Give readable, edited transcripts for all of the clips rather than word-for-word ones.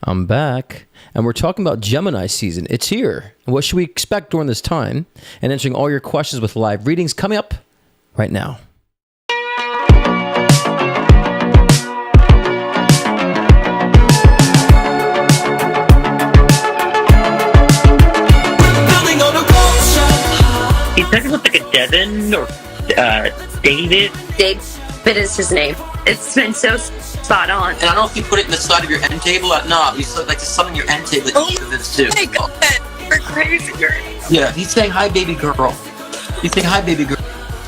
I'm back, and we're talking about Gemini season. It's here. What should we expect during this time? And answering all your questions with live readings coming up right now. He talking about like a Devin or David. David is his name. It's been so spot on. And I don't know if you put it in the side of your end table or not. You said like something in your end table that you this too. Oh my god, we're crazy. Yeah, he's saying hi, baby girl. He's saying hi, baby girl.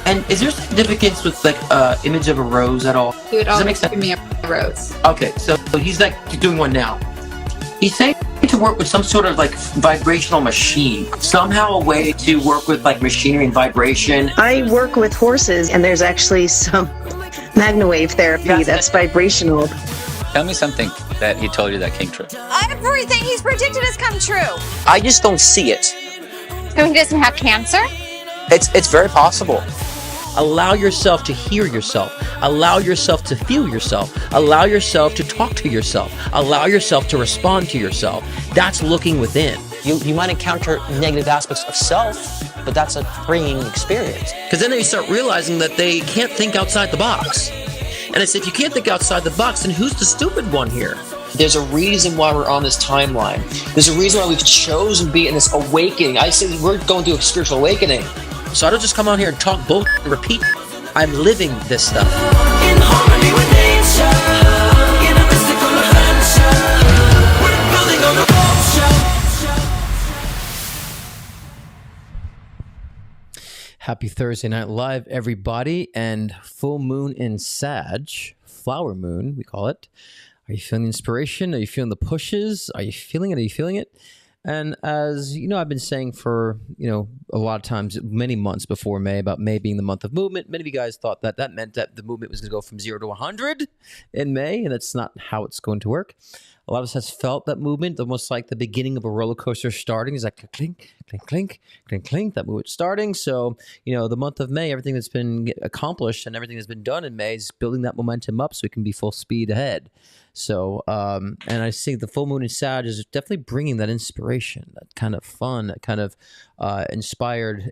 And is there significance with like image of a rose at all? He would Does that always make give me a rose. Okay, so he's like doing one now. He's saying to work with some sort of like vibrational machine. Somehow a way to work with like machinery and vibration. I work with horses, and there's actually some magnawave therapy that's vibrational. Tell me something that he told you that came true. Everything he's predicted has come true. I just don't see it. So he doesn't have cancer? It's very possible. Allow yourself to hear yourself. Allow yourself to feel yourself. Allow yourself to talk to yourself. Allow yourself to respond to yourself. That's looking within. You might encounter negative aspects of self, but that's a freeing experience. Because then they start realizing that they can't think outside the box. And I say, if you can't think outside the box, then who's the stupid one here? There's a reason why we're on this timeline. There's a reason why we've chosen to be in this awakening. I say we're going through a spiritual awakening. So I don't just come out here and talk bull and repeat. I'm living this stuff. In harmony with nature, in a mystical adventure, we're building on a culture. Happy Thursday Night Live, everybody, and full moon in Sag, flower moon, we call it. Are you feeling the inspiration? Are you feeling the pushes? Are you feeling it? Are you feeling it? And as you know, I've been saying for, a lot of times, many months before May, about May being the month of movement. Many of you guys thought that meant that the movement was going to go from 0 to 100 in May, and that's not how it's going to work. A lot of us has felt that movement, almost like the beginning of a roller coaster starting. It's like clink, clink, clink, clink, clink, that movement starting. So, the month of May, everything that's been accomplished and everything that's been done in May is building that momentum up so it can be full speed ahead. So, and I think the full moon in Sag is definitely bringing that inspiration, that kind of fun, that kind of inspired,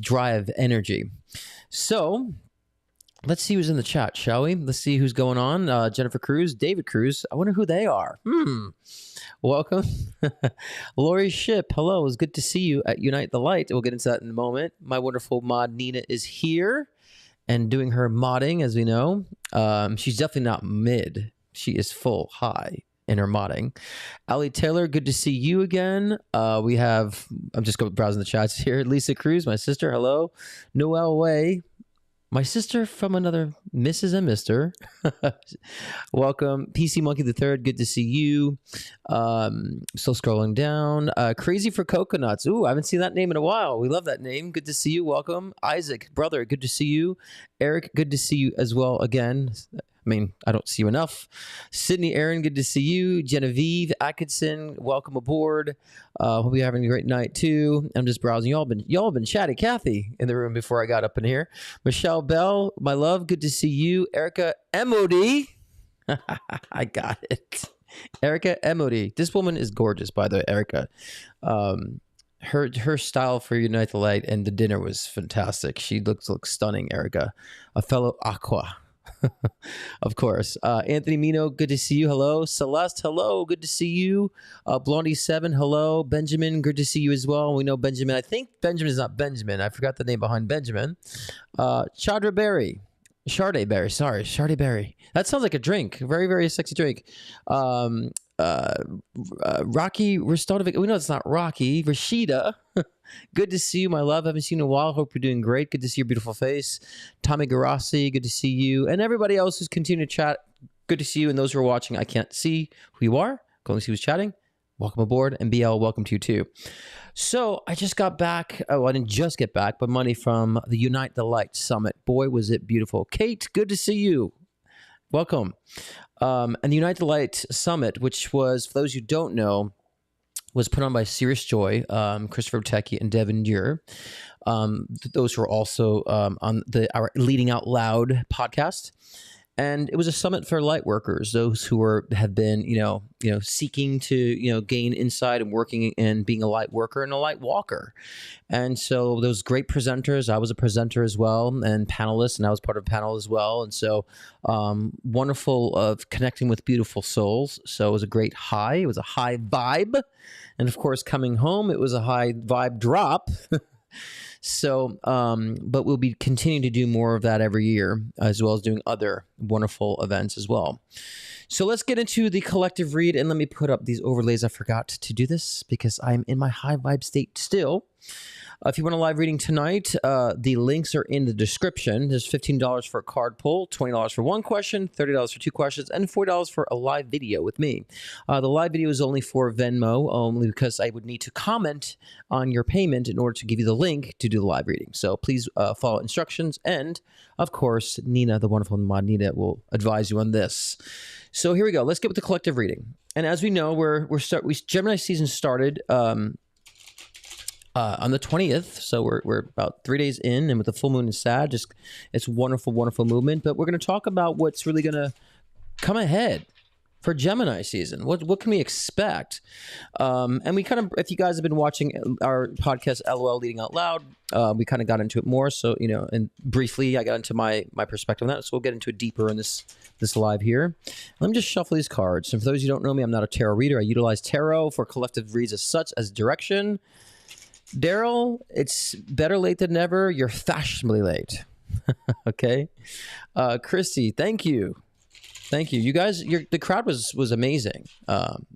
drive energy. So let's see who's in the chat, shall we? Let's see who's going on. Jennifer Cruz, David Cruz. I wonder who they are. Welcome. Lori Ship, hello. It's good to see you at Unite the Light. We'll get into that in a moment. My wonderful mod Nina is here and doing her modding, as we know. She's definitely not mid. She is full high in her modding. Ali Taylor, good to see you again. We have, I'm just going browsing the chats here. Lisa Cruz, my sister, hello. Noelle Way, my sister from another Mrs. and Mr. Welcome. PC Monkey the Third, good to see you. Still scrolling down. Crazy for Coconuts. Ooh, I haven't seen that name in a while. We love that name. Good to see you. Welcome. Isaac, brother, good to see you. Eric, good to see you as well again. I don't see you enough. Sydney Aaron, good to see you. Genevieve Atkinson, welcome aboard. Hope you're having a great night too. I'm just browsing. Y'all have been chatty. Kathy in the room before I got up in here. Michelle Bell, my love, good to see you. Erica MOD. I got it. Erica MOD. This woman is gorgeous, by the way, Erica. Her style for Unite the Light and the dinner was fantastic. She looks stunning, Erica. A fellow Aqua. Of course. Anthony Mino, good to see you. Hello. Celeste, hello. Good to see you. Blondie7, hello. Benjamin, good to see you as well. We know Benjamin. I think Benjamin is not Benjamin. I forgot the name behind Benjamin. Chadra Berry. Charday Berry. Sorry. Charday Berry. That sounds like a drink. Very, very sexy drink. Rocky Ristodovic. We know it's not Rocky. Rashida. Good to see you, my love. Haven't seen you in a while. Hope you're doing great. Good to see your beautiful face. Tommy Garassi, good to see you. And everybody else who's continuing to chat, good to see you. And those who are watching, I can't see who you are. Go and see who's chatting. Welcome aboard. And BL, welcome to you too. So I just got back. Oh, I didn't just get back, but money from the Unite the Light Summit. Boy, was it beautiful. Kate, good to see you. Welcome. And the Unite the Light Summit, which was, for those who don't know, was put on by Serious Joy, Christopher Techie, and Devin Dure. Those were also on our Leading Out Loud podcast. And it was a summit for light workers, those who have been, seeking to, gain insight and working and being a light worker and a light walker. And so those great presenters, I was a presenter as well, and panelists, and I was part of a panel as well. And so wonderful of connecting with beautiful souls. So it was a great high. It was a high vibe. And of course, coming home, it was a high vibe drop. So, but we'll be continuing to do more of that every year, as well as doing other wonderful events as well. So let's get into the collective read, and let me put up these overlays. I forgot to do this because I'm in my high vibe state still. If you want a live reading tonight, the links are in the description. There's $15 for a card pull, $20 for one question, $30 for two questions, and $40 for a live video with me. The live video is only for Venmo, only because I would need to comment on your payment in order to give you the link to do the live reading. So please follow instructions. And, of course, Nina, the wonderful mod Nina, will advise you on this. So here we go. Let's get with the collective reading. And as we know, Gemini season started on the 20th, so we're about 3 days in, and with the full moon in Sag, it's wonderful, wonderful movement. But we're going to talk about what's really going to come ahead for Gemini season. What can we expect? And we kind of, if you guys have been watching our podcast, LOL Leading Out Loud, we kind of got into it more. So, and briefly, I got into my perspective on that. So we'll get into it deeper in this live here. Let me just shuffle these cards. And for those who don't know me, I'm not a tarot reader. I utilize tarot for collective reads as such as direction. Daryl, it's better late than never. You're fashionably late. Okay. Christy, thank you. Thank you. You guys, the crowd was amazing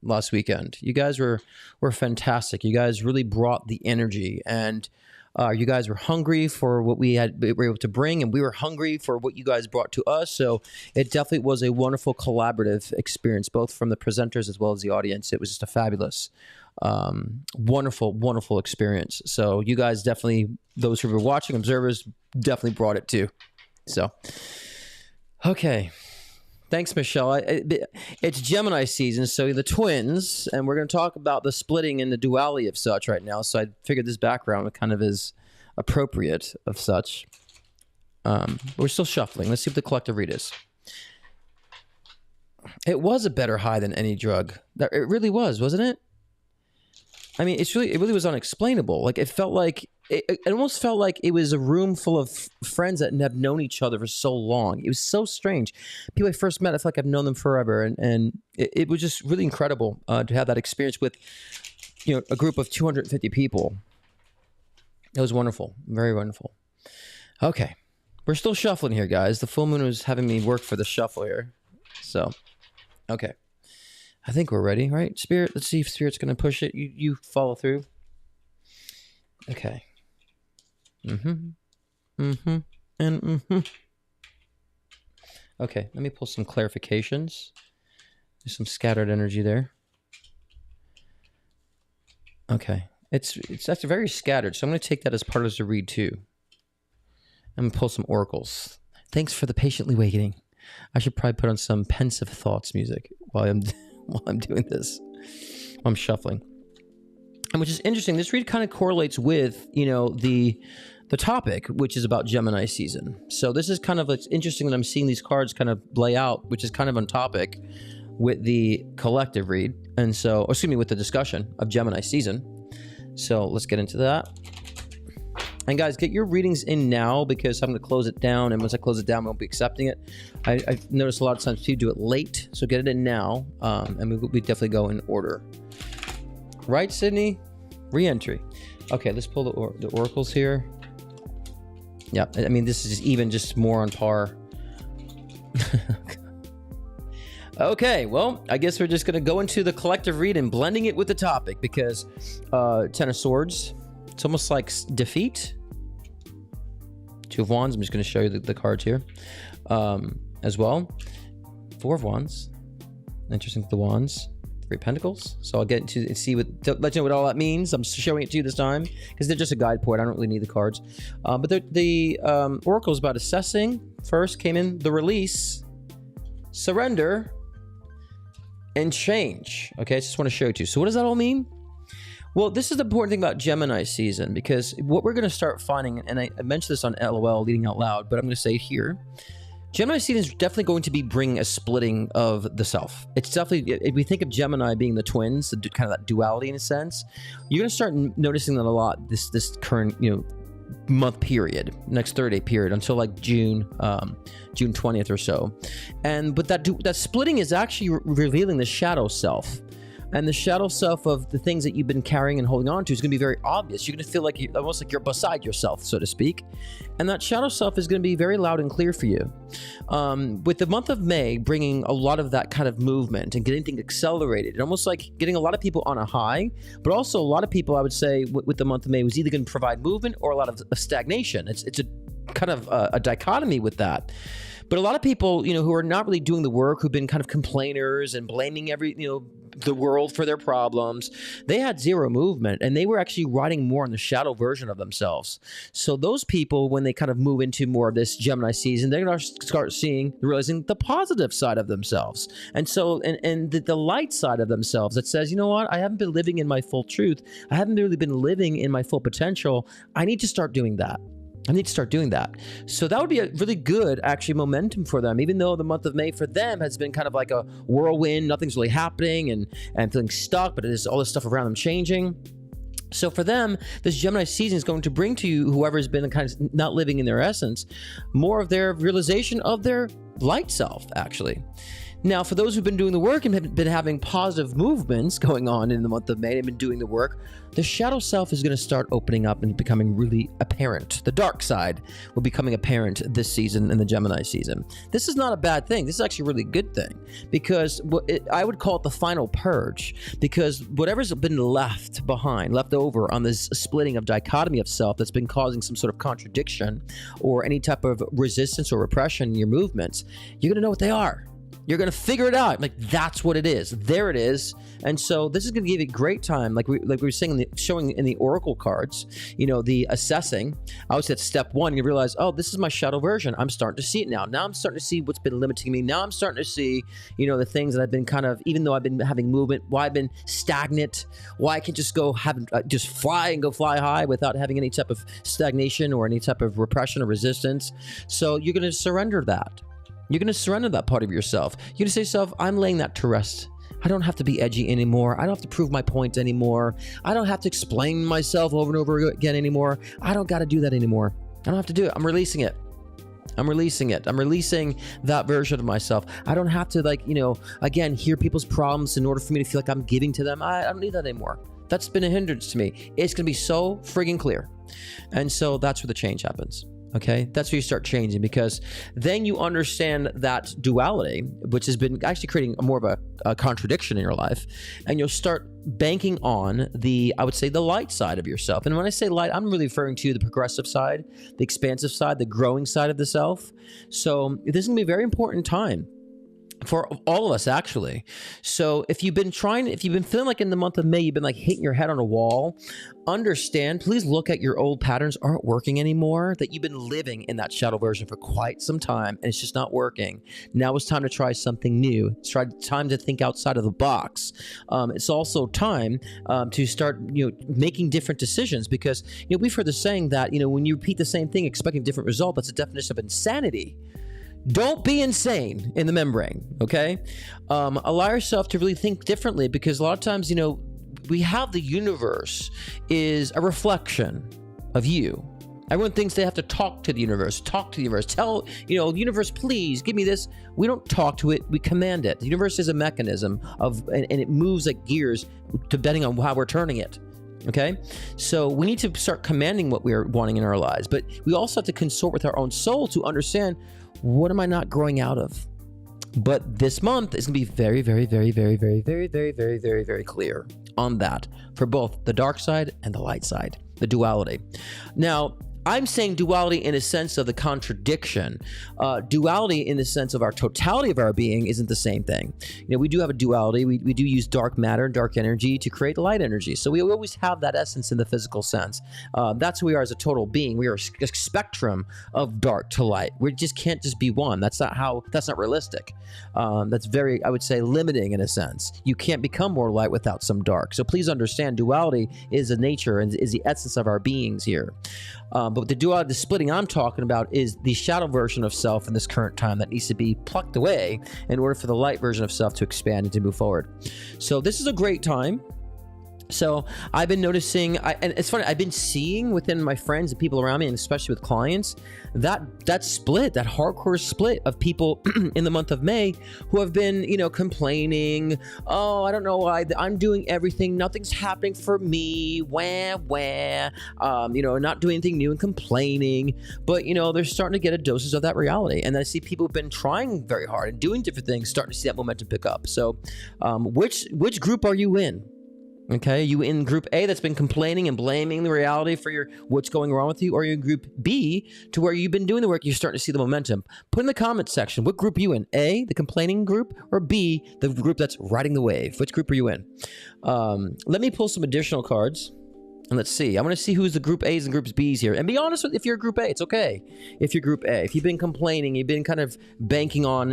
last weekend. You guys were fantastic. You guys really brought the energy, and you guys were hungry for what we were able to bring, and we were hungry for what you guys brought to us. So it definitely was a wonderful collaborative experience, both from the presenters as well as the audience. It was just a fabulous, wonderful experience. So you guys definitely, those who were watching, observers, definitely brought it too. So, okay. Thanks, Michelle. It's Gemini season, so the twins, and we're going to talk about the splitting and the duality of such right now. So I figured this background kind of is appropriate of such. We're still shuffling. Let's see what the collective read is. It was a better high than any drug. It really was, wasn't it? I mean, it really was unexplainable. Like, it felt like it almost felt like it was a room full of friends that have known each other for so long. It was so strange. People I first met, I feel like I've known them forever, and it was just really incredible to have that experience with, a group of 250 people. It was wonderful, very wonderful. Okay, we're still shuffling here, guys. The full moon was having me work for the shuffle here, so okay. I think we're ready, right? Spirit, let's see if Spirit's going to push it. You follow through. Okay. And Okay, let me pull some clarifications. There's some scattered energy there. Okay. That's very scattered, so I'm going to take that as part of the read too. I'm going to pull some oracles. Thanks for the patiently waiting. I should probably put on some pensive thoughts music while I'm doing this. While I'm shuffling. And which is interesting, this read kind of correlates with, the topic, which is about Gemini season. So this is kind of, it's interesting that I'm seeing these cards kind of lay out, which is kind of on topic with the collective read. And so, with the discussion of Gemini season. So let's get into that. And guys, get your readings in now because I'm going to close it down. And once I close it down, we won't be accepting it. I've noticed a lot of times people do it late. So get it in now. And we definitely go in order. Right, Sydney? Re-entry. Okay, let's pull the oracles here. Yeah, I mean, this is just more on par. Okay, well, I guess we're just going to go into the collective read and blending it with the topic because Ten of Swords, it's almost like defeat. Two of Wands, I'm just going to show you the cards here as well. Four of Wands, interesting, the Wands. Three of Pentacles. So I'll get into and see let you know what all that means. I'm showing it to you this time because they're just a guide point. I don't really need the cards. But the oracle is about assessing. First came in the release, surrender, and change. Okay, I just want to show it to you. So what does that all mean? Well, this is the important thing about Gemini season because what we're going to start finding, and I mentioned this on LOL Leading Out Loud, but I'm going to say it here. Gemini season is definitely going to be bringing a splitting of the self. It's definitely, if we think of Gemini being the twins, kind of that duality in a sense, you're going to start noticing that a lot this current, month period, next 30-day period until like June 20th or so. But that splitting is actually revealing the shadow self. And the shadow self of the things that you've been carrying and holding on to is going to be very obvious. You're going to feel like almost like you're beside yourself, so to speak. And that shadow self is going to be very loud and clear for you. With the month of May bringing a lot of that kind of movement and getting things accelerated, almost like getting a lot of people on a high, but also a lot of people, I would say, with the month of May was either going to provide movement or a lot of stagnation. It's a kind of a dichotomy with that. But a lot of people, who are not really doing the work, who've been kind of complainers and blaming the world for their problems, they had zero movement, and they were actually riding more on the shadow version of themselves. So those people, when they kind of move into more of this Gemini season, they're going to start realizing the positive side of themselves. And so, and the light side of themselves that says, you know what, I haven't been living in my full truth. I haven't really been living in my full potential. I need to start doing that. So that would be a really good, actually, momentum for them, even though the month of May for them has been kind of like a whirlwind. Nothing's really happening and feeling stuck, but there's all this stuff around them changing. So for them, this Gemini season is going to bring to you, whoever's been kind of not living in their essence, more of their realization of their light self, actually. Now, for those who've been doing the work and have been having positive movements going on in the month of May and been doing the work, the shadow self is going to start opening up and becoming really apparent. The dark side will be becoming apparent this season in the Gemini season. This is not a bad thing. This is actually a really good thing, because I would call it the final purge, because whatever's been left over on this splitting of dichotomy of self that's been causing some sort of contradiction or any type of resistance or repression in your movements, you're going to know what they are. You're going to figure it out. Like, that's what it is. There it is. And so this is going to give you a great time. Like we were saying, showing in the oracle cards, the assessing. I always said step one, you realize, oh, this is my shadow version. I'm starting to see it now. Now I'm starting to see what's been limiting me. Now I'm starting to see, the things that I've been kind of, even though I've been having movement, why I've been stagnant, why I can just just fly high without having any type of stagnation or any type of repression or resistance. So you're going to surrender that. You're going to surrender that part of yourself. You're going to say to yourself, I'm laying that to rest. I don't have to be edgy anymore. I don't have to prove my point anymore. I don't have to explain myself over and over again anymore. I don't got to do that anymore. I don't have to do it. I'm releasing it. I'm releasing that version of myself. I don't have to again, hear people's problems in order for me to feel like I'm giving to them. I don't need that anymore. That's been a hindrance to me. It's going to be so friggin' clear. And so that's where the change happens. Okay, that's where you start changing, because then you understand that duality, which has been actually creating more of a contradiction in your life, and you'll start banking on I would say, the light side of yourself. And when I say light, I'm really referring to the progressive side, the expansive side, the growing side of the self. So this is going to be a very important time for all of us, actually. So if you've been feeling like in the month of May, you've been like hitting your head on a wall, understand, please look at your old patterns aren't working anymore, that you've been living in that shadow version for quite some time and it's just not working. Now it's time to try something new. It's time to think outside of the box. It's also time to start, making different decisions, because, we've heard the saying that, when you repeat the same thing expecting a different result, that's a definition of insanity. Don't be insane in the membrane, okay? Allow yourself to really think differently, because a lot of times, we have the universe is a reflection of you. Everyone thinks they have to talk to the universe. Tell, the universe, please give me this. We don't talk to it. We command it. The universe is a mechanism and it moves like gears depending on how we're turning it. Okay, so we need to start commanding what we are wanting in our lives, but we also have to consort with our own soul to understand, what am I not growing out of? But this month is going to be very, very, very, very, very, very, very, very, very, very clear on that for both the dark side and the light side, the duality. Now, I'm saying duality in a sense of the contradiction. Duality in the sense of our totality of our being isn't the same thing. We do have a duality. We do use dark matter and dark energy to create light energy. So we always have that essence in the physical sense. That's who we are as a total being. We are a spectrum of dark to light. We just can't just be one. That's not realistic. That's very, I would say, limiting in a sense. You can't become more light without some dark. So please understand, duality is a nature and is the essence of our beings here. But the duality, the splitting I'm talking about is the shadow version of self in this current time that needs to be plucked away in order for the light version of self to expand and to move forward. So this is a great time. So I've been noticing, and it's funny, I've been seeing within my friends and people around me, and especially with clients, that split, that hardcore split of people in the month of May who have been, complaining, oh, I don't know why, I'm doing everything, nothing's happening for me, not doing anything new and complaining, but, they're starting to get a doses of that reality. And I see people who've been trying very hard and doing different things, starting to see that momentum pick up. So which group are you in? Okay, you in group A that's been complaining and blaming the reality for what's going wrong with you, or you in group B to where you've been doing the work, you're starting to see the momentum. Put in the comments section, what group are you in? A, the complaining group, or B, the group that's riding the wave? Which group are you in? Let me pull some additional cards. And let's see. I want to see who's the group A's and groups B's here. And be honest with, if you're group A, it's okay. If you're group A, if you've been complaining, you've been kind of banking on,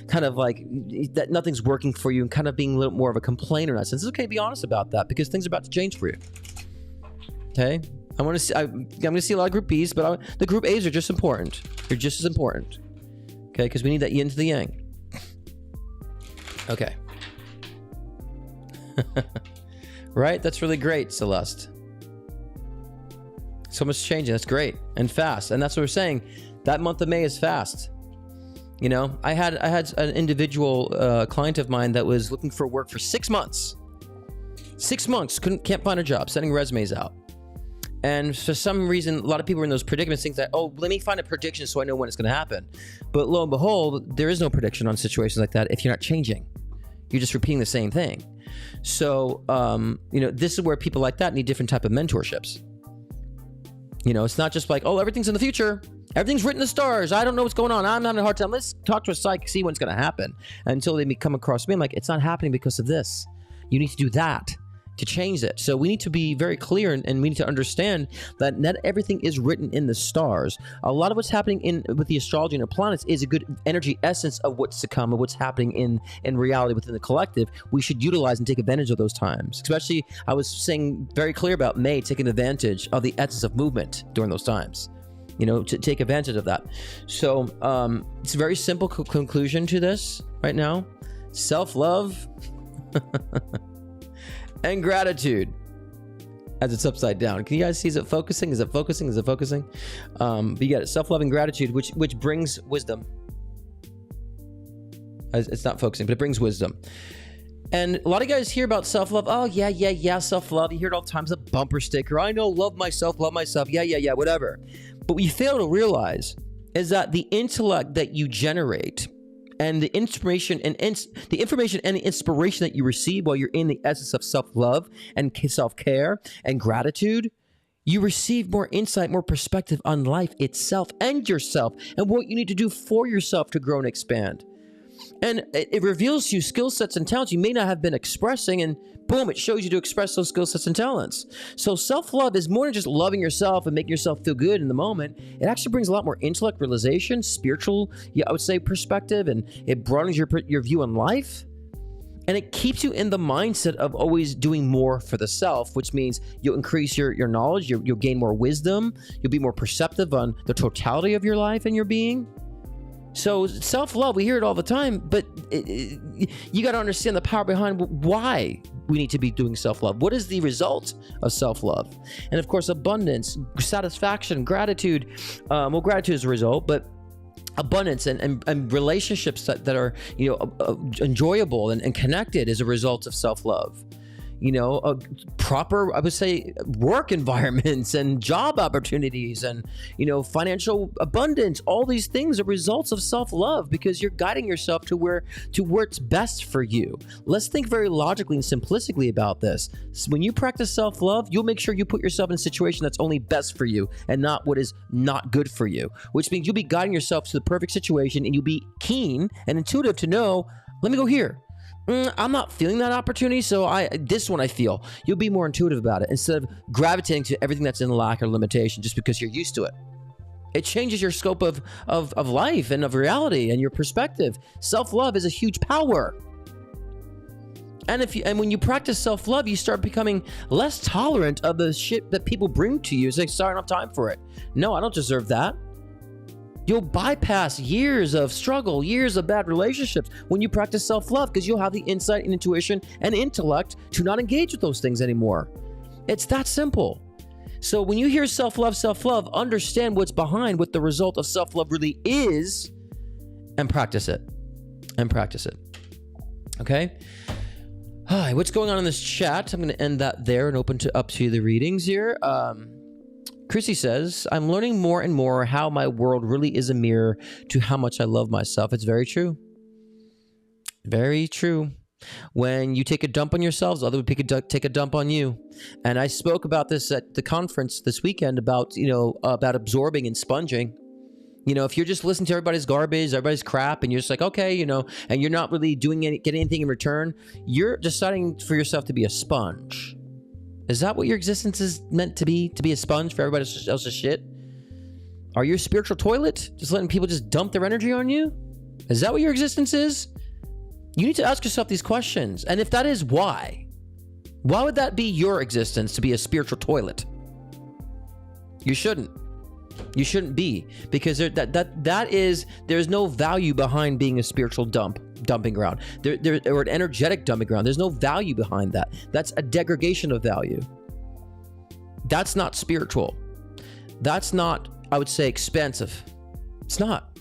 kind of like that nothing's working for you and kind of being a little more of a complainer in that sense. It's okay to be honest about that because things are about to change for you. Okay? I'm going to see a lot of group B's, but the group A's are just important. They're just as important. Okay? Because we need that yin to the yang. Okay. Right? That's really great, Celeste. So much changing. That's great. And fast. And that's what we're saying. That month of May is fast. I had an individual client of mine that was looking for work for 6 months. 6 months. Can't find a job. Sending resumes out. And for some reason, a lot of people are in those predicaments think that, oh, let me find a prediction so I know when it's going to happen. But lo and behold, there is no prediction on situations like that if you're not changing. You're just repeating the same thing. So, this is where people like that need different type of mentorships. It's not just like, oh, everything's in the future. Everything's written in the stars. I don't know what's going on. I'm having a hard time. Let's talk to a psychic, see what's going to happen. Until they come across me, I'm like, it's not happening because of this. You need to do that to change it. So we need to be very clear and we need to understand that not everything is written in the stars. A lot of what's happening with the astrology and the planets is a good energy essence of what's to come and what's happening in reality within the collective. We should utilize and take advantage of those times. Especially, I was saying very clear about May taking advantage of the essence of movement during those times. To take advantage of that. So it's a very simple conclusion to this right now. Self-love and gratitude as it's upside down. Can you guys see, is it focusing? Is it focusing? Is it focusing? But you got it. Self-love and gratitude, which brings wisdom. It's not focusing, but it brings wisdom. And a lot of guys hear about self-love. Oh, yeah, self-love. You hear it all the time as a bumper sticker. I know, love myself. Yeah, whatever. But what you fail to realize is that the intellect that you generate and the information and the inspiration that you receive while you're in the essence of self-love and self-care and gratitude, you receive more insight, more perspective on life itself and yourself and what you need to do for yourself to grow and expand. And it reveals to you skill sets and talents you may not have been expressing, and boom, it shows you to express those skill sets and talents. So self-love is more than just loving yourself and making yourself feel good in the moment. It actually brings a lot more intellect, realization, spiritual, I would say, perspective, and it broadens your view on life. And it keeps you in the mindset of always doing more for the self, which means you'll increase your knowledge, you'll gain more wisdom, you'll be more perceptive on the totality of your life and your being. So self-love, we hear it all the time, but you got to understand the power behind why we need to be doing self-love. What is the result of self-love? And of course, abundance, satisfaction, gratitude. Gratitude is a result, but abundance and relationships that are enjoyable and connected is a result of self-love. Proper, I would say, work environments and job opportunities and, financial abundance. All these things are results of self-love because you're guiding yourself to where it's best for you. Let's think very logically and simplistically about this. So when you practice self-love, you'll make sure you put yourself in a situation that's only best for you and not what is not good for you, which means you'll be guiding yourself to the perfect situation and you'll be keen and intuitive to know, let me go here. I'm not feeling that opportunity, so this one I feel. You'll be more intuitive about it instead of gravitating to everything that's in lack or limitation just because you're used to it. It changes your scope of life and of reality and your perspective. Self-love is a huge power. And when you practice self-love, you start becoming less tolerant of the shit that people bring to you. It's like, sorry, I don't have time for it. No, I don't deserve that. You'll bypass years of struggle, years of bad relationships when you practice self-love, because you'll have the insight and intuition and intellect to not engage with those things anymore. It's that simple. So when you hear self-love, understand what's behind what the result of self-love really is, and practice it. Okay? Hi, what's going on in this chat? I'm going to end that there and open up to the readings here. Chrissy says, I'm learning more and more how my world really is a mirror to how much I love myself. It's very true. Very true. When you take a dump on yourselves, others will take a dump on you. And I spoke about this at the conference this weekend about absorbing and sponging. If you're just listening to everybody's garbage, everybody's crap, and you're just like, okay, and you're not really getting anything in return, you're deciding for yourself to be a sponge. Is that what your existence is meant to be a sponge for everybody else's shit? Are you a spiritual toilet? Just letting people just dump their energy on you? Is that what your existence is? You need to ask yourself these questions. And if that is, why? Why would that be your existence, to be a spiritual toilet? You shouldn't. You shouldn't be, because there's no value behind being a spiritual dumping ground. Or an energetic dumping ground. There's no value behind that. That's a degradation of value. That's not spiritual. That's not, I would say, expansive. It's not.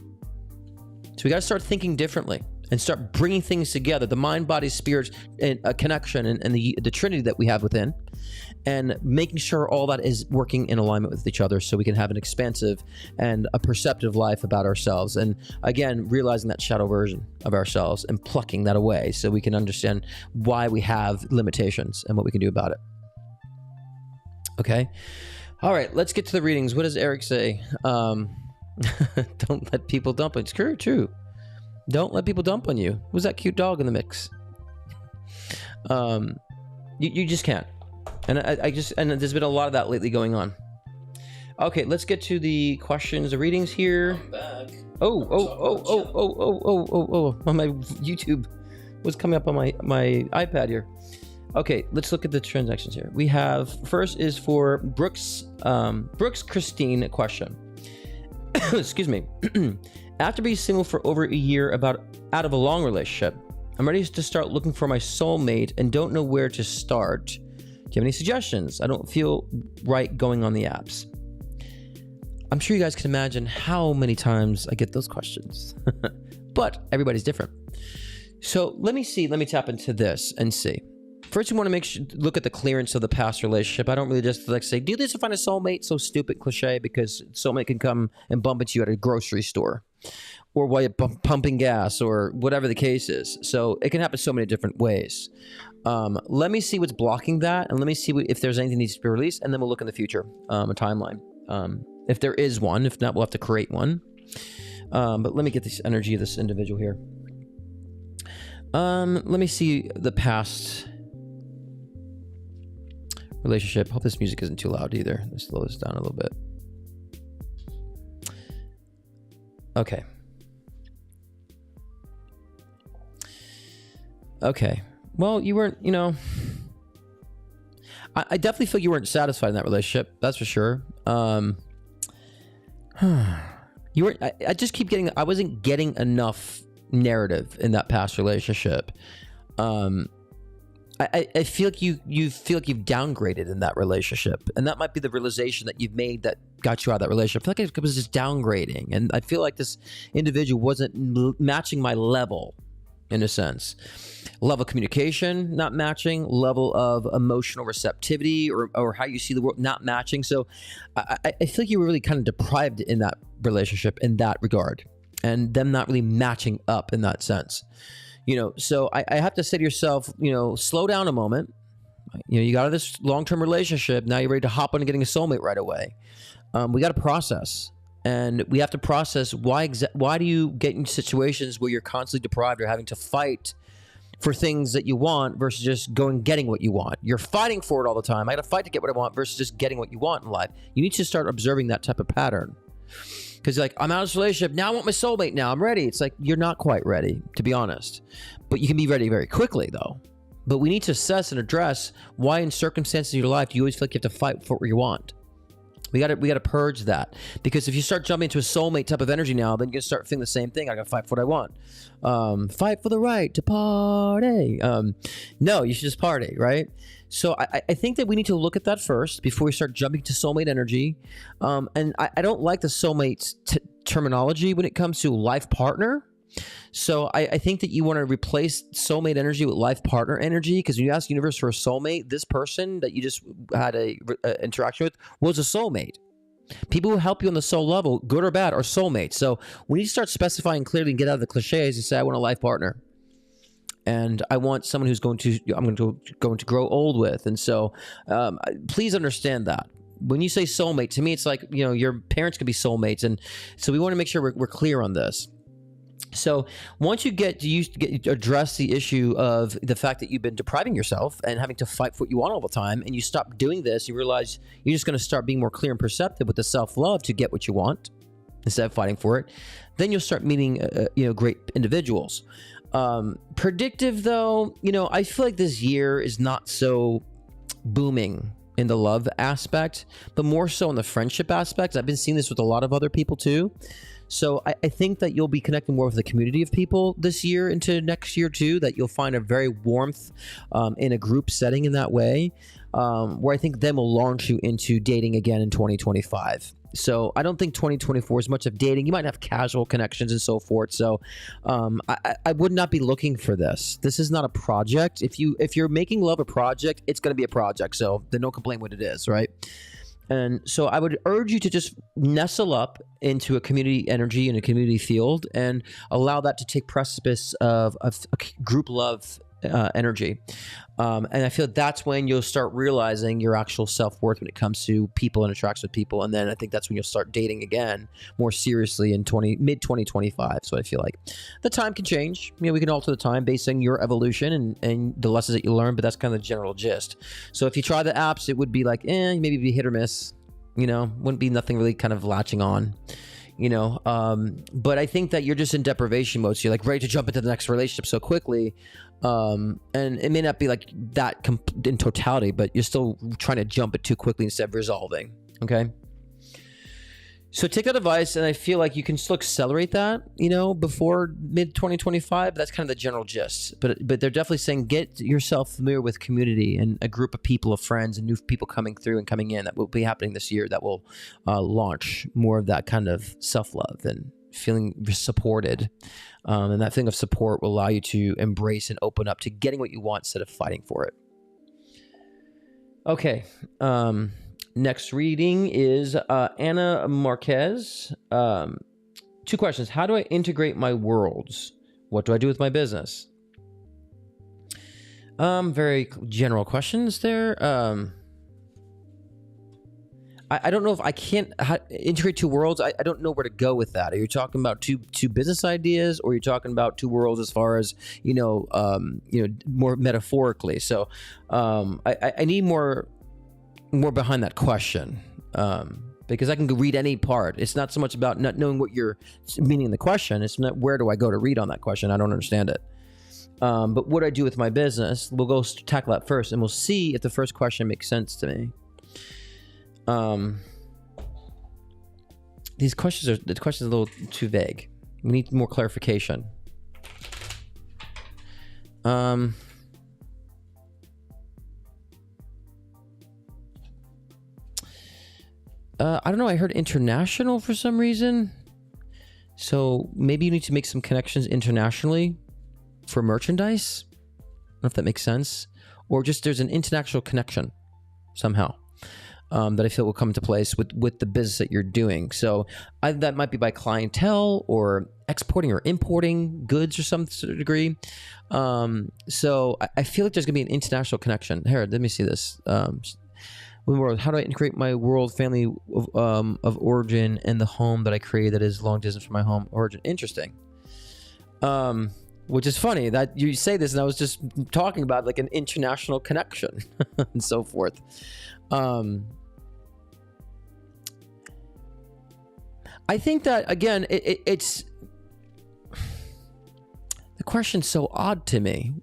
So we got to start thinking differently and start bringing things together, the mind, body, spirit, and a connection, and the trinity that we have within, and making sure all that is working in alignment with each other so we can have an expansive and a perceptive life about ourselves. And again, realizing that shadow version of ourselves and plucking that away so we can understand why we have limitations and what we can do about it. Okay? All right, let's get to the readings. What does Eric say? Don't let people dump. It's true. Don't let people dump on you. Who's that cute dog in the mix? You just can't. And and there's been a lot of that lately going on. Okay, let's get to the questions, the readings here. I'm back. Oh. My YouTube was coming up on my iPad here. Okay, let's look at the transactions here. We have, first is for Brooks Christine question. Excuse me. After being single for over a year, out of a long relationship, I'm ready to start looking for my soulmate and don't know where to start. Do you have any suggestions? I don't feel right going on the apps. I'm sure you guys can imagine how many times I get those questions, but everybody's different. So let me tap into this and see. First, you want to look at the clearance of the past relationship. I don't really just say, do this to find a soulmate. So stupid cliche, because soulmate can come and bump into you at a grocery store or while you're pumping gas or whatever the case is. So it can happen so many different ways. Let me see what's blocking that, and let me see if there's anything that needs to be released, and then we'll look in the future, a timeline. If there is one. If not, we'll have to create one. But let me get this energy of this individual here. Let me see the past relationship. Hope this music isn't too loud either. Let's slow this down a little bit. Okay. Well, you weren't, I definitely feel you weren't satisfied in that relationship. That's for sure. You weren't, I just keep I wasn't getting enough narrative in that past relationship. I feel like you feel like you've downgraded in that relationship, and that might be the realization that you've made that got you out of that relationship. I feel like it was just downgrading, and I feel like this individual wasn't matching my level, in a sense. Level of communication not matching, level of emotional receptivity or how you see the world not matching. So I feel like you were really kind of deprived in that relationship in that regard, and them not really matching up in that sense. So I have to say to yourself, slow down a moment. You got out of this long-term relationship. Now you're ready to hop on and getting a soulmate right away. We got to process, and we have to process why do you get in situations where you're constantly deprived or having to fight for things that you want versus just getting what you want. You're fighting for it all the time. I got to fight to get what I want versus just getting what you want in life. You need to start observing that type of pattern. Because you're like, I'm out of this relationship. Now I want my soulmate now. I'm ready. It's like, you're not quite ready, to be honest. But you can be ready very quickly, though. But we need to assess and address why in circumstances of your life do you always feel like you have to fight for what you want. We got to purge that, because if you start jumping into a soulmate type of energy now, then you're gonna start feeling the same thing. I got to fight for what I want. Fight for the right to party. No, you should just party, right? So I think that we need to look at that first before we start jumping to soulmate energy. And I don't like the soulmate terminology when it comes to life partner. So I think that you want to replace soulmate energy with life partner energy, because when you ask the universe for a soulmate, this person that you just had a interaction with was a soulmate. People who help you on the soul level, good or bad, are soulmates. So we need to start specifying clearly and get out of the cliches and say, I want a life partner. And I want someone who's going to grow old with. And so please understand that. When you say soulmate, to me, it's like, your parents could be soulmates. And so we want to make sure we're clear on this. So once you get to address the issue of the fact that you've been depriving yourself and having to fight for what you want all the time, and you stop doing this, you realize you're just going to start being more clear and perceptive with the self-love to get what you want instead of fighting for it. Then you'll start meeting, great individuals. Predictive though, I feel like this year is not so booming in the love aspect, but more so in the friendship aspect. I've been seeing this with a lot of other people too. So I think that you'll be connecting more with the community of people this year into next year too, that you'll find a very warmth in a group setting in that way, where I think then will launch you into dating again in 2025. So I don't think 2024 is much of dating. You might have casual connections and so forth. So I would not be looking for this. This is not a project. If you're making love a project, it's going to be a project. So then don't complain what it is, right? And so I would urge you to just nestle up into a community energy and a community field and allow that to take precipice of a group love energy. And I feel that's when you'll start realizing your actual self-worth when it comes to people and interacts with people. And then I think that's when you'll start dating again more seriously in mid-2025. So I feel like the time can change. We can alter the time based on your evolution and the lessons that you learn, but that's kind of the general gist. So if you try the apps, it would be like, maybe be hit or miss, wouldn't be nothing really kind of latching on. But I think that you're just in deprivation mode. So you're like ready to jump into the next relationship so quickly. And it may not be like that in totality, but you're still trying to jump it too quickly instead of resolving. Okay. So take that advice, and I feel like you can still accelerate that, before mid 2025. That's kind of the general gist. But they're definitely saying get yourself familiar with community and a group of people, of friends, and new people coming through and coming in that will be happening this year. That will launch more of that kind of self-love and feeling supported. And that feeling of support will allow you to embrace and open up to getting what you want instead of fighting for it. Okay. Next reading is Anna Marquez. 2 questions. How do I integrate my worlds? What do I do with my business? Very general questions there. I don't know if I can't integrate 2 worlds. I don't know where to go with that. Are you talking about two business ideas, or are you talking about 2 worlds as far as more metaphorically? So I need more behind that question, because I can read any part. It's not so much about not knowing what you're meaning in the question. It's not where do I go to read on that question. I don't understand it. But what do I do with my business? We'll go tackle that first, and we'll see if the first question makes sense to me. The questions are a little too vague. We need more clarification. I don't know. I heard international for some reason. So maybe you need to make some connections internationally for merchandise. I don't know if that makes sense. Or just there's an international connection somehow that I feel will come into place with the business that you're doing. So that might be by clientele or exporting or importing goods or some sort of degree. So I feel like there's going to be an international connection. Here, let me see this. How do I integrate my world family of origin and the home that I created that is long distance from my home origin? Interesting. Which is funny that you say this, and I was just talking about like an international connection and so forth. I think that again, it's the question's so odd to me.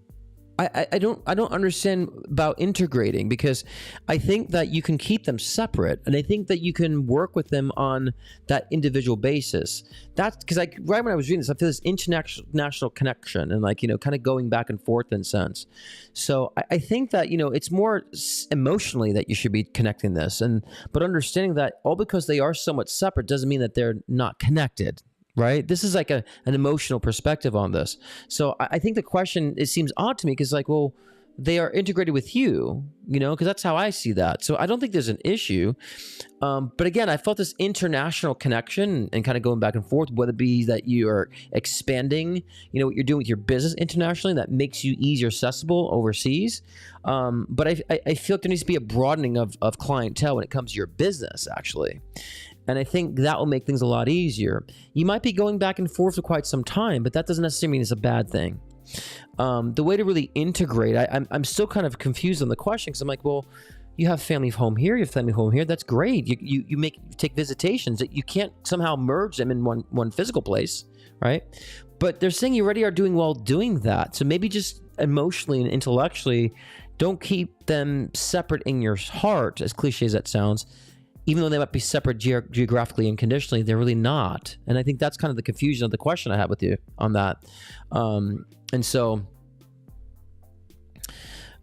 I don't understand about integrating, because I think that you can keep them separate, and I think that you can work with them on that individual basis. That's because right when I was reading this, I feel this international connection and kind of going back and forth in a sense. So I think that it's more emotionally that you should be connecting this, but understanding that all because they are somewhat separate doesn't mean that they're not connected. Right? This is like an emotional perspective on this. So I think the question, it seems odd to me, because well, they are integrated with you, because that's how I see that. So I don't think there's an issue. But again, I felt this international connection and kind of going back and forth, whether it be that you are expanding, what you're doing with your business internationally, that makes you easier accessible overseas. But I feel like there needs to be a broadening of clientele when it comes to your business, actually. And I think that will make things a lot easier. You might be going back and forth for quite some time, but that doesn't necessarily mean it's a bad thing. The way to really integrate, I'm still kind of confused on the question, because I'm like, well, you have family home here, you have family home here. That's great. You take visitations. That you can't somehow merge them in one physical place, right? But they're saying you already are doing well doing that. So maybe just emotionally and intellectually, don't keep them separate in your heart, as cliche as that sounds. Even though they might be separate geographically and conditionally, they're really not. And I think that's kind of the confusion of the question I have with you on that. And so,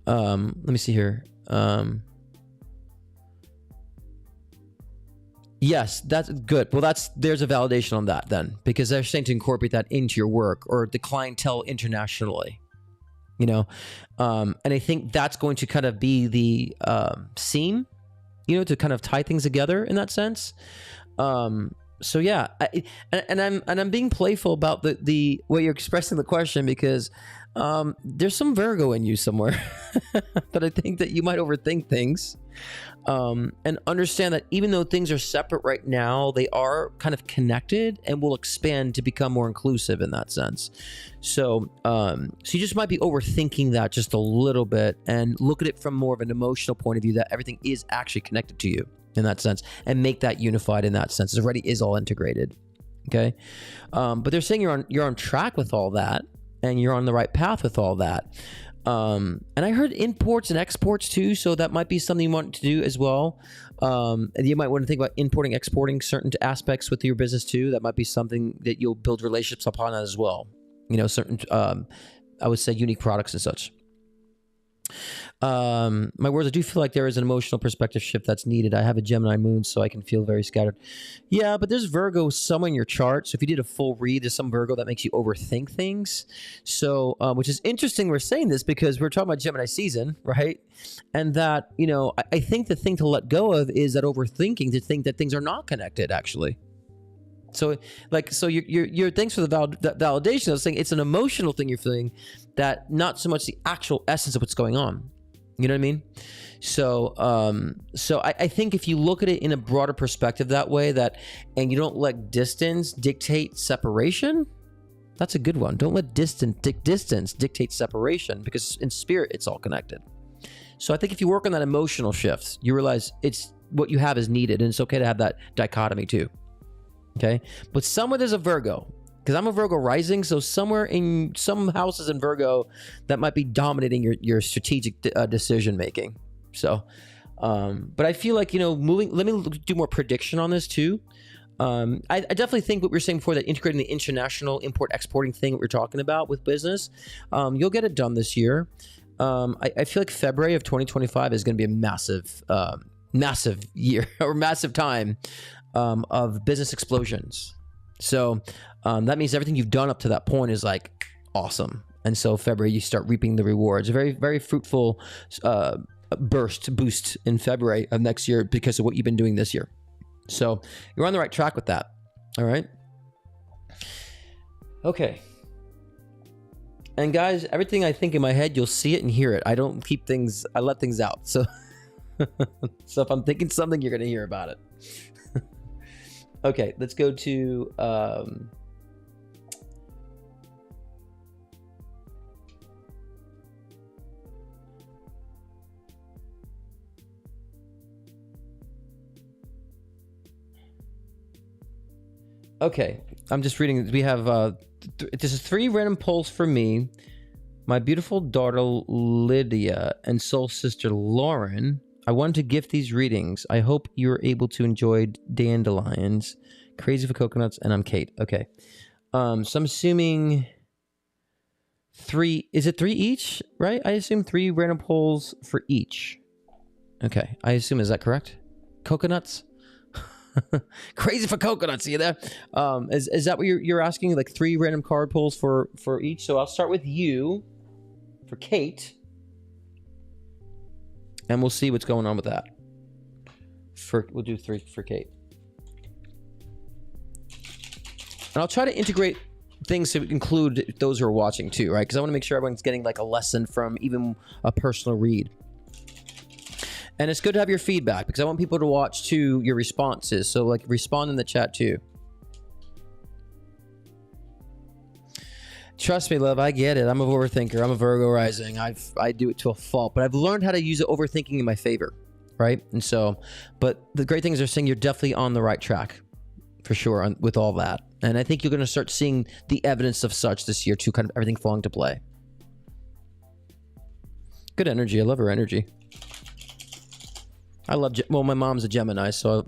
let me see here. Yes, that's good. Well, there's a validation on that then, because they're saying to incorporate that into your work or the clientele internationally. And I think that's going to kind of be the seam, to kind of tie things together in that sense. So yeah, I'm being playful about the way you're expressing the question, because there's some Virgo in you somewhere that I think that you might overthink things, and understand that even though things are separate right now, they are kind of connected and will expand to become more inclusive in that sense. So you just might be overthinking that just a little bit, and look at it from more of an emotional point of view, that everything is actually connected to you in that sense, and make that unified in that sense. It already is all integrated. Okay. But they're saying you're on track with all that, and you're on the right path with all that. And I heard imports and exports too, so that might be something you want to do as well. And you might want to think about importing, exporting certain aspects with your business too. That might be something that you'll build relationships upon as well. Certain, I would say, unique products and such. My words, I do feel like there is an emotional perspective shift that's needed. I have a Gemini moon, so I can feel very scattered. Yeah, but there's Virgo somewhere in your chart. So if you did a full read, there's some Virgo that makes you overthink things. So, which is interesting we're saying this, because we're talking about Gemini season, right? And that, I think the thing to let go of is that overthinking, to think that things are not connected, actually. So you're thanks for the validation. I was saying it's an emotional thing you're feeling, that not so much the actual essence of what's going on. You know what I mean? So I think if you look at it in a broader perspective that way, and you don't let distance dictate separation, that's a good one. Don't let distance dictate separation, because in spirit, it's all connected. So I think if you work on that emotional shift, you realize it's what you have is needed, and it's okay to have that dichotomy too. Okay, but somewhere there's a Virgo, because I'm a Virgo rising, so somewhere in some houses in Virgo that might be dominating your strategic decision making. So, but I feel like moving. Let me do more prediction on this too. I definitely think what we were saying before, that integrating the international import exporting thing that we're talking about with business, you'll get it done this year. I feel like February of 2025 is going to be a massive year or massive time of business explosions. So that means everything you've done up to that point is like awesome. And so February, you start reaping the rewards. A very, very fruitful boost in February of next year because of what you've been doing this year. So you're on the right track with that. All right. Okay. And guys, everything I think in my head, you'll see it and hear it. I don't keep things, I let things out. So, so if I'm thinking something, you're going to hear about it. Okay, let's go to okay, I'm just reading. We have this is 3 random polls for me. My beautiful daughter Lydia and soul sister Lauren, I wanted to gift these readings. I hope you're able to enjoy dandelions, crazy for coconuts, and I'm Kate. Okay. So I'm assuming 3, is it 3 each, right? I assume 3 random pulls for each. Okay, I assume, is that correct? Coconuts? Crazy for coconuts, see you there? Is that what you're asking? Like 3 random card pulls for each? So I'll start with you, for Kate. And we'll see what's going on with that. We'll do 3 for Kate. And I'll try to integrate things to include those who are watching too, right? Because I want to make sure everyone's getting like a lesson from even a personal read. And it's good to have your feedback because I want people to watch too your responses. So like respond in the chat too. Trust me, love, I get it. I'm a overthinker. I'm a Virgo rising. I do it to a fault, but I've learned how to use overthinking in my favor, right? And so, but the great thing is they're saying you're definitely on the right track for sure with all that. And I think you're going to start seeing the evidence of such this year too, kind of everything falling to play. Good energy. I love her energy. I love, well, my mom's a Gemini, so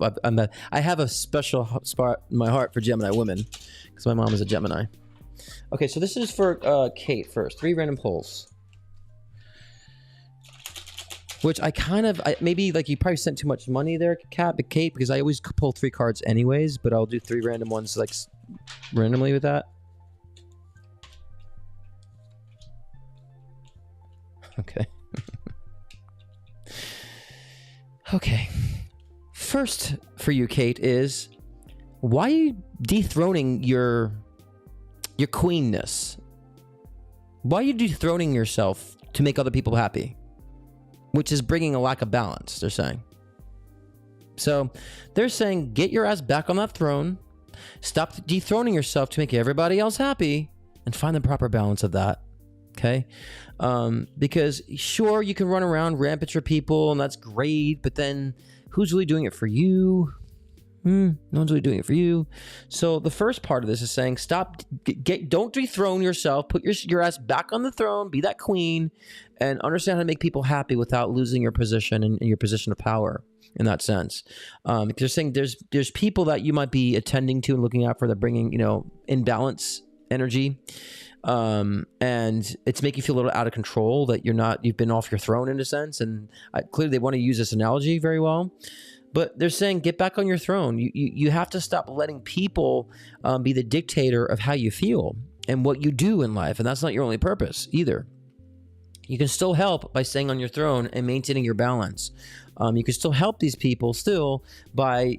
I have a special spot in my heart for Gemini women because my mom is a Gemini. Okay, so this is for Kate first. 3 random pulls. Which maybe like you probably sent too much money there, Kate, because I always pull 3 cards anyways, but I'll do 3 random ones like randomly with that. Okay. Okay. First for you, Kate, is why are you dethroning your queenness? Why are you dethroning yourself to make other people happy? Which is bringing a lack of balance, they're saying. So they're saying, get your ass back on that throne. Stop dethroning yourself to make everybody else happy and find the proper balance of that. Okay? Because sure, you can run around rampant for people and that's great, but then who's really doing it for you? No one's really doing it for you. So the first part of this is saying, stop, don't dethrone yourself, put your ass back on the throne, be that queen, and understand how to make people happy without losing your position and your position of power in that sense. Because they're saying there's people that you might be attending to and looking out for that bringing, imbalance energy. And it's making you feel a little out of control that you've been off your throne in a sense. And clearly they want to use this analogy very well. But they're saying, get back on your throne. You have to stop letting people be the dictator of how you feel and what you do in life. And that's not your only purpose either. You can still help by staying on your throne and maintaining your balance. You can still help these people still by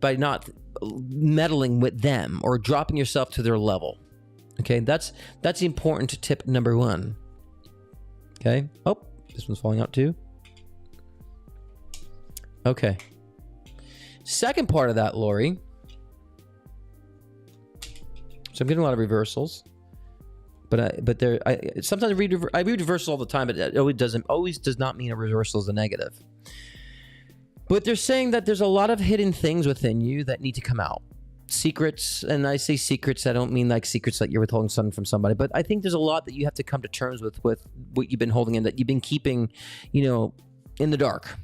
not meddling with them or dropping yourself to their level. Okay, that's the important tip number 1. Okay. Oh, this one's falling out too. Okay. Second part of that, Lori. So I'm getting a lot of reversals, but sometimes I read reversals all the time, but it always does not mean a reversal is a negative. But they're saying that there's a lot of hidden things within you that need to come out. Secrets, and I say secrets, I don't mean like secrets that you're withholding something from somebody, but I think there's a lot that you have to come to terms with what you've been holding in, that you've been keeping, in the dark.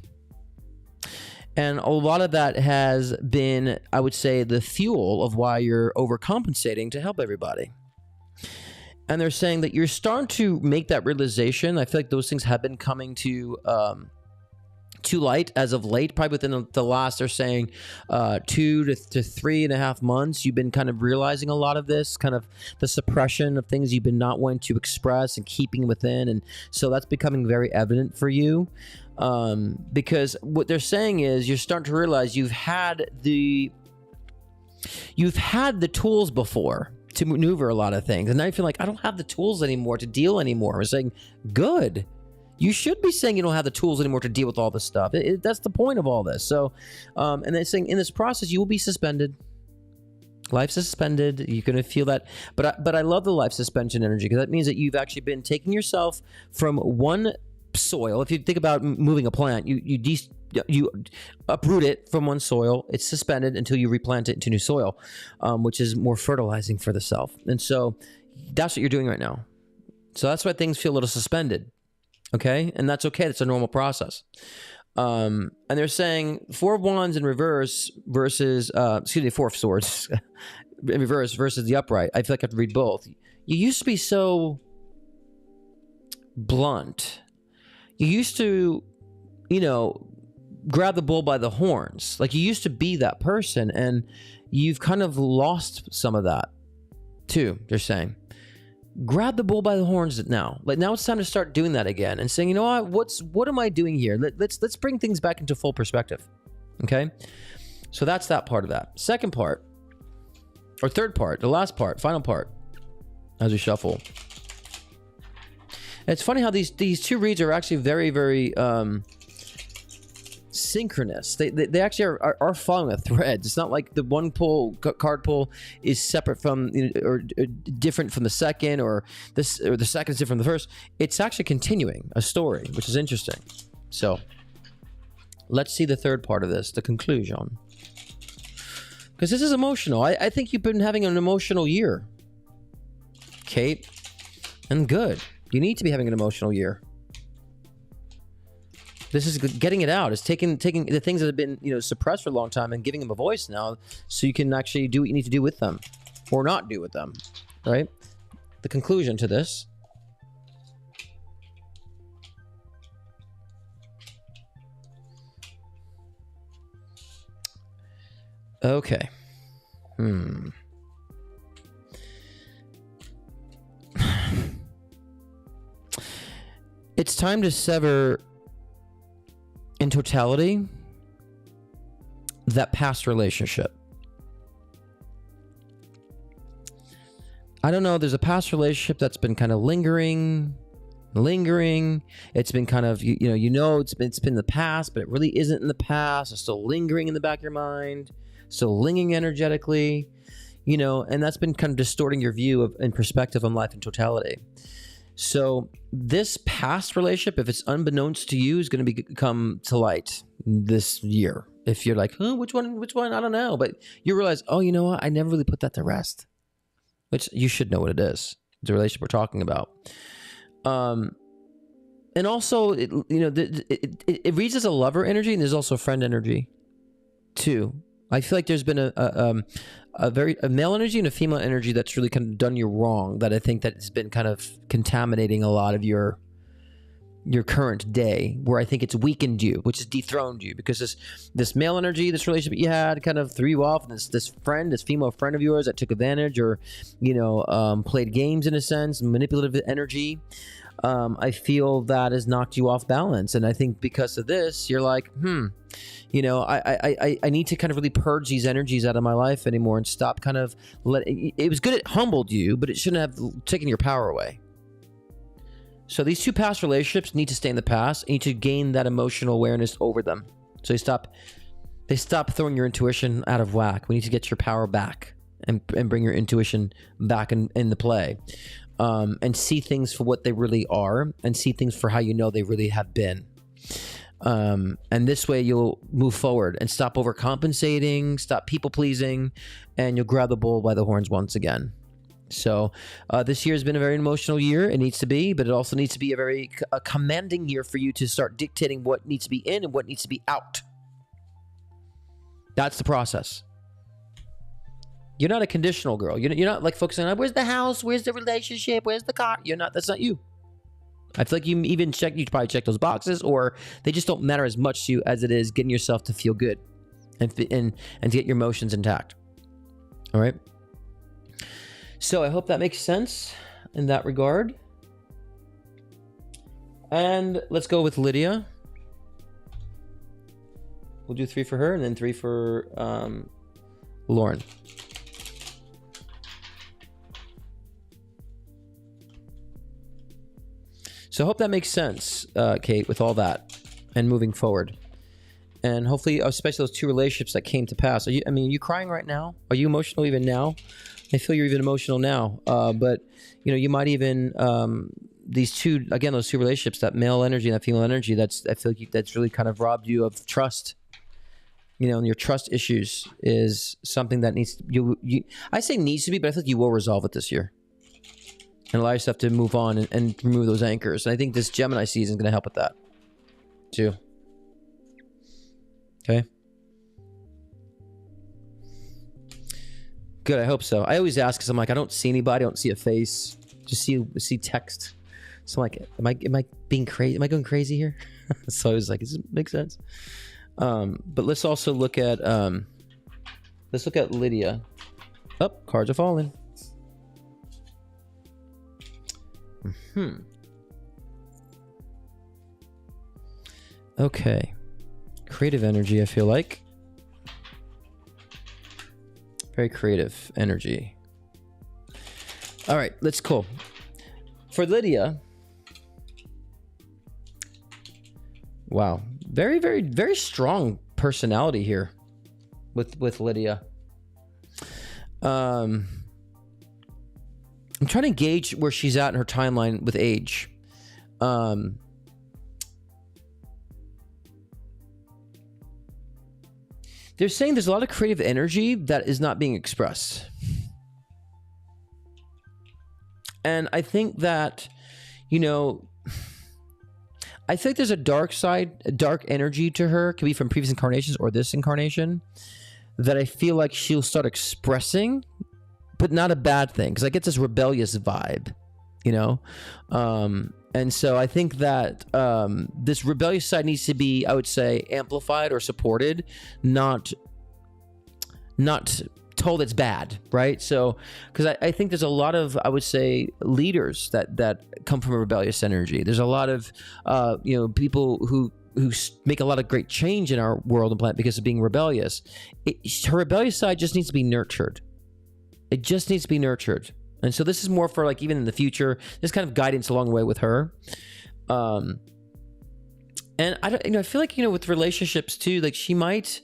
And a lot of that has been, I would say, the fuel of why you're overcompensating to help everybody. And they're saying that you're starting to make that realization. I feel like those things have been coming to light as of late, probably within the last, they're saying 2 to 3.5 months. You've been kind of realizing a lot of this, kind of the suppression of things you've been not wanting to express and keeping within. And so that's becoming very evident for you. Because what they're saying is you're starting to realize you've had the tools before to maneuver a lot of things. And now you feel like, I don't have the tools anymore to deal anymore. I'm saying, good. You should be saying you don't have the tools anymore to deal with all this stuff. That's the point of all this. So, and they're saying in this process, you will be suspended. Life's suspended. You're going to feel that. But I love the life suspension energy because that means that you've actually been taking yourself from one soil. If you think about moving a plant, you uproot it from one soil. It's suspended until you replant it into new soil, which is more fertilizing for the self. And so that's what you're doing right now. So that's why things feel a little suspended. Okay. And that's okay. That's a normal process. And they're saying 4 of Wands in reverse versus, Four of Swords in reverse versus the upright. I feel like I have to read both. You used to be so blunt. You used to, grab the bull by the horns. Like you used to be that person, and you've kind of lost some of that too. They're saying, grab the bull by the horns now. Like now it's time to start doing that again and saying, you know what am I doing here? Let's bring things back into full perspective. Okay. So that's that part of that. Second part, or third part, the last part, final part, as we shuffle. And it's funny how these 2 reads are actually very, very, synchronous. They actually are following a thread. It's not like the one card pull is separate from or different from the second, or the second is different from the first. It's actually continuing a story, which is interesting. So let's see the third part of this, the conclusion, because this is emotional. I think you've been having an emotional year, Kate, and good. You need to be having an emotional year. This is getting it out. It's taking the things that have been, suppressed for a long time and giving them a voice now, so you can actually do what you need to do with them, or not do with them, right? The conclusion to this. Okay. It's time to sever in totality that past relationship. I don't know, there's a past relationship that's been kind of lingering. It's been kind of, it's been the past, but it really isn't in the past. It's still lingering in the back of your mind, still lingering energetically, and that's been kind of distorting your view of and perspective on life in totality. So this past relationship, if it's unbeknownst to you, is going to come to light this year. If you're like, which one? I don't know. But you realize, you know what? I never really put that to rest. Which you should know what it is. It's a relationship we're talking about. And also, it reads as a lover energy, and there's also friend energy too. I feel like there's been a male energy and a female energy that's really kind of done you wrong, that I think that it's been kind of contaminating a lot of your current day, where I think it's weakened you, which has dethroned you, because this male energy, this relationship you had kind of threw you off, and this female friend of yours that took advantage, or played games in a sense, manipulative energy. I feel that has knocked you off balance, and I think because of this, you're like, I need to kind of really purge these energies out of my life anymore, and stop kind of it was good, it humbled you, but it shouldn't have taken your power away. So these 2 past relationships need to stay in the past, and you need to gain that emotional awareness over them. So they stop throwing your intuition out of whack. We need to get your power back and bring your intuition back in the play, and see things for what they really are, and see things for how they really have been. And this way you'll move forward and stop overcompensating, stop people pleasing, and you'll grab the bull by the horns once again. So this year has been a very emotional year. It needs to be, but it also needs to be a commanding year for you to start dictating what needs to be in and what needs to be out. That's the process. You're not a conditional girl. You're not like focusing on where's the house, where's the relationship, where's the car. That's not you. I feel like you probably check those boxes, or they just don't matter as much to you as it is getting yourself to feel good and to get your emotions intact. All right. So I hope that makes sense in that regard. And let's go with Lydia. We'll do 3 for her and then 3 for Lauren. So I hope that makes sense, Kate, with all that and moving forward. And hopefully, especially those 2 relationships that came to pass. Are you crying right now? Are you emotional even now? I feel you're even emotional now. But, you might even, those 2 relationships, that male energy and that female energy, I feel like that's really kind of robbed you of trust. And your trust issues is something that needs to be, I say needs to be, but I feel like you will resolve it this year. and allow yourself to move on and remove those anchors. And I think this Gemini season is going to help with that too. Okay. Good. I hope so. I always ask because I'm like, I don't see anybody. I don't see a face. Just see text. So I'm like, am I being crazy? Am I going crazy here? So I was like, does it make sense? But let's also look at Lydia. Oh, cards are falling. Okay. Creative energy, I feel like. Very creative energy. All right, let's cool. For Lydia. Wow. Very, very, very strong personality here with Lydia. I'm trying to gauge where she's at in her timeline with age. They're saying there's a lot of creative energy that is not being expressed. And I think that, you know, I think there's a dark side, a dark energy to her, could be from previous incarnations or this incarnation, that I feel like she'll start expressing, but not a bad thing, because I get this rebellious vibe, you know? And so I think that this rebellious side needs to be, I would say, amplified or supported, not told it's bad, right? So, because I think there's a lot of, I would say, leaders that come from a rebellious energy. There's a lot of, you know, people who make a lot of great change in our world and planet because of being rebellious. Her rebellious side just needs to be nurtured. It just needs to be nurtured. And so this is more for like even in the future, this kind of guidance along the way with her. And I don't, you know, I feel like, you know, with relationships too, like she might,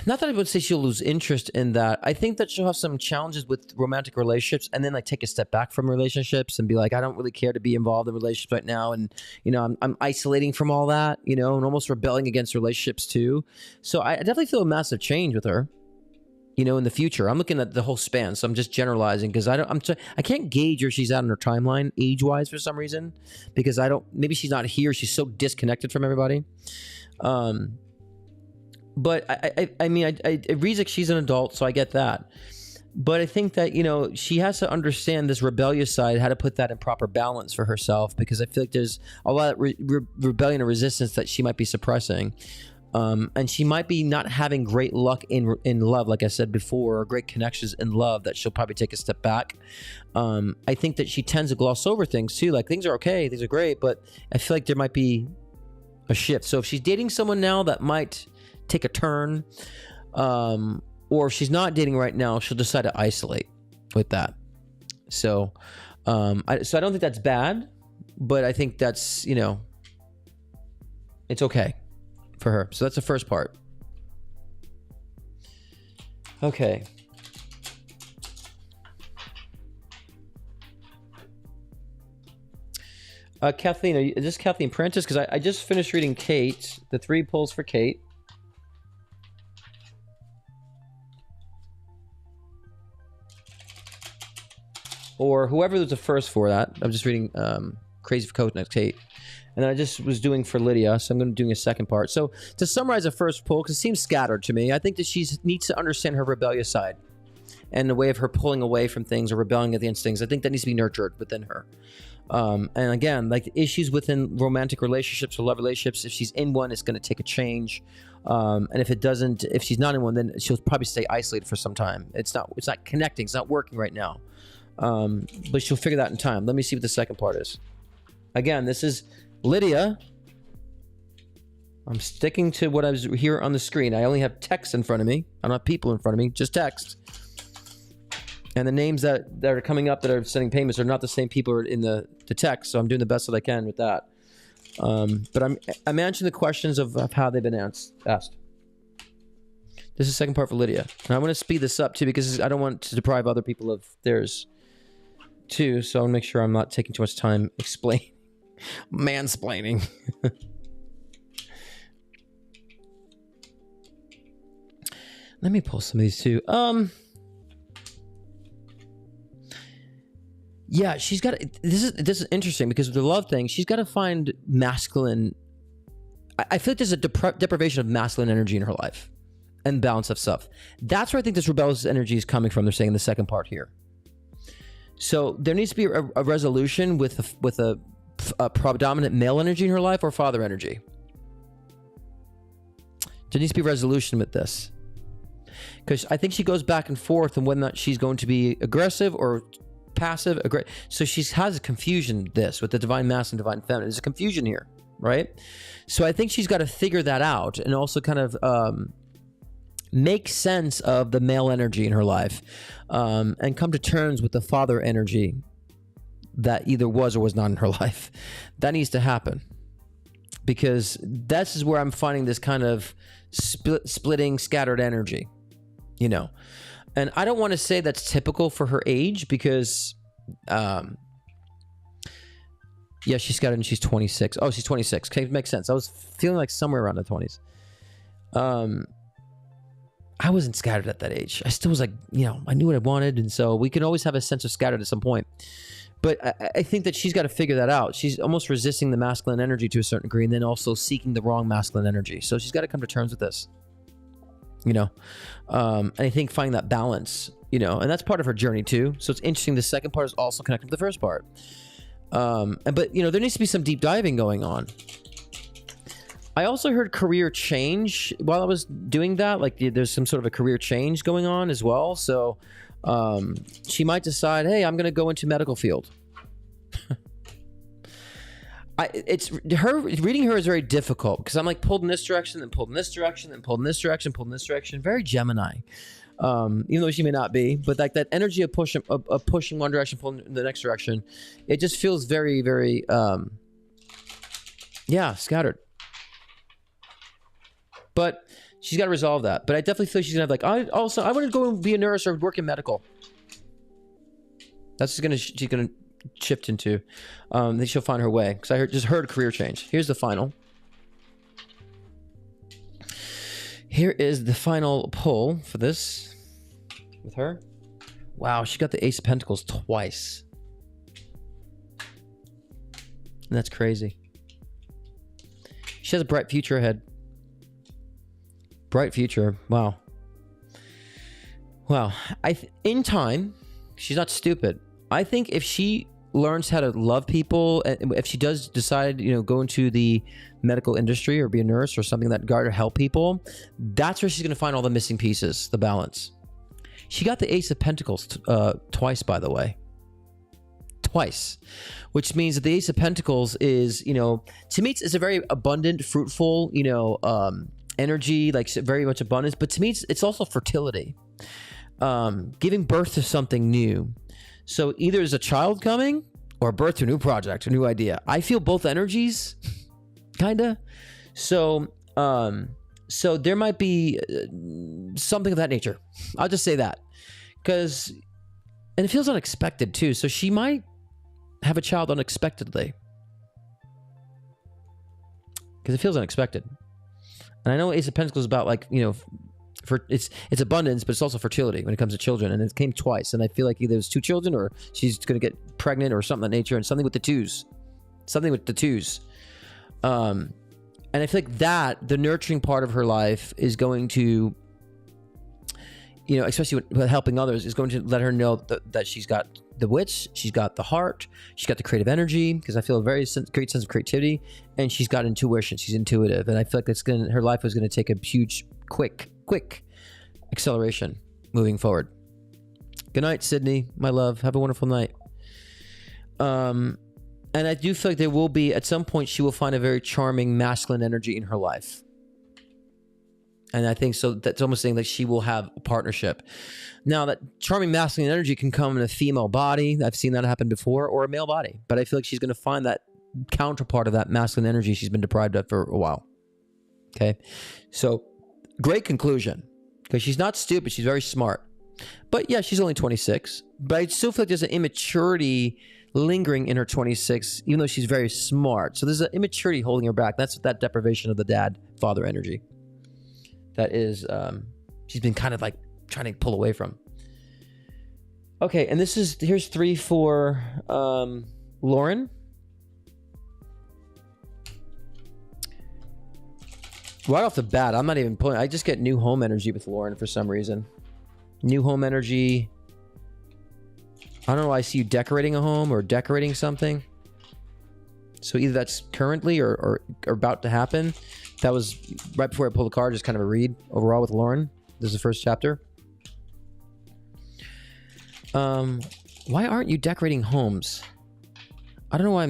not that I would say she'll lose interest in that. I think that she'll have some challenges with romantic relationships and then like take a step back from relationships and be like, I don't really care to be involved in relationships right now. And, you know, I'm isolating from all that, you know, and almost rebelling against relationships too. So I definitely feel a massive change with her, you know, in the future. I'm looking at the whole span. So I'm just generalizing because I can't gauge where she's at in her timeline age wise for some reason, because maybe she's not here. She's so disconnected from everybody. But I mean, it reads like she's an adult, so I get that. But I think that, you know, she has to understand this rebellious side, how to put that in proper balance for herself, because I feel like there's a lot of rebellion and resistance that she might be suppressing. And she might be not having great luck in love, like I said before, or great connections in love, that she'll probably take a step back. I think that she tends to gloss over things too. Like things are okay, things are great, but I feel like there might be a shift. So if she's dating someone now, that might take a turn, or if she's not dating right now, she'll decide to isolate with that. So I don't think that's bad, but I think that's, you know, it's okay for her. So that's the first part. Okay. Kathleen, is this Kathleen Prentice? Because I just finished reading Kate, the 3 pulls for Kate. Or whoever was the first for that. I'm just reading Crazy for Coat next Kate. And then I just was doing for Lydia, so I'm going to be doing a second part. So to summarize the first pull, because it seems scattered to me, I think that she needs to understand her rebellious side and the way of her pulling away from things or rebelling against things. I think that needs to be nurtured within her. And again, like the issues within romantic relationships or love relationships, if she's in one, it's going to take a change. And if she's not in one, then she'll probably stay isolated for some time. It's not connecting. It's not working right now. But she'll figure that in time. Let me see what the second part is. Again, this is Lydia. I'm sticking to what I was here on the screen. I only have text in front of me. I don't have people in front of me, just text. And the names that are coming up that are sending payments are not the same people in the text, so I'm doing the best that I can with that. But I'm answering the questions of how they've been asked. This is the second part for Lydia. And I want to speed this up too, because I don't want to deprive other people of theirs too, so I want to make sure I'm not taking too much time mansplaining. Let me pull some of these too. Yeah, she's got. This is interesting because with the love thing, she's got to find masculine. I feel like there's a deprivation of masculine energy in her life and balance of stuff. That's where I think this rebellious energy is coming from. They're saying in the second part here. So there needs to be a resolution with a predominant male energy in her life or father energy. There needs to be resolution with this. Because I think she goes back and forth on whether or not she's going to be aggressive or passive. So she has a confusion with the divine masculine, divine feminine. There's a confusion here, right? So I think she's got to figure that out and also kind of make sense of the male energy in her life and come to terms with the father energy that either was or was not in her life. That needs to happen. Because this is where I'm finding this kind of splitting, scattered energy, you know. And I don't want to say that's typical for her age because, yeah, she's scattered and she's 26. Oh, she's 26. Okay, makes sense. I was feeling like somewhere around the 20s. I wasn't scattered at that age. I still was like, you know, I knew what I wanted. And so we can always have a sense of scattered at some point. But I think that she's got to figure that out. She's almost resisting the masculine energy to a certain degree and then also seeking the wrong masculine energy. So she's got to come to terms with this, you know. And I think finding that balance, you know, and that's part of her journey too. So it's interesting. The second part is also connected with the first part. But, you know, there needs to be some deep diving going on. I also heard career change while I was doing that. Like there's some sort of a career change going on as well. So she might decide, hey, I'm going to go into medical field. Reading her is very difficult because I'm like pulled in this direction, then pulled in this direction, then pulled in this direction, pulled in this direction. Very Gemini, even though she may not be. But like that energy of pushing one direction, pulling in the next direction, it just feels very, very, scattered. But she's got to resolve that. But I definitely feel she's gonna have like, I want to go and be a nurse or work in medical. That's she's gonna shift into. Then she'll find her way. Because I just heard career change. Here's the final. Here is the final pull for this with her. Wow, she got the Ace of Pentacles twice. And that's crazy. She has a bright future ahead. Bright future. Wow. In time, she's not stupid. I think if she learns how to love people, if she does decide, you know, go into the medical industry or be a nurse or something that regard to help people, that's where she's going to find all the missing pieces, the balance. She got the Ace of Pentacles twice, by the way. Twice. Which means that the Ace of Pentacles is, you know, to me, it's a very abundant, fruitful, you know, energy, like very much abundance, but to me it's also fertility, giving birth to something new. So either there's a child coming or birth to a new project, a new idea. I feel both energies kind of. So there might be something of that nature. I'll just say that and it feels unexpected too. So she might have a child unexpectedly because it feels unexpected. And I know Ace of Pentacles is about, like, you know, it's abundance, but it's also fertility when it comes to children. And it came twice. And I feel like either there's two children or she's going to get pregnant or something of that nature, and something with the twos. And I feel like that, the nurturing part of her life is going to, you know, especially with helping others, is going to let her know that she's got the wits, she's got the heart, she's got the creative energy, because I feel a very great sense of creativity, and she's got intuition. She's intuitive, and I feel like her life is going to take a huge, quick acceleration moving forward. Good night, Sydney, my love. Have a wonderful night. And I do feel like there will be, at some point, she will find a very charming masculine energy in her life. And I think so that's almost saying that she will have a partnership. Now, that charming masculine energy can come in a female body. I've seen that happen before, or a male body. But I feel like she's going to find that counterpart of that masculine energy she's been deprived of for a while. Okay? So, great conclusion. Because she's not stupid. She's very smart. But yeah, she's only 26. But I still feel like there's an immaturity lingering in her 26, even though she's very smart. So there's an immaturity holding her back. That's that deprivation of the dad-father energy. That is, she's been kind of like trying to pull away from. Okay, and here's 3 for Lauren. Right off the bat, I'm not even pulling. I just get new home energy with Lauren for some reason. New home energy. I don't know why I see you decorating a home or decorating something. So either that's currently or about to happen. That was right before I pulled the card, just kind of a read overall with Lauren. This is the first chapter. Why aren't you decorating homes? I don't know why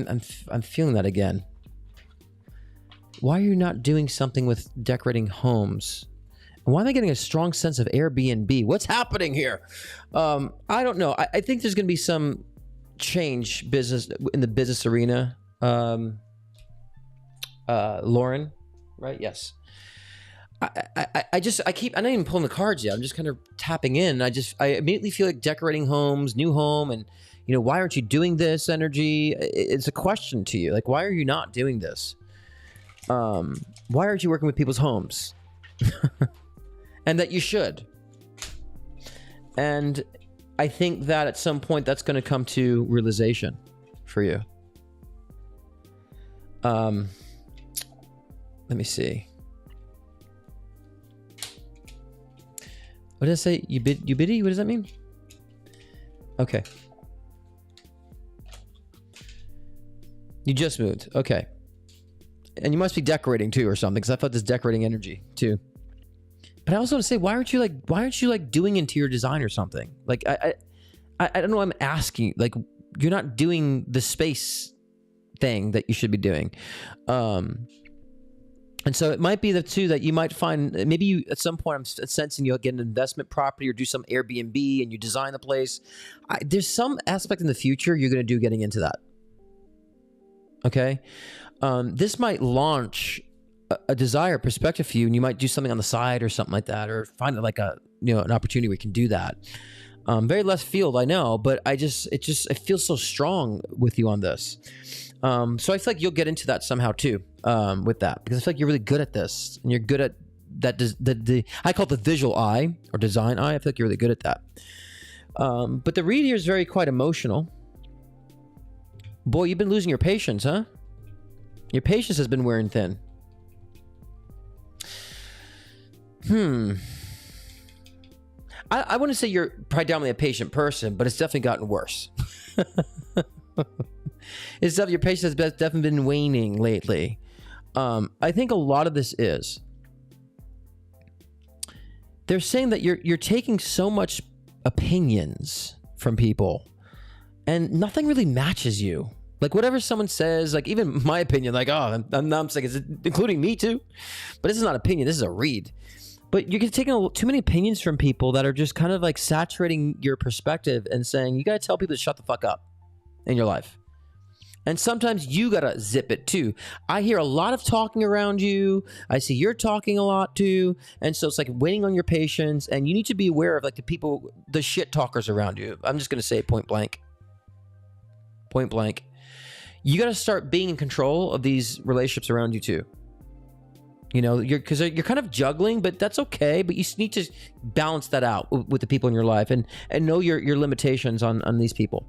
I'm feeling that again. Why are you not doing something with decorating homes? And why am I getting a strong sense of Airbnb? What's happening here? I don't know. I think there's going to be some change in the business arena. Lauren, right? Yes. I'm not even pulling the cards yet. I'm just kind of tapping in. I immediately feel like decorating homes, new home, and why aren't you doing this energy? It's a question to you. Like, why are you not doing this? Why aren't you working with people's homes? And that you should. And I think that at some point that's going to come to realization for you. Let me see. What did I say? Ubidi? What does that mean? Okay. You just moved. Okay. And you must be decorating too or something, because I felt this decorating energy too. But I also want to say, why aren't you like doing interior design or something? Like I don't know. I'm asking. Like, you're not doing the space thing that you should be doing. And so it might be the two that you might find. Maybe you at some point, I'm sensing you'll get an investment property or do some Airbnb and you design the place. There's some aspect in the future you're going to do getting into that. Okay. This might launch a desire perspective for you, and you might do something on the side or something like that, or find like an opportunity where you can do that. Very left field, I know, but it feels so strong with you on this. So I feel like you'll get into that somehow too, with that, because I feel like you're really good at this, and you're good at that. I call it the visual eye or design eye. I feel like you're really good at that. But the read here is quite emotional. Boy, you've been losing your patience, huh? Your patience has been wearing thin. I want to say you're predominantly a patient person, but it's definitely gotten worse. Your patience has definitely been waning lately. I think a lot of this is, they're saying that you're taking so much opinions from people, and nothing really matches you. Like, whatever someone says, like even my opinion, like, oh, I'm saying, is it including me too? But this is not opinion, this is a read. But you're taking too many opinions from people that are just kind of like saturating your perspective and saying, you got to tell people to shut the fuck up in your life. And sometimes you got to zip it too. I hear a lot of talking around you. I see you're talking a lot too. And so it's like waiting on your patience, and you need to be aware of like the shit talkers around you. I'm just going to say it point blank. Point blank. You got to start being in control of these relationships around you too. Because you're kind of juggling, but that's okay. But you need to balance that out with the people in your life, and know your limitations on these people.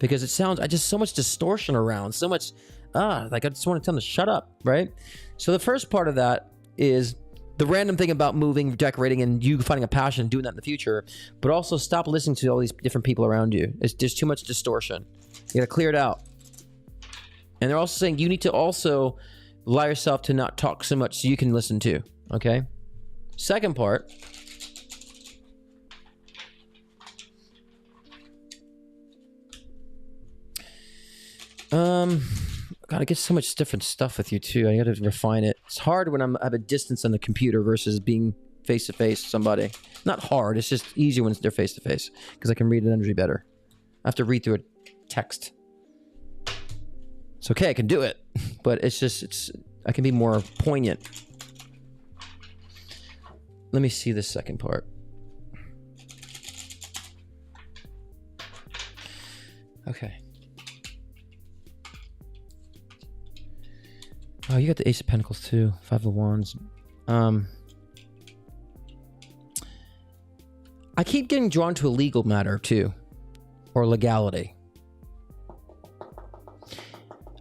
Because I just so much distortion around, so much, like I just want to tell them to shut up, right? So the first part of that is the random thing about moving, decorating, and you finding a passion, doing that in the future. But also stop listening to all these different people around you. There's too much distortion. You got to clear it out. And they're also saying you need to also allow yourself to not talk so much so you can listen too. Okay. Second part. God, I get so much different stuff with you too. I got to refine it. It's hard when I have a distance on the computer versus being face to face with somebody. Not hard. It's just easier when they're face to face, because I can read the energy better. I have to read through a text. It's okay, I can do it, but I can be more poignant. Let me see the second part. Okay. Oh, you got the Ace of Pentacles too. 5 of Wands. I keep getting drawn to a legal matter too, or legality.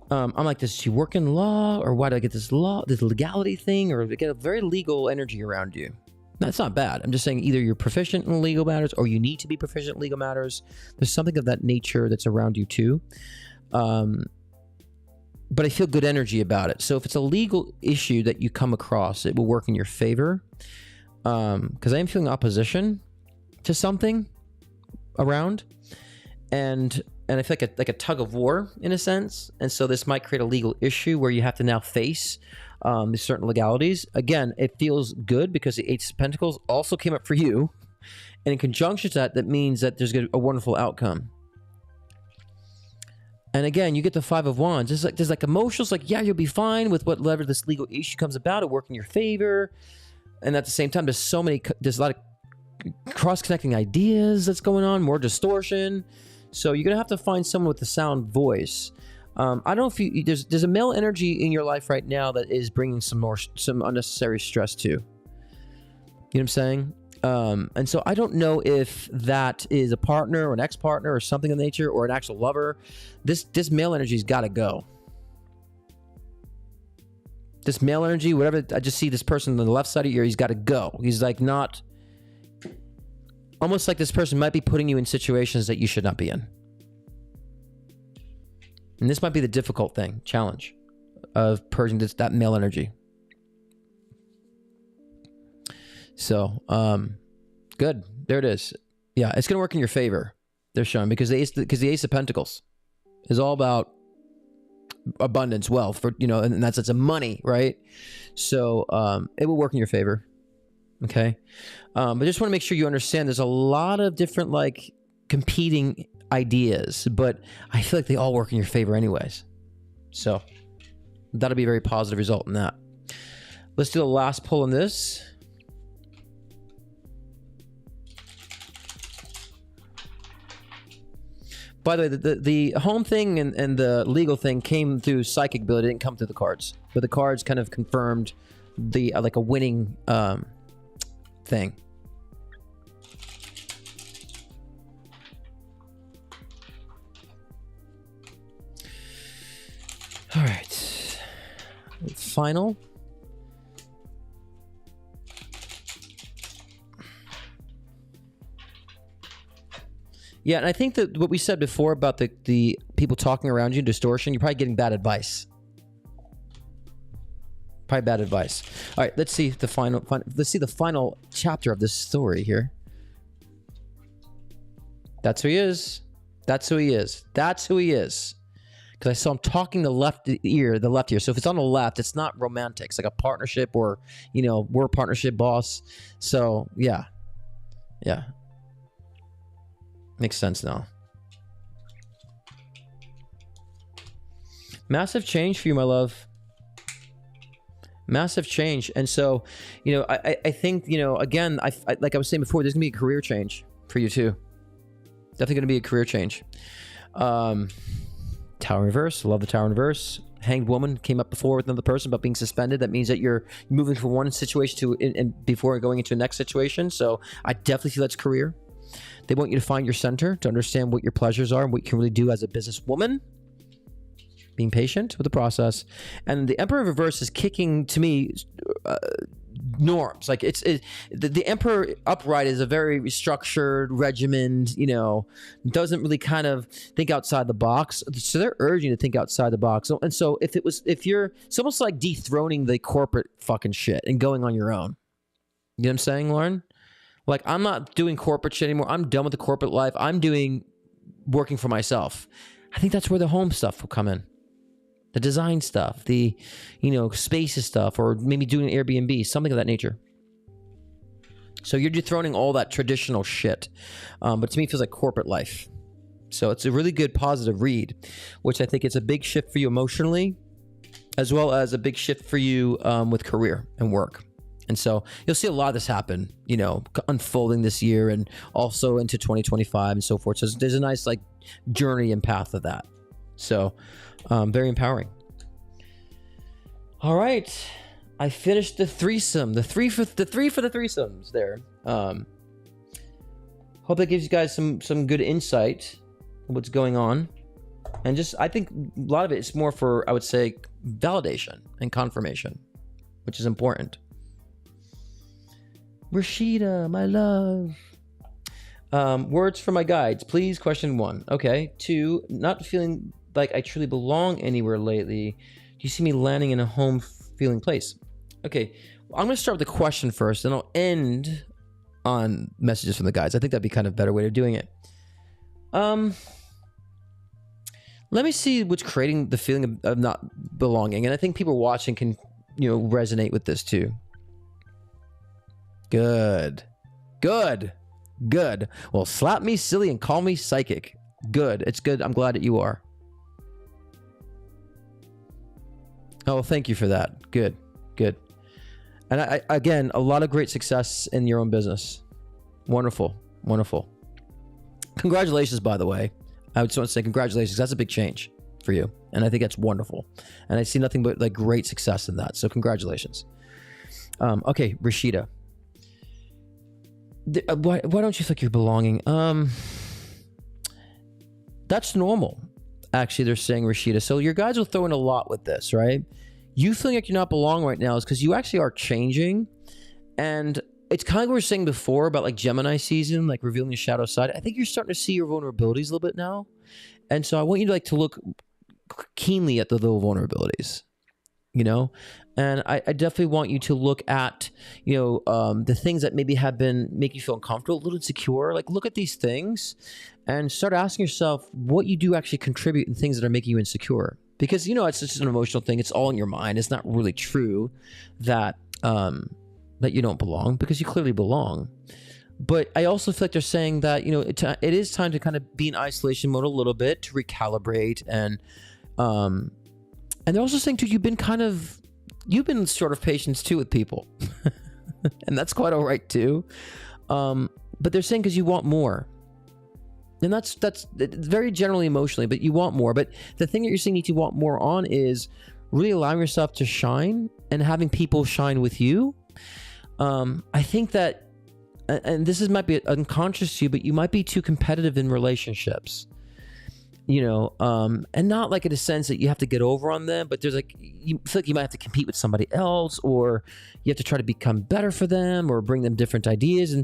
I'm like, does she work in law, or why do I get this legality thing, or I get a very legal energy around you? That's not bad. I'm just saying either you're proficient in legal matters or you need to be proficient in legal matters. There's something of that nature that's around you too. But I feel good energy about it. So if it's a legal issue that you come across, it will work in your favor. Because I am feeling opposition to something around, and I feel like a tug of war in a sense. And so this might create a legal issue where you have to now face these certain legalities. Again, it feels good because the Eight of Pentacles also came up for you. And in conjunction to that, that means that there's a wonderful outcome. And again, you get the Five of Wands. There's like emotions, like, yeah, you'll be fine with whatever this legal issue comes about. It'll work in your favor. And at the same time, there's a lot of cross-connecting ideas that's going on, more distortion. So you're going to have to find someone with a sound voice. I don't know if there's a male energy in your life right now that is bringing some unnecessary stress too. You know what I'm saying? And so I don't know if that is a partner or an ex-partner or something of nature or an actual lover. This male energy's got to go. This male energy, whatever, I just see this person on the left side of your ear, he's got to go. He's like not, almost like this person might be putting you in situations that you should not be in. And this might be the difficult challenge of purging that male energy. So, good. There it is. Yeah, it's going to work in your favor. They're showing because the Ace of Pentacles is all about abundance, wealth, for, and that's a money, right? So, it will work in your favor. Okay. But just want to make sure you understand there's a lot of different like competing ideas, but I feel like they all work in your favor anyways. So that'll be a very positive result in that. Let's do the last pull in this. By the way, the home thing and the legal thing came through psychic ability. It didn't come through the cards, but the cards kind of confirmed the like a winning thing. All right, final. Yeah, and I think that what we said before about the people talking around you, distortion, you're probably getting bad advice. Probably bad advice. All right, let's see the final chapter of this story here. That's who he is. That's who he is. That's who he is. Because I saw him talking the left ear. So if it's on the left, it's not romantic. It's like a partnership or, we're a partnership boss. So, yeah. Yeah. Makes sense now. Massive change for you, my love. Massive change. And so, I think, again, I like I was saying before, there's going to be a career change for you too. Definitely going to be a career change. Tower in reverse. Love the Tower in reverse. Hanged woman came up before with another person about being suspended. That means that you're moving from one situation to before going into a next situation. So I definitely feel that's career. They want you to find your center, to understand what your pleasures are and what you can really do as a businesswoman. Being patient with the process. And the Emperor in reverse is kicking, to me, norms. Like the Emperor upright is a very structured, regimented, doesn't really kind of think outside the box. So they're urging you to think outside the box. And so it's almost like dethroning the corporate fucking shit and going on your own. You know what I'm saying, Lauren? Like, I'm not doing corporate shit anymore. I'm done with the corporate life. I'm doing working for myself. I think that's where the home stuff will come in. The design stuff, the, spaces stuff, or maybe doing an Airbnb, something of that nature. So you're dethroning all that traditional shit. But to me, it feels like corporate life. So it's a really good positive read, which I think it's a big shift for you emotionally, as well as a big shift for you with career and work. And so you'll see a lot of this happen, unfolding this year and also into 2025 and so forth. So there's a nice like journey and path of that. So very empowering. All right. I finished the threesome, the three for the threesomes there. Hope that gives you guys some good insight on what's going on. And just, I think a lot of it is more for, I would say, validation and confirmation, which is important. Rashida, my love. Words for my guides, please. Question 1. Okay. 2, not feeling like I truly belong anywhere lately. Do you see me landing in a home feeling place? Okay. I'm going to start with the question first, and I'll end on messages from the guides. I think that'd be kind of a better way of doing it. Let me see what's creating the feeling of not belonging. And I think people watching can, resonate with this too. Good. Well, slap me silly and call me psychic. Good. It's good. I'm glad that you are. Oh, thank you for that. Good. And I again, a lot of great success in your own business. Wonderful. Congratulations, by the way. I just want to say congratulations. That's a big change for you. And I think that's wonderful. And I see nothing but like great success in that. So congratulations. Okay, Rashida. Why don't you feel like you're belonging? That's normal. Actually, they're saying, Rashida. So your guides will throw in a lot with this, right? You feeling like you're not belonging right now is because you actually are changing. And it's kind of like we were saying before about like Gemini season, like revealing your shadow side. I think you're starting to see your vulnerabilities a little bit now. And so I want you to to look keenly at the little vulnerabilities, and I definitely want you to look at, the things that maybe have been make you feel uncomfortable, a little insecure. Like look at these things and start asking yourself what you do actually contribute in things that are making you insecure. Because, it's just an emotional thing. It's all in your mind. It's not really true that you don't belong, because you clearly belong. But I also feel like they're saying that, it is time to kind of be in isolation mode a little bit to recalibrate. And they're also saying too, you've been sort of patient too with people. And that's quite all right too. But they're saying because you want more. And that's very generally emotionally, but you want more. But the thing that you're saying you want more on is really allowing yourself to shine and having people shine with you. I think that, and might be unconscious to you, but you might be too competitive in relationships, and not like in a sense that you have to get over on them, but there's like, you feel like you might have to compete with somebody else, or you have to try to become better for them or bring them different ideas.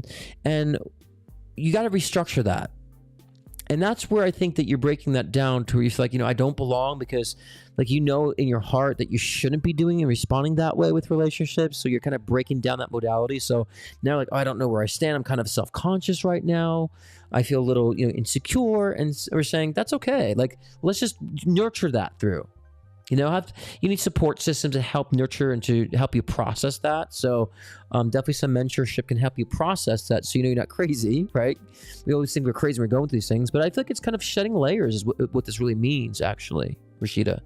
And you got to restructure that. And that's where I think that you're breaking that down to where you feel like, I don't belong because in your heart that you shouldn't be doing and responding that way with relationships. So you're kind of breaking down that modality. So now I don't know where I stand. I'm kind of self-conscious right now. I feel a little, insecure, and we're saying that's okay. Like, let's just nurture that through. You need support systems to help nurture and to help you process that. So definitely some mentorship can help you process that, so you're not crazy, right? We always think we're crazy when we're going through these things, but I feel like it's kind of shedding layers is what this really means, actually, Rashida.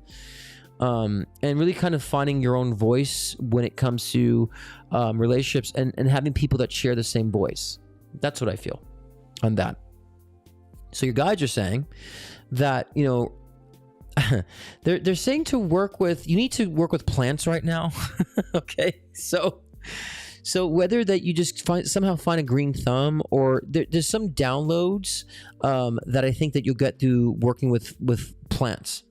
And really kind of finding your own voice when it comes to relationships and having people that share the same voice. That's what I feel on that. So your guides are saying that, they're saying you need to work with plants right now. Okay. So whether that you just somehow find a green thumb, or there's some downloads that I think that you'll get through working with plants.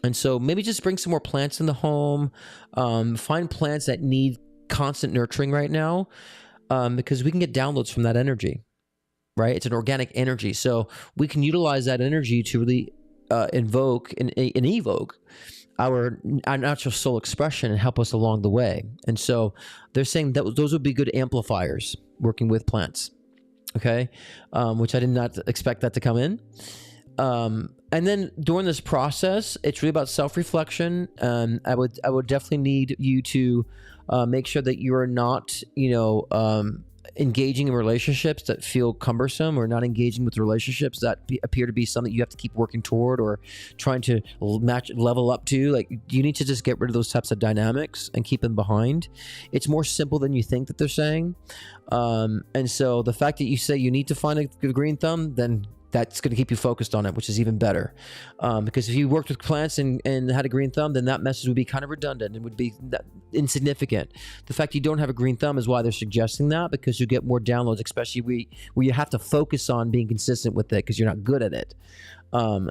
And so maybe just bring some more plants in the home, find plants that need constant nurturing right now, because we can get downloads from that energy, right? It's an organic energy. So we can utilize that energy to really invoke and evoke our natural soul expression and help us along the way. And so they're saying that those would be good amplifiers working with plants. Okay. Which I did not expect that to come in. And then during this process, it's really about self-reflection. I would definitely need you to make sure that you are not, engaging in relationships that feel cumbersome, or not engaging with relationships that appear to be something you have to keep working toward or trying to level up to. Like, you need to just get rid of those types of dynamics and keep them behind. It's more simple than you think that they're saying. And so the fact that you say you need to find a green thumb, then That's going to keep you focused on it, which is even better. Because if you worked with plants and had a green thumb, then that message would be kind of redundant and would be insignificant. The fact you don't have a green thumb is why they're suggesting that, because you get more downloads, especially where you have to focus on being consistent with it because you're not good at it.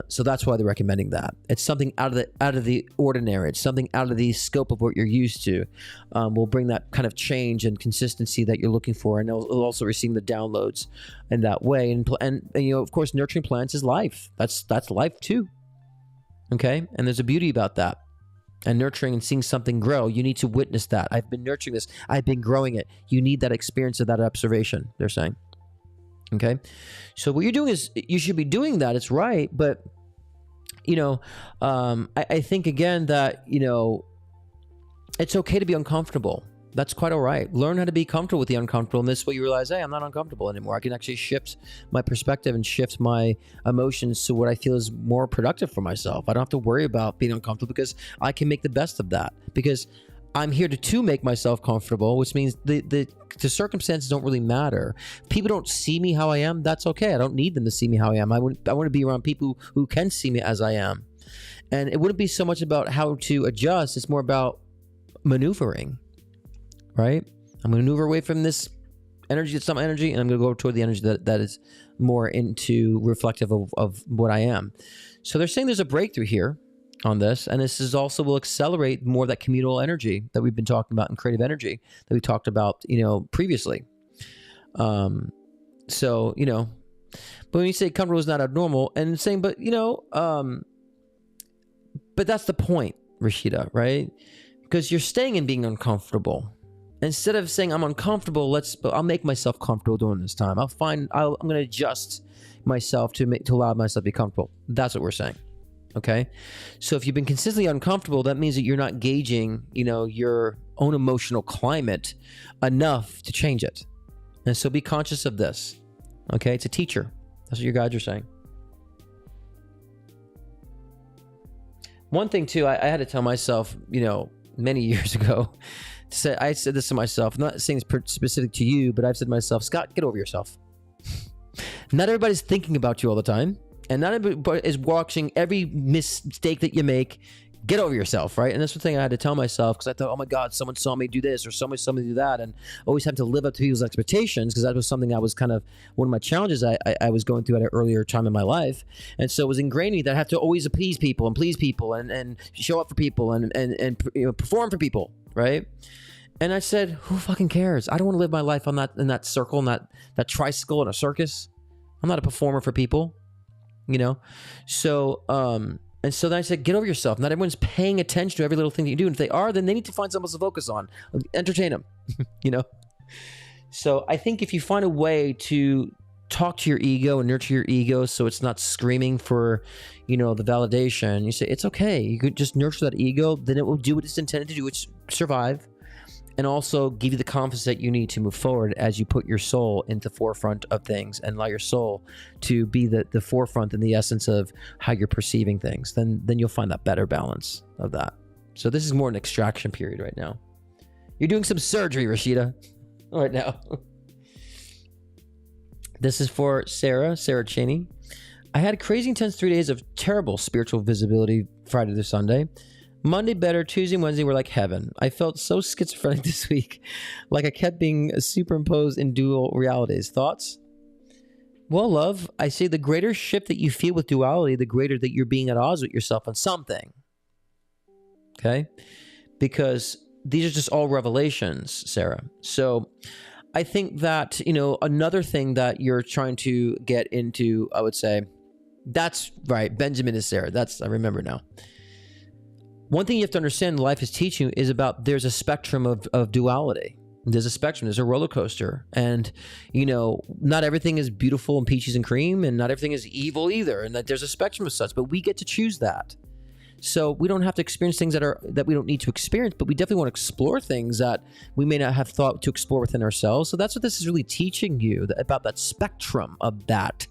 So that's why they're recommending that. It's something out of the ordinary. It's something out of the scope of what you're used to. Will bring that kind of change and consistency that you're looking for, and it'll also receive the downloads in that way. And of course, nurturing plants is life. That's life too. Okay, and there's a beauty about that. And nurturing and seeing something grow, you need to witness that. I've been nurturing this. I've been growing it. You need that experience of that observation. They're saying. Okay, so what you're doing is you should be doing that. It's right, but I think again that it's okay to be uncomfortable. That's quite all right. Learn how to be comfortable with the uncomfortable, and this way you realize, hey, I'm not uncomfortable anymore. I can actually shift my perspective and shift my emotions to what I feel is more productive for myself. I don't have to worry about being uncomfortable because I can make the best of that, because I'm here to make myself comfortable, which means the circumstances don't really matter. People don't see me how I am. That's okay. I don't need them to see me how I am. I want to be around people who can see me as I am. And it wouldn't be so much about how to adjust. It's more about maneuvering, right? I'm going to maneuver away from this energy that's not my energy, and I'm going to go toward the energy that is more into reflective of what I am. So they're saying there's a breakthrough here on this, and this is also will accelerate more of that communal energy that we've been talking about, and creative energy that we talked about previously. But when you say comfortable is not abnormal, and saying but that's the point, Rashida, right? Because you're staying in being uncomfortable instead of saying I'm uncomfortable. I'll make myself comfortable during this time. I'm going to adjust myself to allow myself to be comfortable. That's what we're saying. Okay, so if you've been consistently uncomfortable, that means that you're not gauging, your own emotional climate enough to change it. And so be conscious of this. Okay, it's a teacher. That's what your guides are saying. One thing too, I had to tell myself, many years ago, I said this to myself. I'm not saying it's specific to you, but I've said to myself, Scott, get over yourself. Not everybody's thinking about you all the time. And not everybody is watching every mistake that you make. Get over yourself, right? And that's the thing I had to tell myself, because I thought, oh my God, someone saw me do this or someone saw me do that, and always having to live up to people's expectations, because that was something I was kind of one of my challenges I was going through at an earlier time in my life. And so it was ingrained in me that I have to always appease people and please people and show up for people and perform for people, right? And I said, who fucking cares? I don't want to live my life in that circle, in that tricycle in a circus. I'm not a performer for people. So and so then I said, get over yourself. Not everyone's paying attention to every little thing that you do, and if they are, then they need to find something else to focus on. Entertain them. So I think if you find a way to talk to your ego and nurture your ego so it's not screaming for the validation, you say it's okay, you could just nurture that ego, then it will do what it's intended to do, which survive, and also give you the confidence that you need to move forward as you put your soul into the forefront of things and allow your soul to be the forefront in the essence of how you're perceiving things. Then you'll find that better balance of that. So this is more an extraction period right now. You're doing some surgery, Rashida, right now. This is for Sarah Cheney. I had a crazy intense 3 days of terrible spiritual visibility Friday to Sunday. Monday better, Tuesday and Wednesday were like heaven. I felt so schizophrenic this week, like I kept being superimposed in dual realities. Thoughts? Well, love, I say the greater shift that you feel with duality, the greater that you're being at odds with yourself on something. Okay? Because these are just all revelations, Sarah. So I think that, another thing that you're trying to get into, I would say, that's right. Benjamin is Sarah. I remember now. One thing you have to understand life is teaching you is about there's a spectrum of duality. There's a spectrum. There's a roller coaster. And, not everything is beautiful and peaches and cream, and not everything is evil either. And that there's a spectrum of such, but we get to choose that. So we don't have to experience things that we don't need to experience, but we definitely want to explore things that we may not have thought to explore within ourselves. So that's what this is really teaching you, about that spectrum of that.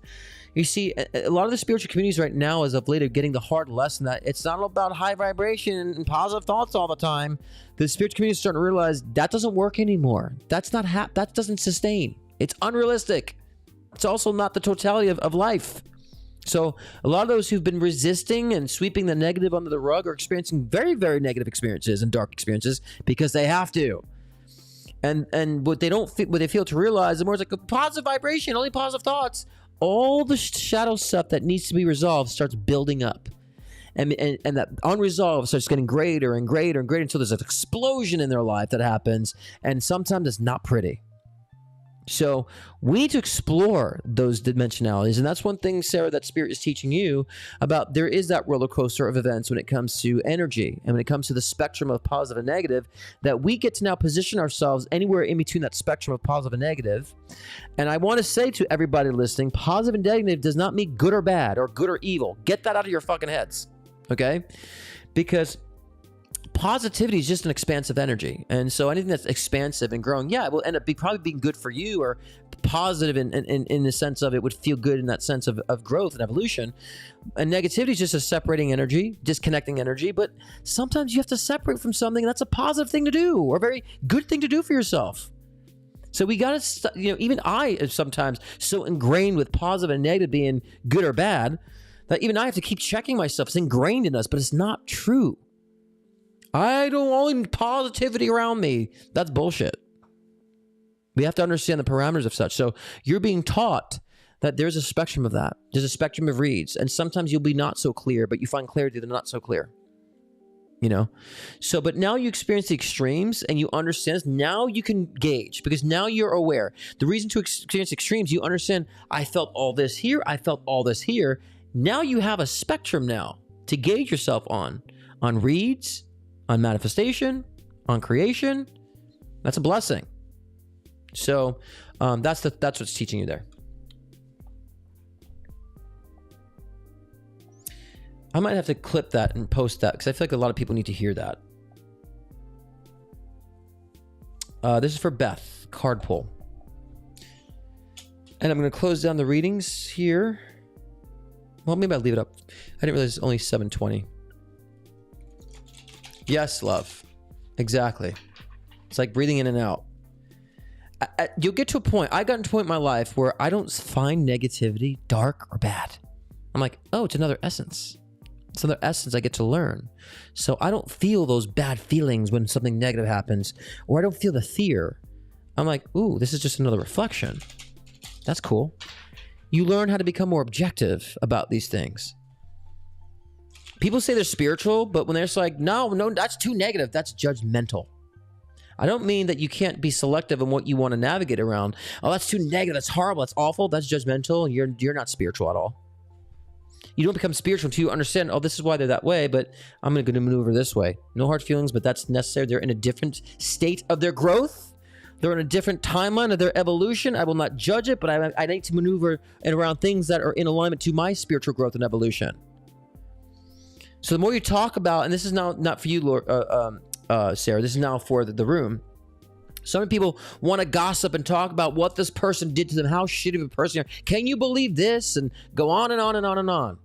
You see, a lot of the spiritual communities right now, as of late, are getting the hard lesson that it's not about high vibration and positive thoughts all the time. The spiritual community is starting to realize that doesn't work anymore. That's not that doesn't sustain. It's unrealistic. It's also not the totality of life. So a lot of those who've been resisting and sweeping the negative under the rug are experiencing very, very negative experiences and dark experiences because they have to. And what they fail to realize, the more it's like a positive vibration, only positive thoughts, all the shadow stuff that needs to be resolved starts building up. And that unresolved starts getting greater and greater and greater until there's an explosion in their life that happens. And sometimes it's not pretty. So we need to explore those dimensionalities. And that's one thing, Sarah, that Spirit is teaching you about. There is that roller coaster of events when it comes to energy and when it comes to the spectrum of positive and negative, that we get to now position ourselves anywhere in between that spectrum of positive and negative. And I want to say to everybody listening, positive and negative does not mean good or bad or good or evil. Get that out of your fucking heads. Okay? Because positivity is just an expansive energy. And so anything that's expansive and growing, it will end up probably being good for you, or positive in the sense of it would feel good in that sense of growth and evolution. And negativity is just a separating energy, disconnecting energy. But sometimes you have to separate from something, and that's a positive thing to do, or a very good thing to do for yourself. So we got to, even I am sometimes so ingrained with positive and negative being good or bad that even I have to keep checking myself. It's ingrained in us, but it's not true. I don't want positivity around me. That's bullshit. We have to understand the parameters of such. So you're being taught that there's a spectrum of that. There's a spectrum of reads. And sometimes you'll be not so clear, but you find clarity, they're not so clear. So, but now you experience the extremes and you understand. Now you can gauge, because now you're aware. The reason to experience extremes, you understand, I felt all this here, I felt all this here. Now you have a spectrum now to gauge yourself on reads, on manifestation, on creation. That's a blessing. So that's what's teaching you there. I might have to clip that and post that because I feel like a lot of people need to hear that. This is for Beth, card pull. And I'm going to close down the readings here. Well, maybe I'll leave it up. I didn't realize it's only 7:20. Yes, love. Exactly. It's like breathing in and out. You'll get to a point. I got to a point in my life where I don't find negativity dark or bad. I'm like, oh, it's another essence. It's another essence I get to learn. So I don't feel those bad feelings when something negative happens, or I don't feel the fear. I'm like, ooh, this is just another reflection. That's cool. You learn how to become more objective about these things. People say they're spiritual, but when they're just like, no, that's too negative, that's judgmental. I don't mean that you can't be selective in what you want to navigate around. Oh, that's too negative, that's horrible, that's awful, that's judgmental, and you're not spiritual at all. You don't become spiritual until you understand, oh, this is why they're that way, but I'm going to maneuver this way. No hard feelings, but that's necessary. They're in a different state of their growth. They're in a different timeline of their evolution. I will not judge it, but I need to maneuver around things that are in alignment to my spiritual growth and evolution. So the more you talk about, and this is now not for you, Sarah, this is now for the room. So many people want to gossip and talk about what this person did to them, how shitty of a person they are. Can you believe this? And go on and on and on and on.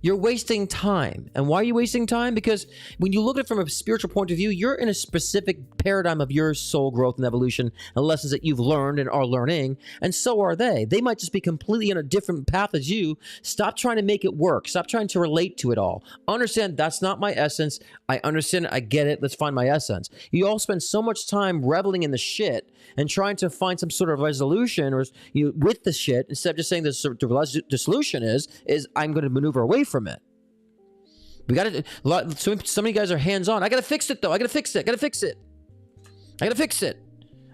You're wasting time. And why are you wasting time? Because when you look at it from a spiritual point of view, you're in a specific paradigm of your soul growth and evolution and lessons that you've learned and are learning. And so are they. They might just be completely on a different path as you. Stop trying to make it work. Stop trying to relate to it all. Understand that's not my essence. I understand it. I get it. Let's find my essence. You all spend so much time reveling in the shit and trying to find some sort of resolution or with the shit instead of just saying the solution is I'm going to maneuver away from it. We got to. So many guys are hands-on. I got to fix it though. I got to fix it. I got to fix it. I got to fix it.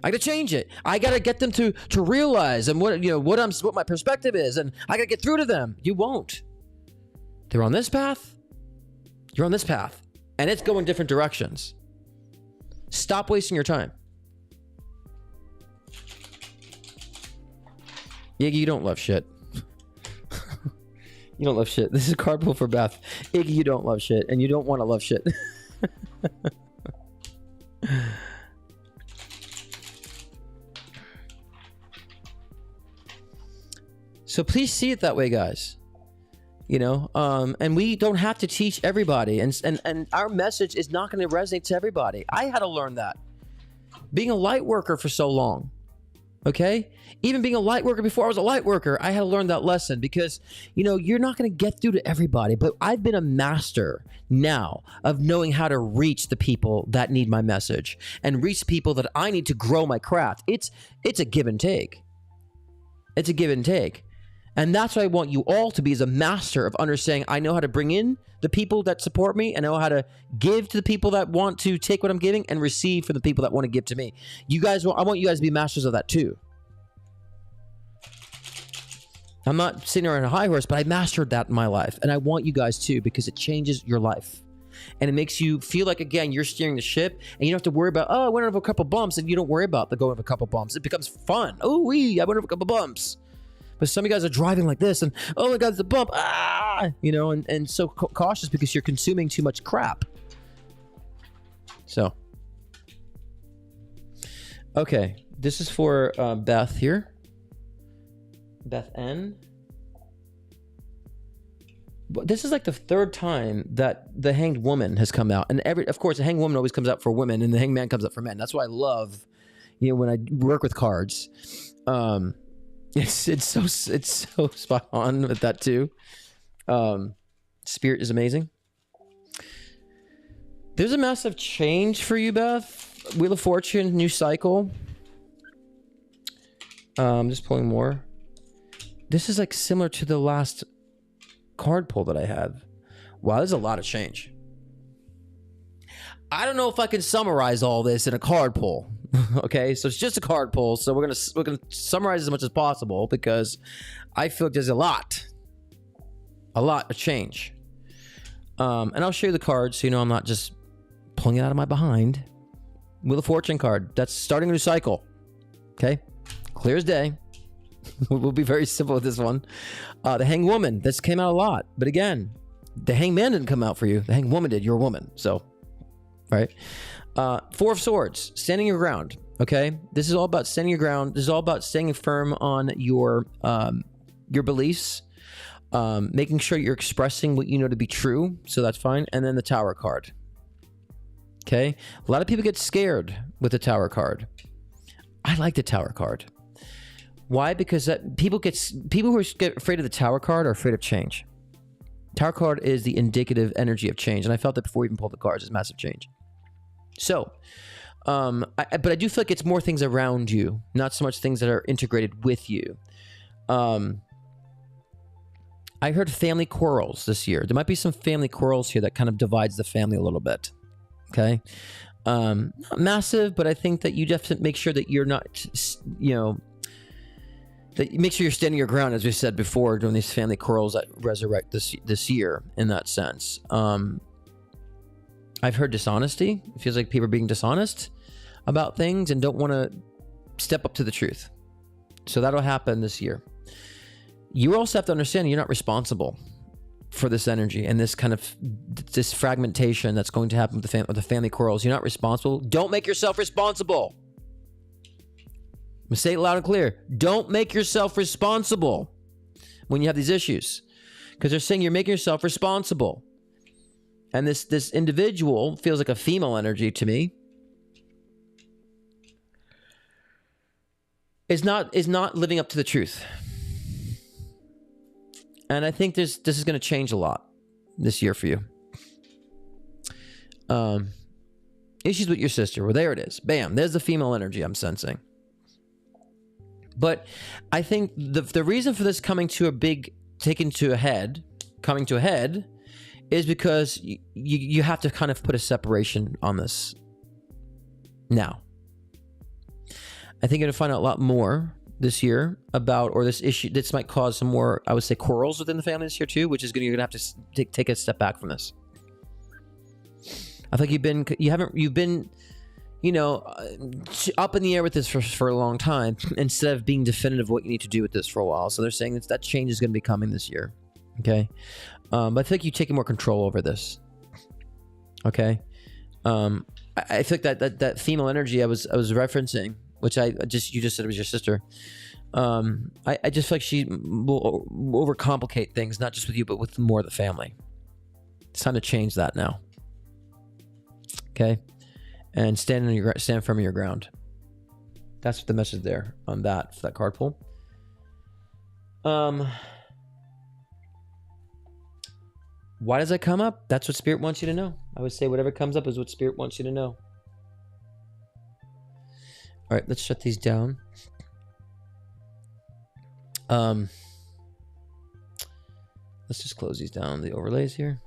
I got to change it. I got to get them to realize and what my perspective is, and I got to get through to them. You won't. They're on this path. You're on this path, and it's going different directions. Stop wasting your time. Iggy, you don't love shit. You don't love shit. This is a card pull for Beth. Iggy, you don't love shit, and you don't want to love shit. So please see it that way, guys. And we don't have to teach everybody, and our message is not going to resonate to everybody. I had to learn that. Being a light worker for so long, Okay? Even being a light worker, before I was a light worker, I had to learn that lesson because, you're not going to get through to everybody, but I've been a master now of knowing how to reach the people that need my message and reach people that I need to grow my craft. It's a give and take. It's a give and take. And that's what I want you all to be, as a master of understanding. I know how to bring in the people that support me. I know how to give to the people that want to take what I'm giving and receive from the people that want to give to me. I want you guys to be masters of that too. I'm not sitting around a high horse, but I mastered that in my life. And I want you guys to, because it changes your life. And it makes you feel like, again, you're steering the ship and you don't have to worry about, I went over a couple bumps, and you don't worry about the going over a couple bumps. It becomes fun. I went over a couple bumps. But some of you guys are driving like this and, oh my God, it's a bump. And so cautious because you're consuming too much crap. So, okay. This is for Beth here. Beth N. This is like the third time that the Hanged Woman has come out. And of course, the Hanged Woman always comes out for women and the Hanged Man comes out for men. That's why I love, when I work with cards. It's so spot on with that too. Spirit is amazing. There's a massive change for you, Beth. Wheel of Fortune, new cycle. Just pulling more. This is like similar to the last card pull that I had. Wow, there's a lot of change. I don't know if I can summarize all this in a card pull. Okay, so it's just a card pull, so we're gonna summarize as much as possible because I feel like there's a lot of change. And I'll show you the cards so I'm not just pulling it out of my behind. Wheel of Fortune card. That's starting a new cycle. Okay, clear as day. We'll be very simple with this one. The Hanged Woman. This came out a lot, but again, the Hanged Man didn't come out for you. The Hanged Woman did. You're a woman, so right. Four of Swords, standing your ground. Okay, this is all about standing your ground. This is all about staying firm on your beliefs, making sure you're expressing what you know to be true. So that's fine. And then the Tower card. Okay, a lot of people get scared with the Tower card. I like the Tower card. Why? Because people who get afraid of the Tower card are afraid of change. Tower card is the indicative energy of change, and I felt that before we even pulled the cards. It's massive change. So, but I do feel like it's more things around you, not so much things that are integrated with you. I heard family quarrels this year. There might be some family quarrels here that kind of divides the family a little bit. Okay, not massive, but I think that you have to make sure that you're not, that you make sure you're standing your ground, as we said before, during these family quarrels that resurrect this year. In that sense, I've heard dishonesty. It feels like people are being dishonest about things and don't want to step up to the truth. So that'll happen this year. You also have to understand you're not responsible for this energy and this kind of this fragmentation that's going to happen with the family quarrels. You're not responsible. Don't make yourself responsible. I'm going to say it loud and clear. Don't make yourself responsible when you have these issues, because they're saying you're making yourself responsible. And this individual feels like a female energy to me. Is not living up to the truth. And I think this is going to change a lot this year for you. Issues with your sister. Well, there it is. Bam. There's the female energy I'm sensing. But I think the reason for this coming to a head is because you have to kind of put a separation on this now. I think you're going to find out a lot more this year about, or this issue, this might cause some more, I would say, quarrels within the family this year too, which is you're going to have to take a step back from this. I think you've been, up in the air with this for a long time instead of being definitive of what you need to do with this for a while. So they're saying that change is going to be coming this year. Okay. But I think you've taken more control over this. Okay. I think that female energy I was referencing, which you just said it was your sister. I just feel like she will overcomplicate things, not just with you, but with more of the family. It's time to change that now. Okay. And stand firm on your ground. That's the message there on that, for that card pull. Why does that come up? That's what Spirit wants you to know. I would say whatever comes up is what Spirit wants you to know. All right, let's shut these down. Let's just close these down, the overlays here.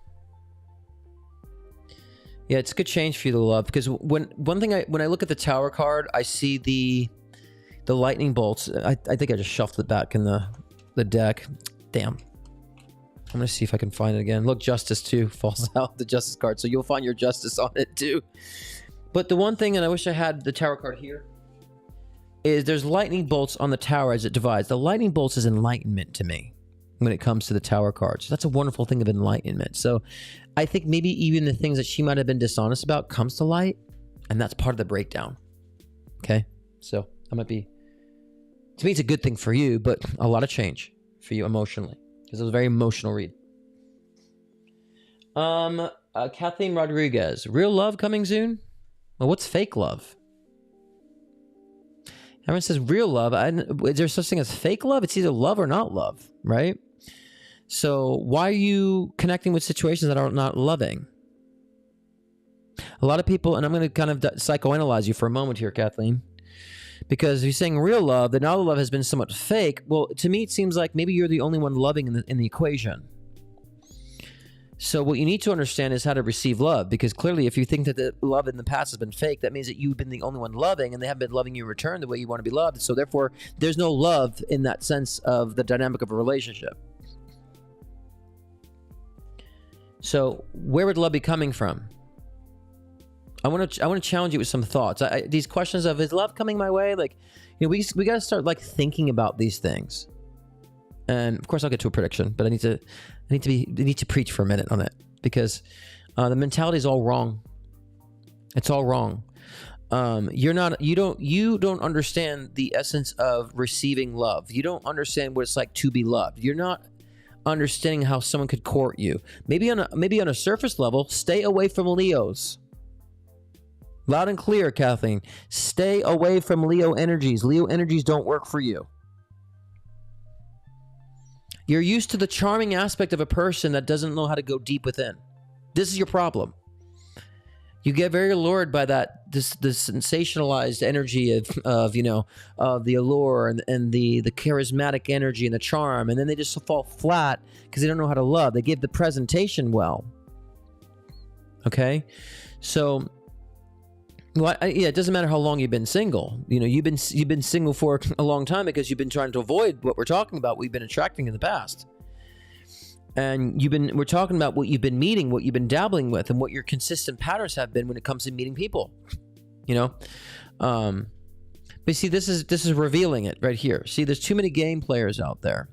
Yeah, it's a good change for you to love, because when I look at the Tower card, I see the lightning bolts. I think I just shuffled it back in the deck. Damn. I'm gonna see if I can find it again. Look, Justice too falls out, the Justice card, so you'll find your Justice on it too. But the one thing, and I wish I had the Tower card here, is there's lightning bolts on the Tower as it divides. The lightning bolts is enlightenment to me when it comes to the Tower cards. So that's a wonderful thing of enlightenment. So I think maybe even the things that she might have been dishonest about comes to light, and that's part of the breakdown. Okay? So that might be, to me, it's a good thing for you, but a lot of change for you emotionally, because it was a very emotional read. Kathleen Rodriguez, real love coming soon? Well, what's fake love? Everyone says real love. Is there such thing as fake love? It's either love or not love, right? So why are you connecting with situations that are not loving? A lot of people, and I'm going to kind of psychoanalyze you for a moment here, Kathleen, because you're saying real love, then all the love has been somewhat fake. Well, to me, it seems like maybe you're the only one loving in the equation. So what you need to understand is how to receive love, because clearly if you think that the love in the past has been fake, that means that you've been the only one loving and they haven't been loving you in return the way you want to be loved. So therefore, there's no love in that sense of the dynamic of a relationship. So where would love be coming from? I want to challenge you with some thoughts. These questions of, is love coming my way? Like, you know, we got to start like thinking about these things. And of course I'll get to a prediction, but I need to preach for a minute on it, because the mentality is all wrong. It's all wrong. You don't understand the essence of receiving love. You don't understand what it's like to be loved. You're not understanding how someone could court you. Maybe on a surface level, stay away from Leos. Loud and clear, Kathleen. Stay away from Leo energies. Leo energies don't work for you. You're used to the charming aspect of a person that doesn't know how to go deep within. This is your problem. You get very allured by this sensationalized energy of the allure and the charismatic energy and the charm, and then they just fall flat because they don't know how to love. They give the presentation well. Okay, so. Well, it doesn't matter how long you've been single. You know, you've been single for a long time because you've been trying to avoid what we're talking about. We've been attracting in the past, and we're talking about what you've been meeting, what you've been dabbling with, and what your consistent patterns have been when it comes to meeting people. You know, but see, this is revealing it right here. See, there's too many game players out there.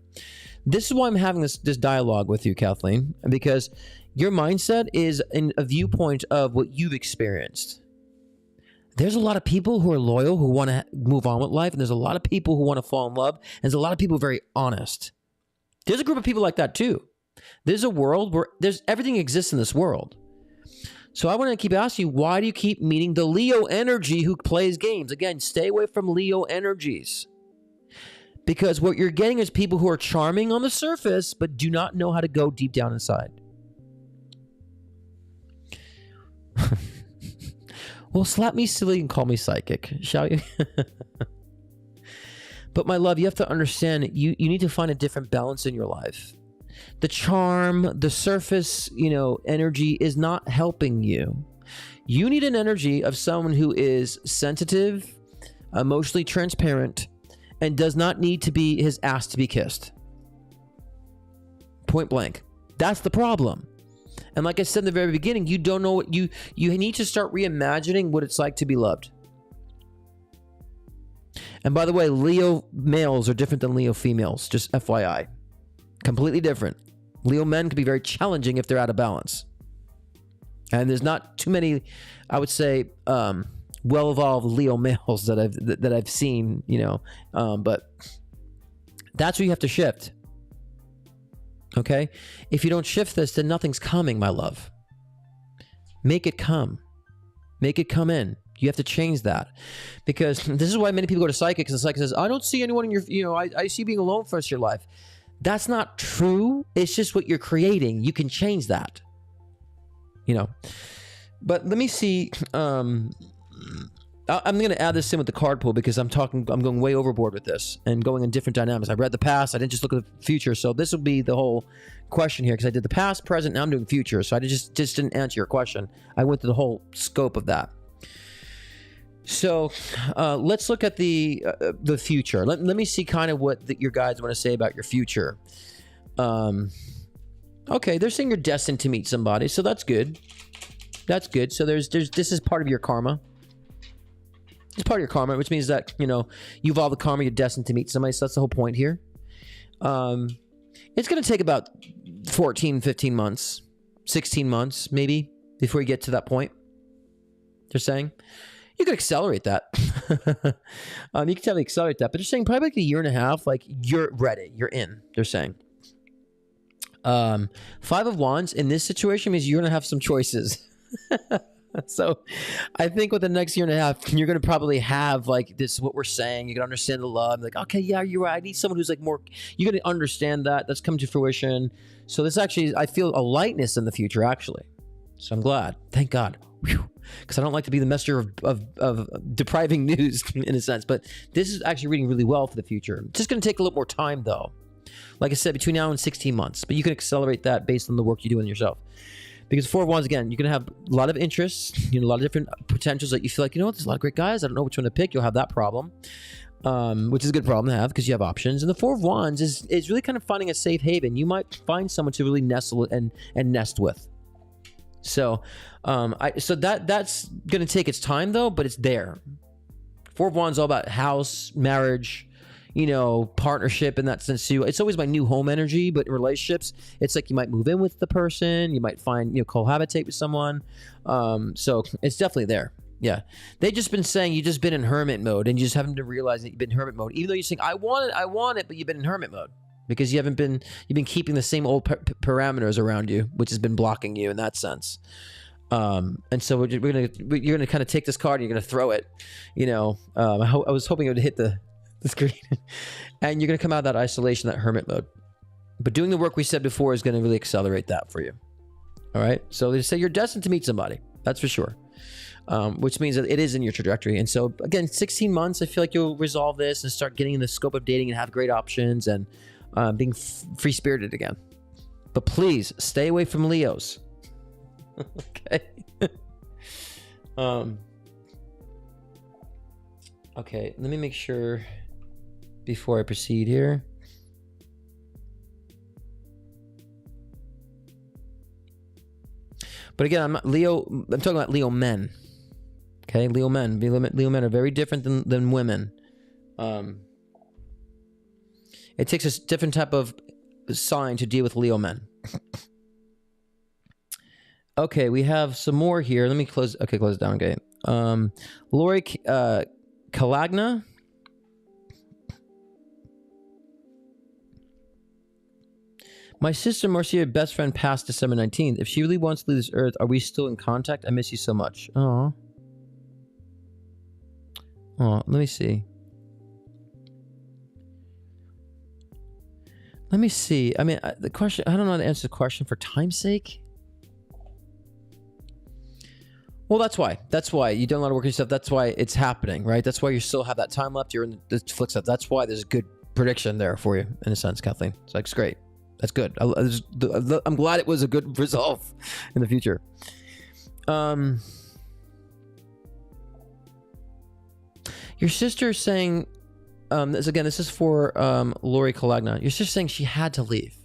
This is why I'm having this dialogue with you, Kathleen, because your mindset is in a viewpoint of what you've experienced. There's a lot of people who are loyal, who want to move on with life, and there's a lot of people who want to fall in love, and there's a lot of people very honest. There's a group of people like that too. There's a world where everything exists in this world. So I want to keep asking you, why do you keep meeting the Leo energy who plays games? Again, stay away from Leo energies. Because what you're getting is people who are charming on the surface, but do not know how to go deep down inside. Well, slap me silly and call me psychic, shall you? But my love, you have to understand, you need to find a different balance in your life. The charm, the surface, energy is not helping you. You need an energy of someone who is sensitive, emotionally transparent, and does not need to be his ass to be kissed. Point blank. That's the problem. And like I said in the very beginning, you don't know what you need to start reimagining what it's like to be loved. And by the way, Leo males are different than Leo females, just FYI. Completely different. Leo men can be very challenging if they're out of balance. And there's not too many, I would say, well-evolved Leo males that I've seen, but that's where you have to shift. Okay? If you don't shift this, then nothing's coming, my love. Make it come. Make it come in. You have to change that, because this is why many people go to psychics, and the psychic says, I don't see anyone in your, I see you being alone for the rest of your life. That's not true. It's just what you're creating. You can change that, But let me see. I'm going to add this in with the card pool, because I'm going way overboard with this and going in different dynamics. I read the past. I didn't just look at the future. So this will be the whole question here, because I did the past, present, now I'm doing future. So I just didn't answer your question. I went through the whole scope of that. So let's look at the future. Let me see kind of what your guides want to say about your future. Okay, they're saying you're destined to meet somebody, so that's good. That's good. So this is part of your karma. It's part of your karma, which means that you evolve the karma. You're destined to meet somebody. So that's the whole point here. It's going to take about 14, 15 months, 16 months maybe before you get to that point. They're saying. You could accelerate that. You can totally accelerate that, but they're saying probably like a year and a half, like you're ready, you're in, they're saying. 5 of Wands in this situation means you're going to have some choices. So I think with the next year and a half, you're going to probably have like this, what we're saying. You can understand the love. Like, okay, yeah, you're right. I need someone who's like more, you're going to understand that. That's come to fruition. So this actually, I feel a lightness in the future, actually. So I'm glad. Thank God. Because I don't like to be the messenger of depriving news in a sense. But this is actually reading really well for the future. It's just going to take a little more time, though. Like I said, between now and 16 months. But you can accelerate that based on the work you do in yourself. Because 4 of Wands, again, you're going to have a lot of interests, a lot of different potentials that you feel like, there's a lot of great guys. I don't know which one to pick. You'll have that problem, which is a good problem to have because you have options. And the 4 of Wands is really kind of finding a safe haven. You might find someone to really nestle and nest with. So, that's going to take its time though, but it's there. 4 of Wands is all about house, marriage, partnership in that sense too. It's always my new home energy, but in relationships, it's like you might move in with the person, you might find, cohabitate with someone. So it's definitely there. Yeah. They've just been saying you've just been in hermit mode and you just haven't been realizing that you've been in hermit mode, even though you're saying, I want it, but you've been in hermit mode. Because you've been keeping the same old parameters around you, which has been blocking you in that sense. And so you're gonna kind of take this card and you're gonna throw it. I was hoping it would hit the screen, and you're gonna come out of that isolation, that hermit mode. But doing the work we said before is gonna really accelerate that for you. All right. So they say you're destined to meet somebody. That's for sure. Which means that it is in your trajectory. And so again, 16 months, I feel like you'll resolve this and start getting in the scope of dating and have great options and being free-spirited again. But please stay away from Leos. Okay. Okay, let me make sure before I proceed here. But again, I'm talking about Leo men. Okay, Leo men. Leo men are very different than women. It takes a different type of sign to deal with Leo men. Okay, we have some more here. Let me close it down. Okay. Lori Kalagna. My sister Marcia, best friend, passed December 19th. If she really wants to leave this earth, are we still in contact? I miss you so much. Oh, let me see. Let me see. I mean, the question, I don't know how to answer the question for time's sake. Well, that's why. That's why you done a lot of work on yourself. That's why it's happening, right? That's why you still have that time left. You're in the flip side. That's why there's a good prediction there for you, in a sense, Kathleen. So it's great. That's good. I'm glad it was a good resolve in the future. Your sister saying, this is for Lori Kalagna. Your sister saying she had to leave.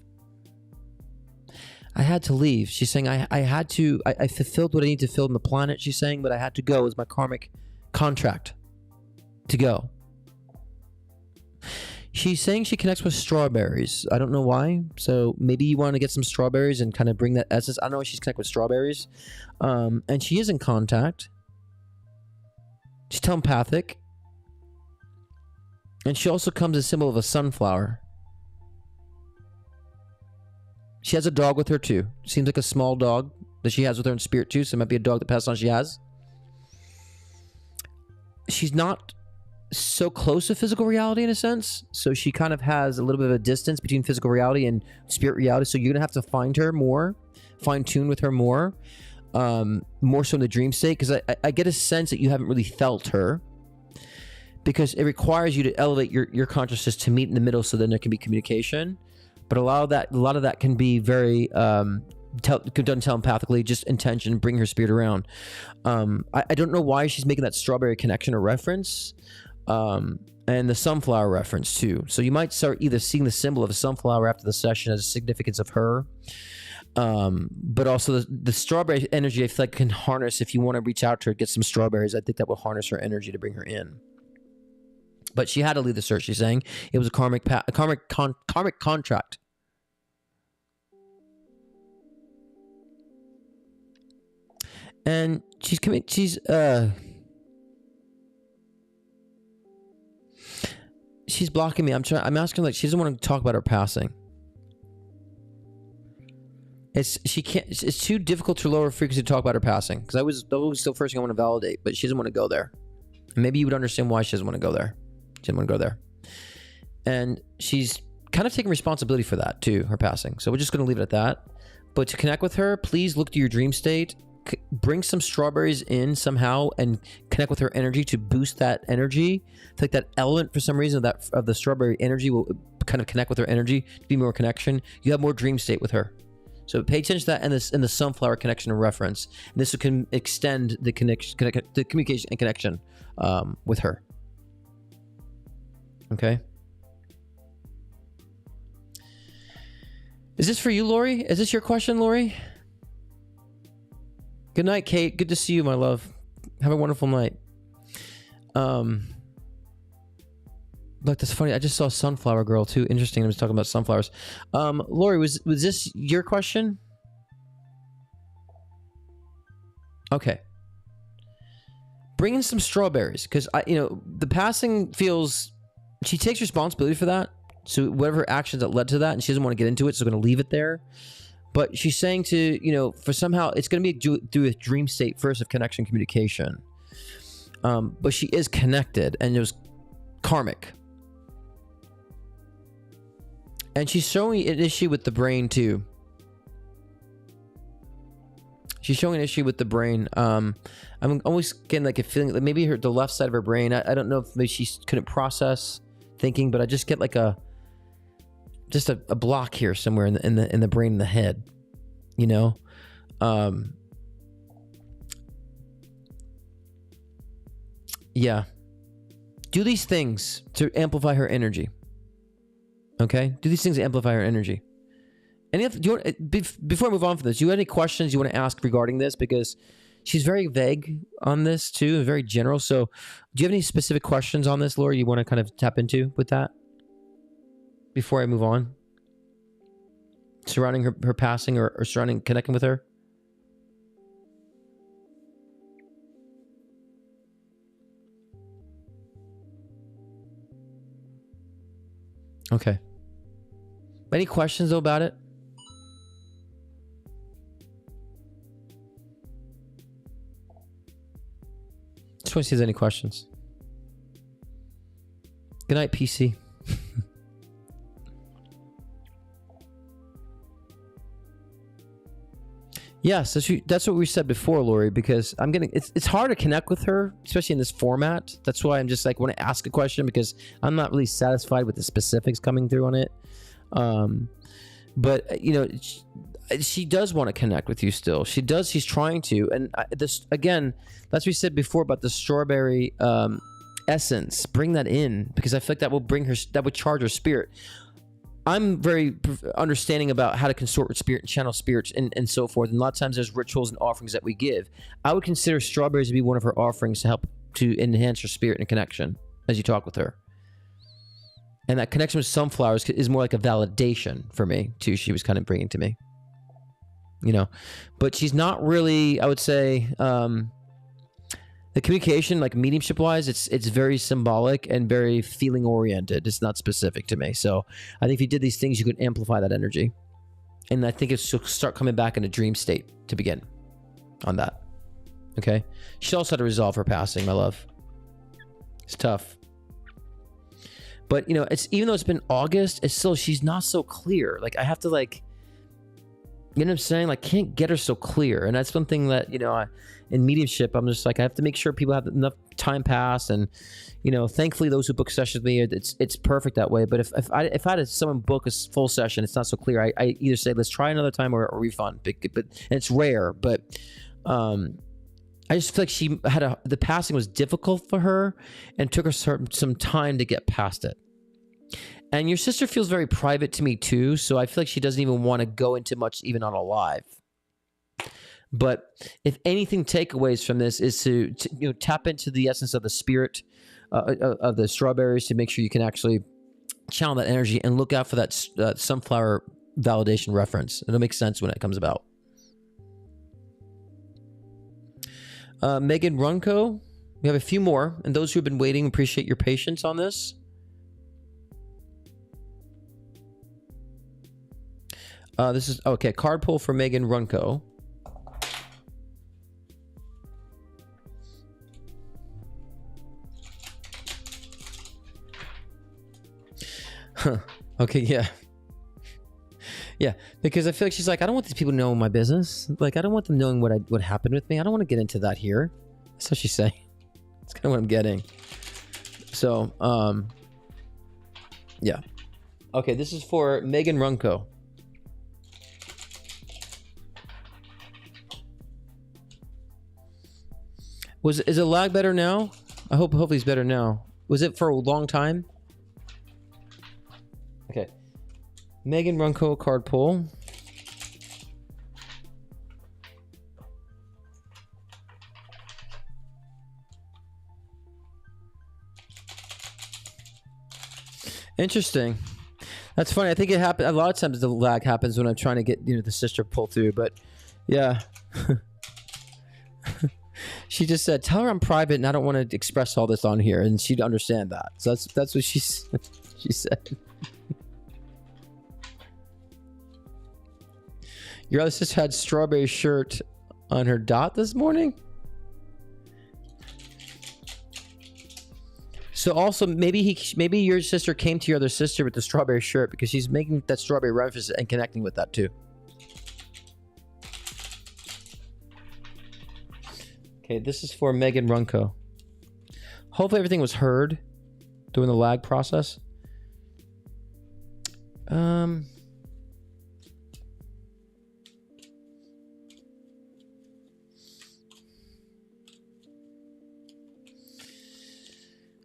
I had to leave. She's saying I fulfilled what I need to fill on the planet. She's saying, but I had to go. It was my karmic contract to go. She's saying she connects with strawberries. I don't know why. So maybe you want to get some strawberries and kind of bring that essence. I don't know why she's connected with strawberries. And she is in contact. She's telepathic. And she also comes as a symbol of a sunflower. She has a dog with her too. Seems like a small dog that she has with her in spirit too. So it might be a dog that passed on she has. she's not so close to physical reality in a sense. So she kind of has a little bit of a distance between physical reality and spirit reality. So you're gonna have to find her more, fine tune with her more so in the dream state. Because I get a sense that you haven't really felt her, because it requires you to elevate your consciousness to meet in the middle, so then there can be communication. But a lot of that can be very done telepathically, just intention, bring her spirit around. I don't know why she's making that strawberry connection or reference, and the sunflower reference too. So you might start either seeing the symbol of a sunflower after the session as a significance of her, but also the strawberry energy I feel like can harness. If you want to reach out to her, get some strawberries, I think that will harness her energy to bring her in. But she had to leave the search. She's saying it was a karmic contract. And she's blocking me. I'm asking, like, she doesn't want to talk about her passing. It's too difficult to lower frequency to talk about her passing, because that was still first thing I want to validate, but she doesn't want to go there. And maybe you would understand why she doesn't want to go there. She didn't want to go there. And she's kind of taking responsibility for that too, her passing. So we're just going to leave it at that. But to connect with her, please look to your dream state. Bring some strawberries in somehow and connect with her energy to boost that energy. I feel like that element, for some reason, of the strawberry energy will kind of connect with her energy to be more connection. You have more dream state with her. So pay attention to that and the sunflower connection and reference. And this can extend the communication and connection with her. Okay. Is this for you, Lori? Is this your question, Lori? Good night, Kate. Good to see you, my love. Have a wonderful night. Look, that's funny. I just saw Sunflower Girl too. Interesting. I was talking about sunflowers. Lori, was this your question? Okay. Bring in some strawberries, because the passing feels. She takes responsibility for that. So whatever actions that led to that, and she doesn't want to get into it, so going to leave it there. But she's saying to, for somehow, it's going to be through a dream state first of connection, communication. But she is connected, and it was karmic. And she's showing an issue with the brain too. She's showing an issue with the brain. I'm always getting like a feeling that maybe the left side of her brain. I don't know if maybe she couldn't process thinking, but I just get like a block here somewhere in the brain and the head, yeah. Do these things to amplify her energy. Okay, do these things to amplify her energy. Before I move on from this, do you have any questions you want to ask regarding this? Because she's very vague on this too, and very general. So do you have any specific questions on this, Laura, you want to kind of tap into with that before I move on? Surrounding her passing or surrounding connecting with her? Okay. Any questions though about it? Just want to see if there's any questions. Good night, PC. Yes, that's what we said before, Lori, because it's hard to connect with her, especially in this format. That's why I'm just like, want to ask a question, because I'm not really satisfied with the specifics coming through on it. But she does want to connect with you still. She does. She's trying to. And this, again, that's what we said before about the strawberry essence. Bring that in, because I feel like that would charge her spirit. I'm very understanding about how to consort with spirit and channel spirits and so forth. And a lot of times there's rituals and offerings that we give. I would consider strawberries to be one of her offerings to help to enhance her spirit and connection as you talk with her. And that connection with sunflowers is more like a validation for me too. She was kind of bringing to me, but she's not really, I would say, the communication, like mediumship wise, it's very symbolic and very feeling oriented. It's not specific to me. So I think if you did these things, you could amplify that energy. And I think she'll start coming back in a dream state to begin on that. Okay. She also had to resolve her passing, my love. It's tough. But, you know, it's even though it's been August, it's still, she's not so clear. Like, I have to, like, you know what I'm saying? Like, can't get her so clear. And that's one thing that, you know, in mediumship, I'm just like, I have to make sure people have enough time pass. And, you know, thankfully, those who book sessions with me, it's perfect that way. But if I had someone book a full session, it's not so clear. I either say, let's try another time or refund. But and it's rare. But I just feel like she had the passing was difficult for her and took her some time to get past it. And your sister feels very private to me too, so I feel like she doesn't even want to go into much even on a live. But if anything, takeaways from this is to you know, tap into the essence of the spirit of the strawberries to make sure you can actually channel that energy and look out for that sunflower validation reference. It'll make sense when it comes about. Megan Runco, we have a few more, and those who have been waiting, appreciate your patience on this. This is, okay, card pull for Megan Runco. Huh. Okay, yeah. Yeah, because I feel like she's like, I don't want these people knowing my business. Like, I don't want them knowing what happened with me. I don't want to get into that here. That's what she's saying. That's kind of what I'm getting. So, yeah. Okay, this is for Megan Runco. Is it lag better now? Hopefully it's better now. Was it for a long time? Okay. Megan Runco card pull. Interesting. That's funny. I think it happened a lot of times. The lag happens when I'm trying to get, you know, the sister pull through. But yeah. She just said, tell her I'm private and I don't want to express all this on here, and she'd understand that. So that's what she said. Your other sister had strawberry shirt on her dot this morning. So also maybe your sister came to your other sister with the strawberry shirt because she's making that strawberry reference and connecting with that too. Okay, this is for Megan Runco. Hopefully everything was heard during the lag process.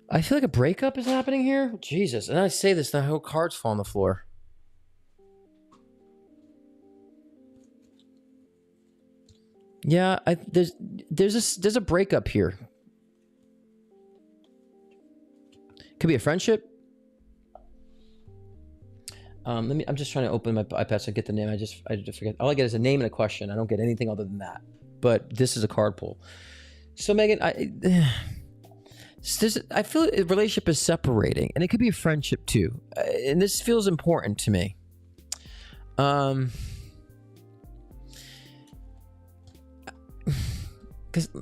I feel like a breakup is happening here. Jesus, and I say this, the whole cards fall on the floor. Yeah, there's a breakup here. Could be a friendship. I'm just trying to open my iPad so I get the name. I just forget. All I get is a name and a question. I don't get anything other than that. But this is a card pull. So Megan, I feel a relationship is separating, and it could be a friendship too. And this feels important to me. Because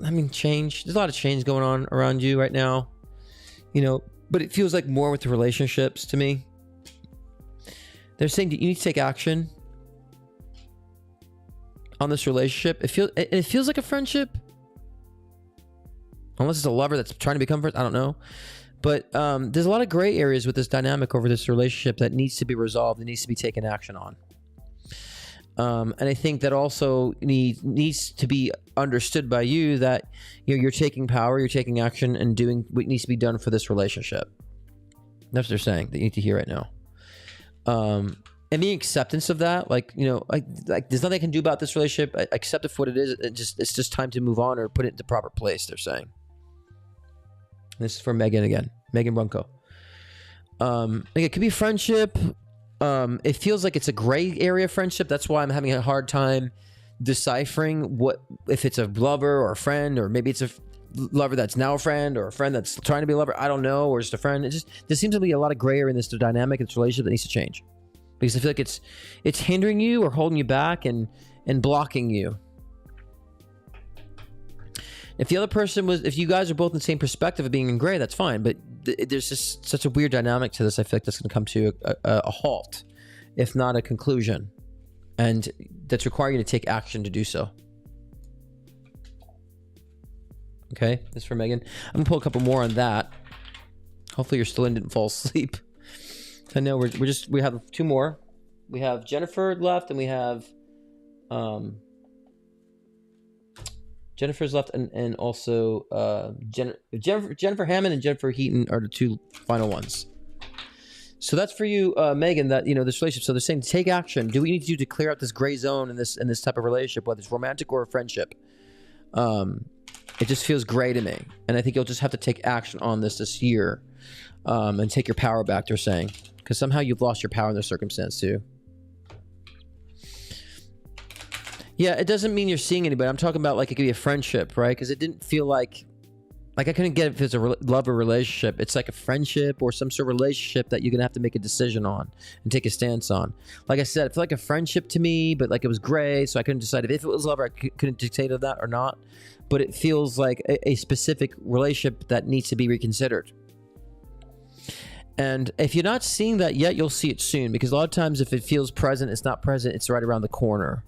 I mean, change. There's a lot of change going on around you right now, you know. But it feels like more with the relationships to me. They're saying that you need to take action on this relationship. It feels like a friendship, unless it's a lover that's trying to become friends. I don't know, but there's a lot of gray areas with this dynamic over this relationship that needs to be resolved and needs to be taken action on. And I think that also needs to be understood by you that, you know, you're taking power, you're taking action, and doing what needs to be done for this relationship. That's what they're saying that you need to hear right now. And the acceptance of that, like, you know, like there's nothing I can do about this relationship. I accept it for what it is. It's just time to move on or put it into proper place. They're saying. This is for Megan again, Megan Runco. It could be friendship. It feels like it's a gray area friendship. That's why I'm having a hard time deciphering if it's a lover or a friend, or maybe it's a lover that's now a friend, or a friend that's trying to be a lover. I don't know, or just a friend. There seems to be a lot of gray area in this dynamic in this relationship that needs to change, because I feel like it's hindering you or holding you back and blocking you. If the other person was, if you guys are both in the same perspective of being in gray, that's fine. But there's just such a weird dynamic to this. I feel like that's going to come to a halt, if not a conclusion, and that's requiring you to take action to do so. Okay, this is for Megan. I'm gonna pull a couple more on that. Hopefully you're still in, didn't fall asleep. I know we have two more. We have Jennifer left, and we have Jennifer's left, and also Jennifer Hammond and Jennifer Heaton are the two final ones. So that's for you, Megan. That this relationship. So they're saying take action. Do what you need to do to clear out this gray zone in this type of relationship, whether it's romantic or a friendship. It just feels gray to me, and I think you'll just have to take action on this year, and take your power back. They're saying, because somehow you've lost your power in this circumstance too. Yeah, it doesn't mean you're seeing anybody. I'm talking about like it could be a friendship, right? Because it didn't feel like I couldn't get if it's a love or relationship. It's like a friendship or some sort of relationship that you're gonna have to make a decision on and take a stance on. Like I said, it felt like a friendship to me, but like it was gray, so I couldn't decide if it was love or I couldn't dictate of that or not. But it feels like a specific relationship that needs to be reconsidered. And if you're not seeing that yet, you'll see it soon, because a lot of times if it feels present, it's not present, it's right around the corner.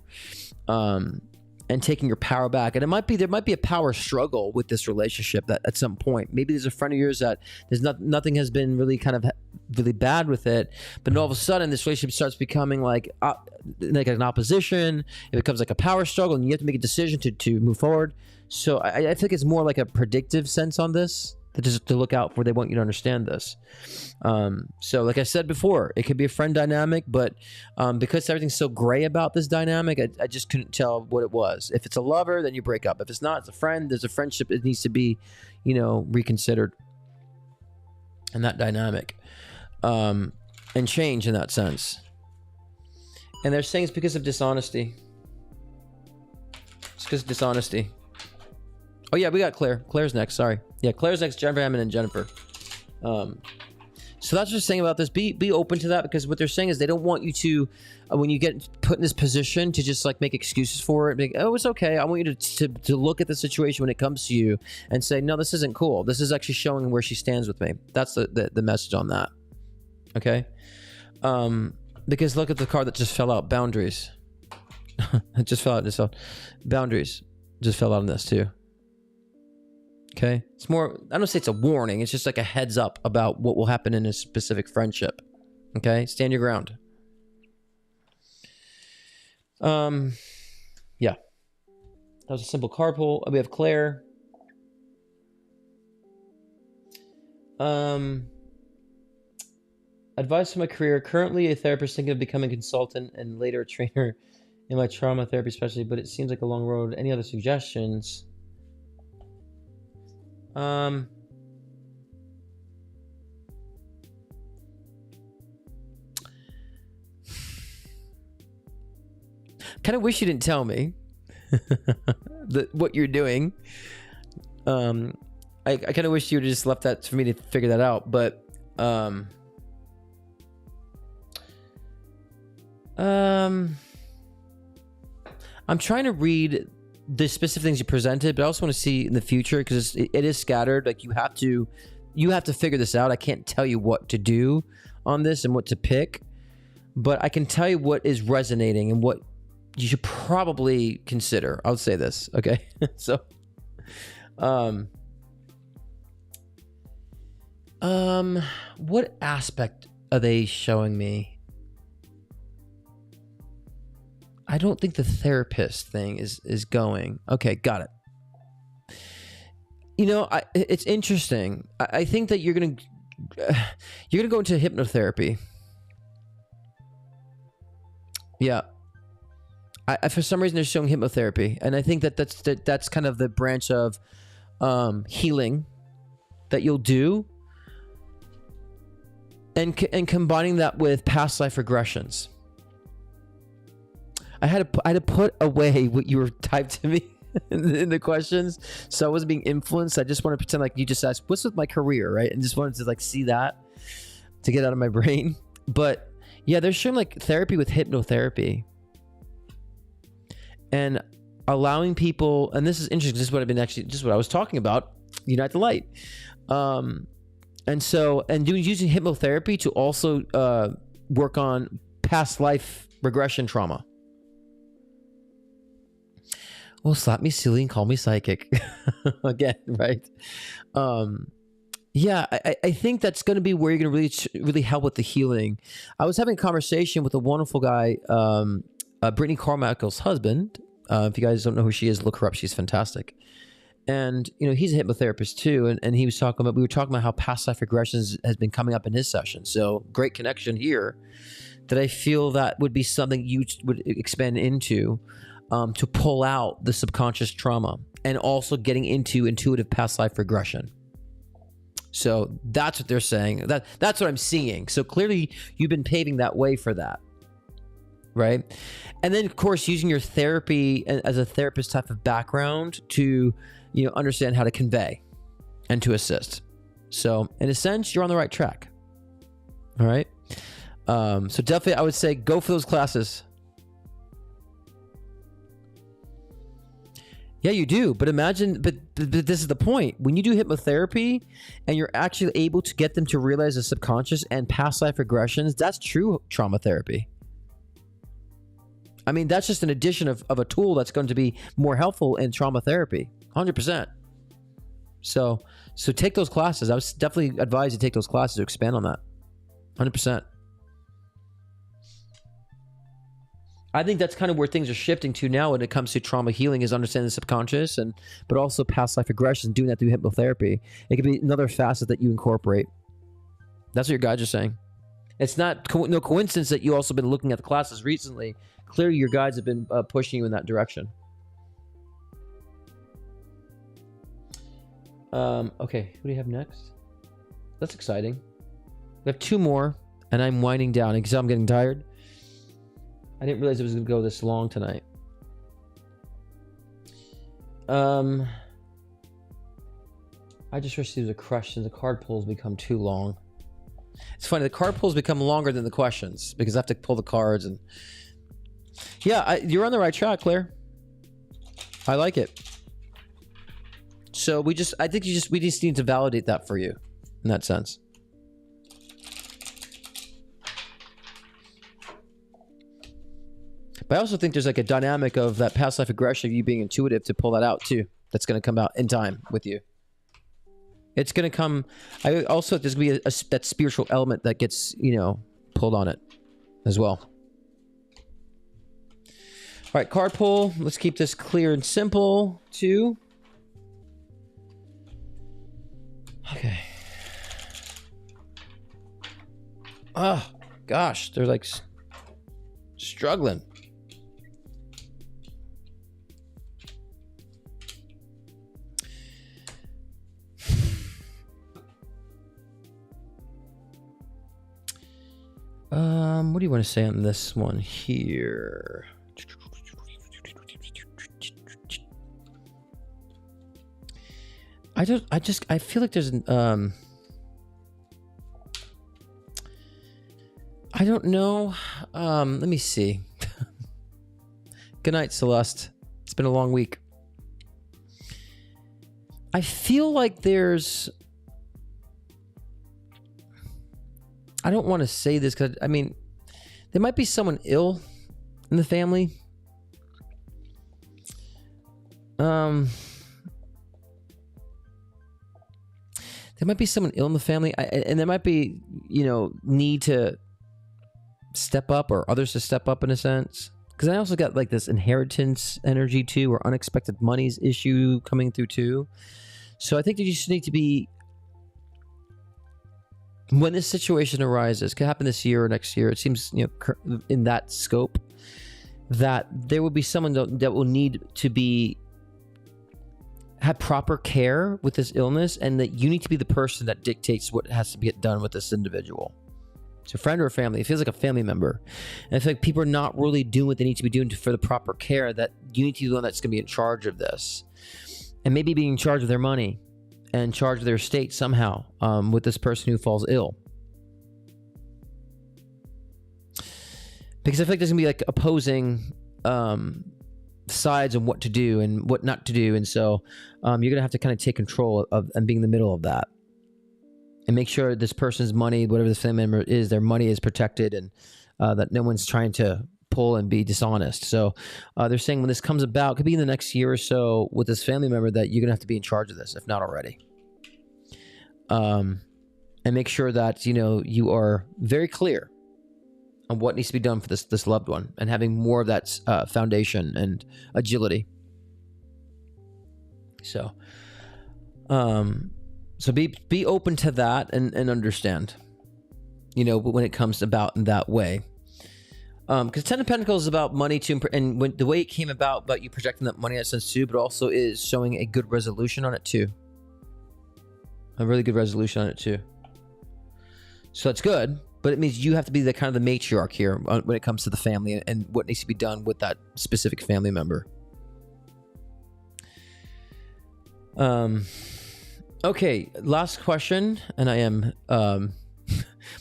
And taking your power back. And there might be a power struggle with this relationship that at some point, maybe there's a friend of yours that there's nothing has been really kind of really bad with it, but then all of a sudden this relationship starts becoming like an opposition. It becomes like a power struggle, and you have to make a decision to move forward. So I think it's more like a predictive sense on this, just to look out for. They want you to understand this. So like I said before, it could be a friend dynamic, but because everything's so gray about this dynamic, I just couldn't tell what it was. If it's a lover, then you break up. If it's not, it's a friend. There's a friendship. It needs to be, reconsidered. And that dynamic, and change in that sense. And they're saying it's because of dishonesty. It's because of dishonesty. Oh yeah, we got Claire. Claire's next. Sorry. Yeah, Claire's next. Jennifer Hammond and Jennifer. So that's what they're saying about this. Be open to that, because what they're saying is they don't want you to, when you get put in this position, to just like make excuses for it. It's okay. I want you to look at the situation when it comes to you and say, no, this isn't cool. This is actually showing where she stands with me. That's the message on that. Okay. Because look at the card that just fell out. Boundaries. It just fell out. Boundaries just fell out on this too. Okay, it's more, I don't say it's a warning, it's just like a heads up about what will happen in a specific friendship. Okay, stand your ground. Yeah, that was a simple card pull. We have Claire. Advice for my career: currently a therapist, thinking of becoming a consultant and later a trainer in my trauma therapy specialty, but it seems like a long road. Any other suggestions? Kind of wish you didn't tell me what you're doing. I kind of wish you would have just left that for me to figure that out. But I'm trying to read the specific things you presented, but I also want to see in the future, because it is scattered. Like you have to figure this out. I can't tell you what to do on this and what to pick, but I can tell you what is resonating and what you should probably consider. I'll say this, okay? So, what aspect are they showing me? I don't think the therapist thing is going. Okay, got it. It's interesting. I think that you're gonna go into hypnotherapy. Yeah. For some reason they're showing hypnotherapy, and I think that's kind of the branch of healing that you'll do, and combining that with past life regressions. I had to put away what you were typed to me in the questions, so I wasn't being influenced. I just want to pretend like you just asked, "What's with my career?" Right, and just wanted to like see that to get out of my brain. But yeah, they're showing like therapy with hypnotherapy, and allowing people, and this is interesting, this is what I've been actually, just what I was talking about, unite the light. And using hypnotherapy to also work on past life regression trauma. Well, slap me silly and call me psychic. Again, right? Yeah, I think that's going to be where you're going to really help with the healing. I was having a conversation with a wonderful guy, Brittany Carmichael's husband. If you guys don't know who she is, look her up. She's fantastic. And, he's a hypnotherapist too. And we were talking about how past life regressions has been coming up in his session. So great connection here that I feel that would be something you would expand into, to pull out the subconscious trauma and also getting into intuitive past life regression. So that's what they're saying. That's what I'm seeing. So clearly you've been paving that way for that. Right. And then of course, using your therapy as a therapist type of background to, understand how to convey and to assist. So in a sense, you're on the right track. All right. So definitely I would say go for those classes. Yeah, you do. But imagine, but this is the point. When you do hypnotherapy and you're actually able to get them to realize the subconscious and past life regressions, that's true trauma therapy. I mean, that's just an addition of a tool that's going to be more helpful in trauma therapy, 100%. So take those classes. I would definitely advise you to take those classes to expand on that, 100%. I think that's kind of where things are shifting to now when it comes to trauma healing, is understanding the subconscious, but also past life regression, doing that through hypnotherapy. It could be another facet that you incorporate. That's what your guides are saying. It's not no coincidence that you also been looking at the classes recently. Clearly, your guides have been pushing you in that direction. Okay, what do you have next? That's exciting. We have 2 more, and I'm winding down because I'm getting tired. I didn't realize it was going to go this long tonight. I just received a question. The card pulls become too long. It's funny. The card pulls become longer than the questions because I have to pull the cards. And yeah, you're on the right track, Claire. I like it. So we just need to validate that for you in that sense. But I also think there's like a dynamic of that past life regression of you being intuitive to pull that out too. That's going to come out in time with you. It's going to come. I also, there's going to be that spiritual element that gets, pulled on it as well. All right, card pull. Let's keep this clear and simple too. Okay. Oh, gosh. They're like struggling. What do you want to say on this one here? I feel like there's an, I don't know. Let me see. Good night, Celeste. It's been a long week. I feel like there's, I don't want to say this because, I mean, there might be someone ill in the family. There might be someone ill in the family, and there might be, need to step up or others to step up in a sense. Because I also got like this inheritance energy too, or unexpected monies issue coming through too. So I think that you just need to be, when this situation arises, could happen this year or next year, it seems, in that scope, that there will be someone that will need to have proper care with this illness, and that you need to be the person that dictates what has to get done with this individual. It's a friend or a family. It feels like a family member. And I feel like people are not really doing what they need to be doing for the proper care, that you need to be the one that's going to be in charge of this. And maybe being in charge of their money and in charge of their estate somehow, with this person who falls ill. Because I feel like there's going to be like opposing sides on what to do and what not to do. And so you're going to have to kind of take control of and be in the middle of that and make sure this person's money, whatever this family member is, their money is protected and that no one's trying to pull and be dishonest. So they're saying when this comes about, it could be in the next year or so with this family member, that you're going to have to be in charge of this, if not already. And make sure that, you are very clear on what needs to be done for this loved one, and having more of that foundation and agility. So, be open to that and understand, when it comes about in that way. Because Ten of Pentacles is about money too, and when the way it came about you projecting that money in that sense too, but also is showing a good resolution on it too. A really good resolution on it too. So that's good, but it means you have to be the kind of the matriarch here when it comes to the family and what needs to be done with that specific family member. Okay, last question, and I am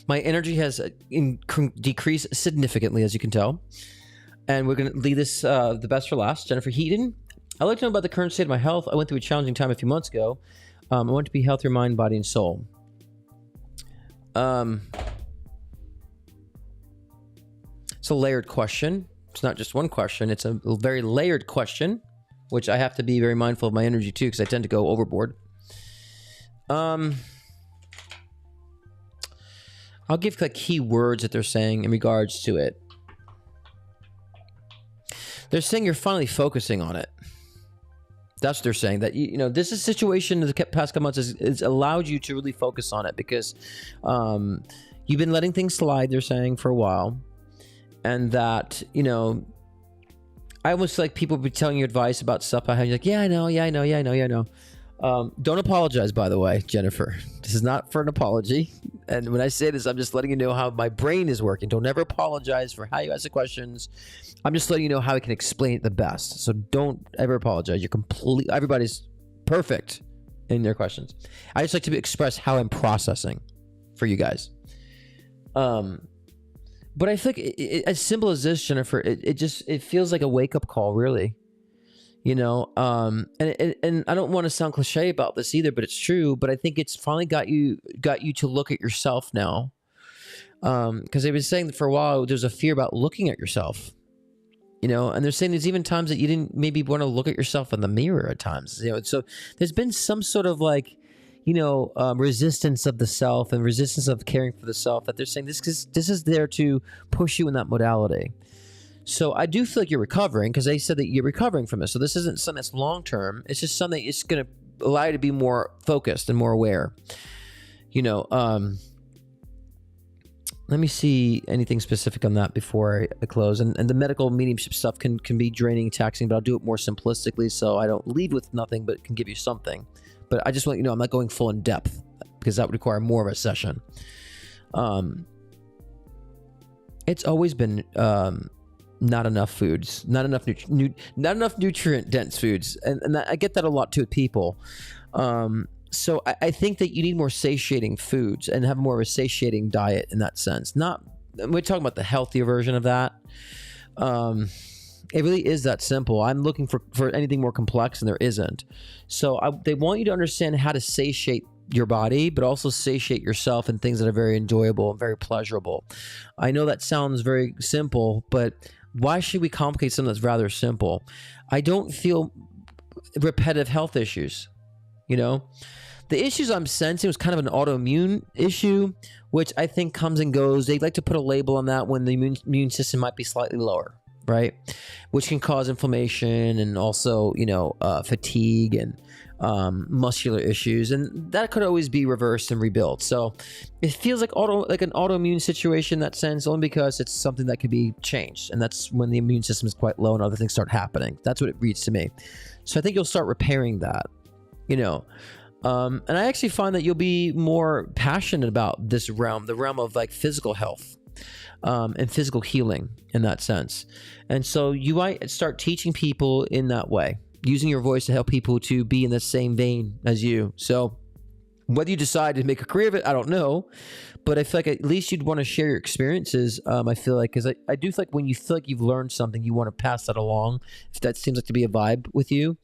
my energy has decreased significantly, as you can tell, and we're going to leave this the best for last. Jennifer Heaton, I'd like to know about the current state of my health. I went through a challenging time a few months ago. I want to be healthier mind, body, and soul. It's a layered question. It's not just one question. It's a very layered question, which I have to be very mindful of my energy too, because I tend to go overboard. I'll give key words that they're saying in regards to it. They're saying you're finally focusing on it. That's what they're saying. That this is a situation in the past couple months has allowed you to really focus on it, because you've been letting things slide, they're saying, for a while. And that, I almost feel like people be telling you advice about stuff I have. You're like, yeah, I know. Don't apologize, by the way, Jennifer. This is not for an apology. And when I say this, I'm just letting you know how my brain is working. Don't ever apologize for how you ask the questions. I'm just letting you know how I can explain it the best. So don't ever apologize. Everybody's perfect in their questions. I just like to express how I'm processing for you guys. But I feel like as simple as this, Jennifer, it feels like a wake-up call, really. And I don't want to sound cliche about this either, but it's true. But I think it's finally got you to look at yourself now. Because they've been saying that for a while, there's a fear about looking at yourself. And they're saying there's even times that you didn't maybe want to look at yourself in the mirror at times. So there's been some sort of resistance of the self and resistance of caring for the self, that they're saying this is there to push you in that modality. So I do feel like you're recovering, because they said that you're recovering from this. So this isn't something that's long-term. It's just something that's going to allow you to be more focused and more aware. Let me see anything specific on that before I close. And the medical mediumship stuff can be draining, taxing, but I'll do it more simplistically so I don't leave with nothing, but can give you something. But I just want you to know I'm not going full in depth, because that would require more of a session. It's always been not enough foods, not enough nutrient dense foods, and I get that a lot too with people. So I think that you need more satiating foods and have more of a satiating diet in that sense. We're talking about the healthier version of that. It really is that simple. I'm looking for anything more complex, and there isn't. So they want you to understand how to satiate your body, but also satiate yourself in things that are very enjoyable and very pleasurable. I know that sounds very simple, but why should we complicate something that's rather simple? I don't feel repetitive health issues. The issues I'm sensing was kind of an autoimmune issue, which I think comes and goes. They like to put a label on that when the immune system might be slightly lower, right? Which can cause inflammation and also, fatigue and muscular issues, and that could always be reversed and rebuilt. So it feels like an autoimmune situation in that sense, only because it's something that could be changed, and that's when the immune system is quite low and other things start happening. That's what it reads to me. So I think you'll start repairing that, and I actually find that you'll be more passionate about this realm, the realm of physical health and physical healing in that sense. And so you might start teaching people in that way, using your voice to help people to be in the same vein as you. So Whether you decide to make a career of it, I don't know. But I feel like at least you'd want to share your experiences. I feel like, because I do feel like when you feel like you've learned something, you want to pass that along. If that seems like to be a vibe with you.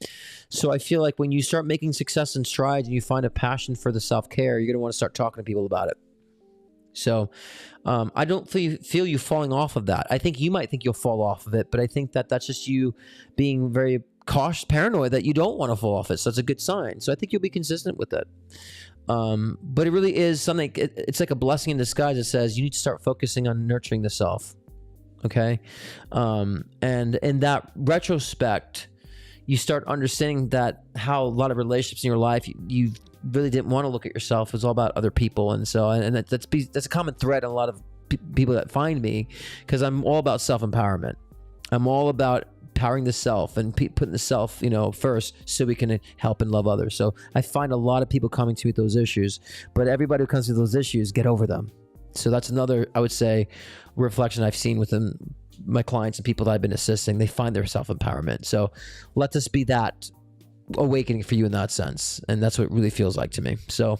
So I feel like when you start making success and strides and you find a passion for the self-care, you're going to want to start talking to people about it. So I don't feel you falling off of that. I think you might think you'll fall off of it, but I think that that's just you being very cautious, paranoid that you don't want to fall off it. So that's a good sign. So I think you'll be consistent with it. But it really is something, it's like a blessing in disguise. It says you need to start focusing on nurturing the self. Okay. And in that retrospect, you start understanding that how a lot of relationships in your life, you really didn't want to look at yourself. It was all about other people. And so, and that's a common thread in a lot of people that find me, because I'm all about self-empowerment. I'm all about empowering the self and putting the self, first, so we can help and love others. So I find a lot of people coming to me with those issues, but everybody who comes to those issues, get over them. So that's another, I would say, reflection I've seen within my clients and people that I've been assisting. They find their self-empowerment. So let this be that awakening for you in that sense, and that's what it really feels like to me. So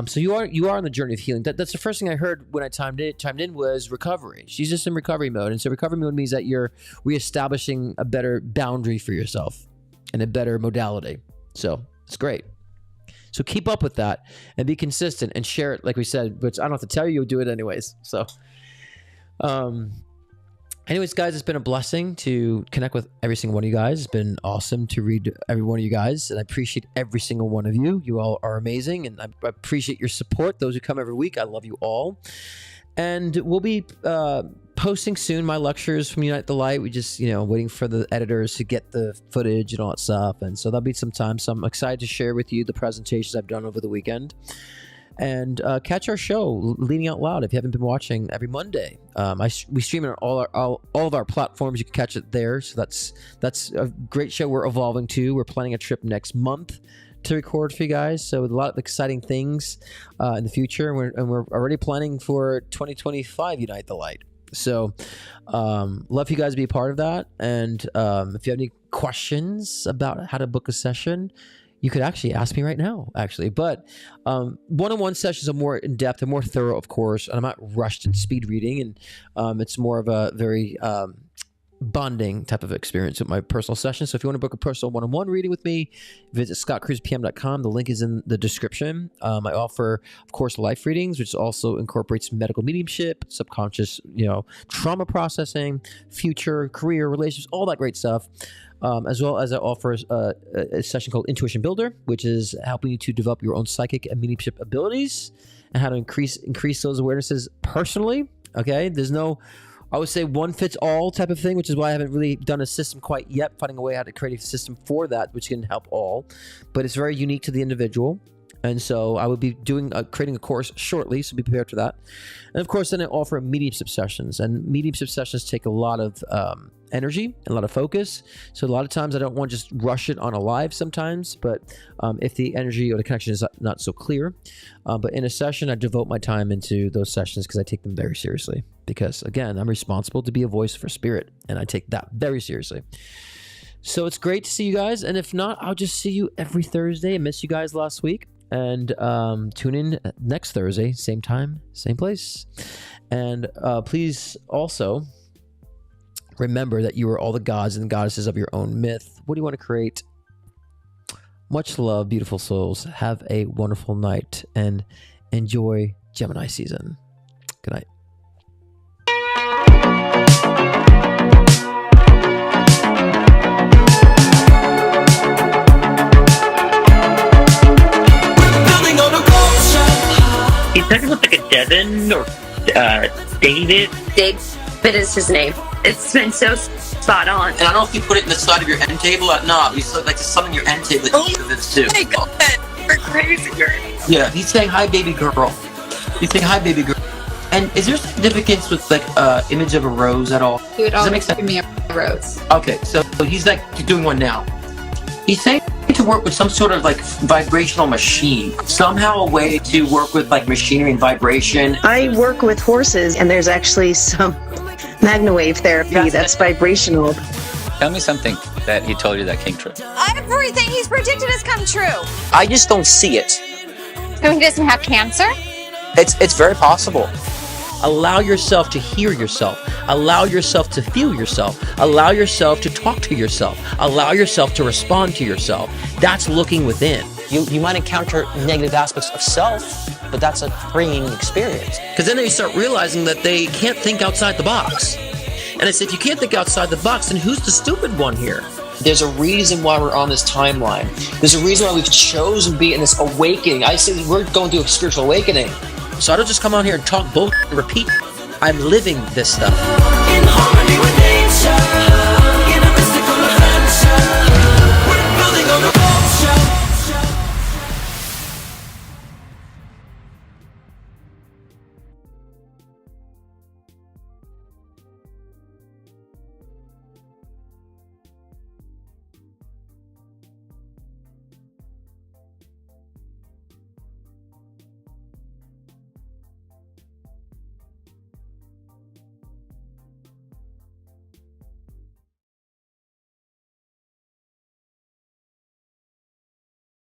so you are on the journey of healing. That's the first thing I heard when I chimed in was recovery. She's just in recovery mode. And so recovery mode means that you're reestablishing a better boundary for yourself and a better modality. So it's great. So keep up with that and be consistent and share it, like we said, which I don't have to tell you, you'll do it anyways. So anyways, guys, it's been a blessing to connect with every single one of you guys. It's been awesome to read every one of you guys, and I appreciate every single one of you. You all are amazing, and I appreciate your support. Those who come every week, I love you all. And we'll be posting soon my lectures from Unite the Light. We just, waiting for the editors to get the footage and all that stuff. And so that'll be some time. So I'm excited to share with you the presentations I've done over the weekend. And catch our show, Leading Out Loud, if you haven't been watching, every Monday. We stream it on all of our platforms. You can catch it there. So that's a great show we're evolving to. We're planning a trip next month to record for you guys. So a lot of exciting things in the future. And we're already planning for 2025 Unite the Light. So love you guys to be a part of that. And if you have any questions about how to book a session, you could actually ask me right now, actually. But one-on-one sessions are more in-depth and more thorough, of course. And I'm not rushed in speed reading. And it's more of a very bonding type of experience with my personal session. So if you want to book a personal one-on-one reading with me, visit scottcruzpm.com. The link is in the description. I offer, of course, life readings, which also incorporates medical mediumship, subconscious, trauma processing, future, career, relationships, all that great stuff. As well as I offer a session called Intuition Builder, which is helping you to develop your own psychic and mediumship abilities and how to increase those awarenesses personally. Okay, there's no, I would say, one fits all type of thing, which is why I haven't really done a system quite yet, finding a way how to create a system for that, which can help all. But it's very unique to the individual. And so I will be creating a course shortly, so be prepared for that. And of course, then I offer mediumship sessions. And mediumship sessions take a lot of energy and a lot of focus. So a lot of times I don't want to just rush it on a live sometimes, but if the energy or the connection is not so clear. But in a session, I devote my time into those sessions because I take them very seriously. Because again, I'm responsible to be a voice for spirit, and I take that very seriously. So it's great to see you guys. And if not, I'll just see you every Thursday. I missed you guys last week. And tune in next Thursday, same time, same place. And please also remember that you are all the gods and goddesses of your own myth. What do you want to create? Much love, beautiful souls. Have a wonderful night and enjoy Gemini season. Good night. He said it was like a Devin or David. David is his name. It's been so spot on. And I don't know if you put it in the side of your end table or not. You said like something in your end table that you this too. My God, we're crazy. Yeah, he's saying hi, baby girl. He's saying hi, baby girl. And is there significance with like image of a rose at all? He would Does that make always sense? give me a rose. Okay, so he's like doing one now. He's saying to work with some sort of like vibrational machine, somehow a way to work with like machinery and vibration. I work with horses, and there's actually some magnawave therapy that's vibrational. Tell me something that he told you that came true. Everything he's predicted has come true. I just don't see it. So he doesn't have cancer? It's very possible. Allow yourself to hear yourself. Allow yourself to feel yourself. Allow yourself to talk to yourself. Allow yourself to respond to yourself. That's looking within. You might encounter negative aspects of self, but that's a freeing experience. Because then they start realizing that they can't think outside the box. And I say, if you can't think outside the box, then who's the stupid one here? There's a reason why we're on this timeline. There's a reason why we've chosen to be in this awakening. I say we're going through a spiritual awakening. So I don't just come on here and talk bullshit and repeat. I'm living this stuff. In harmony with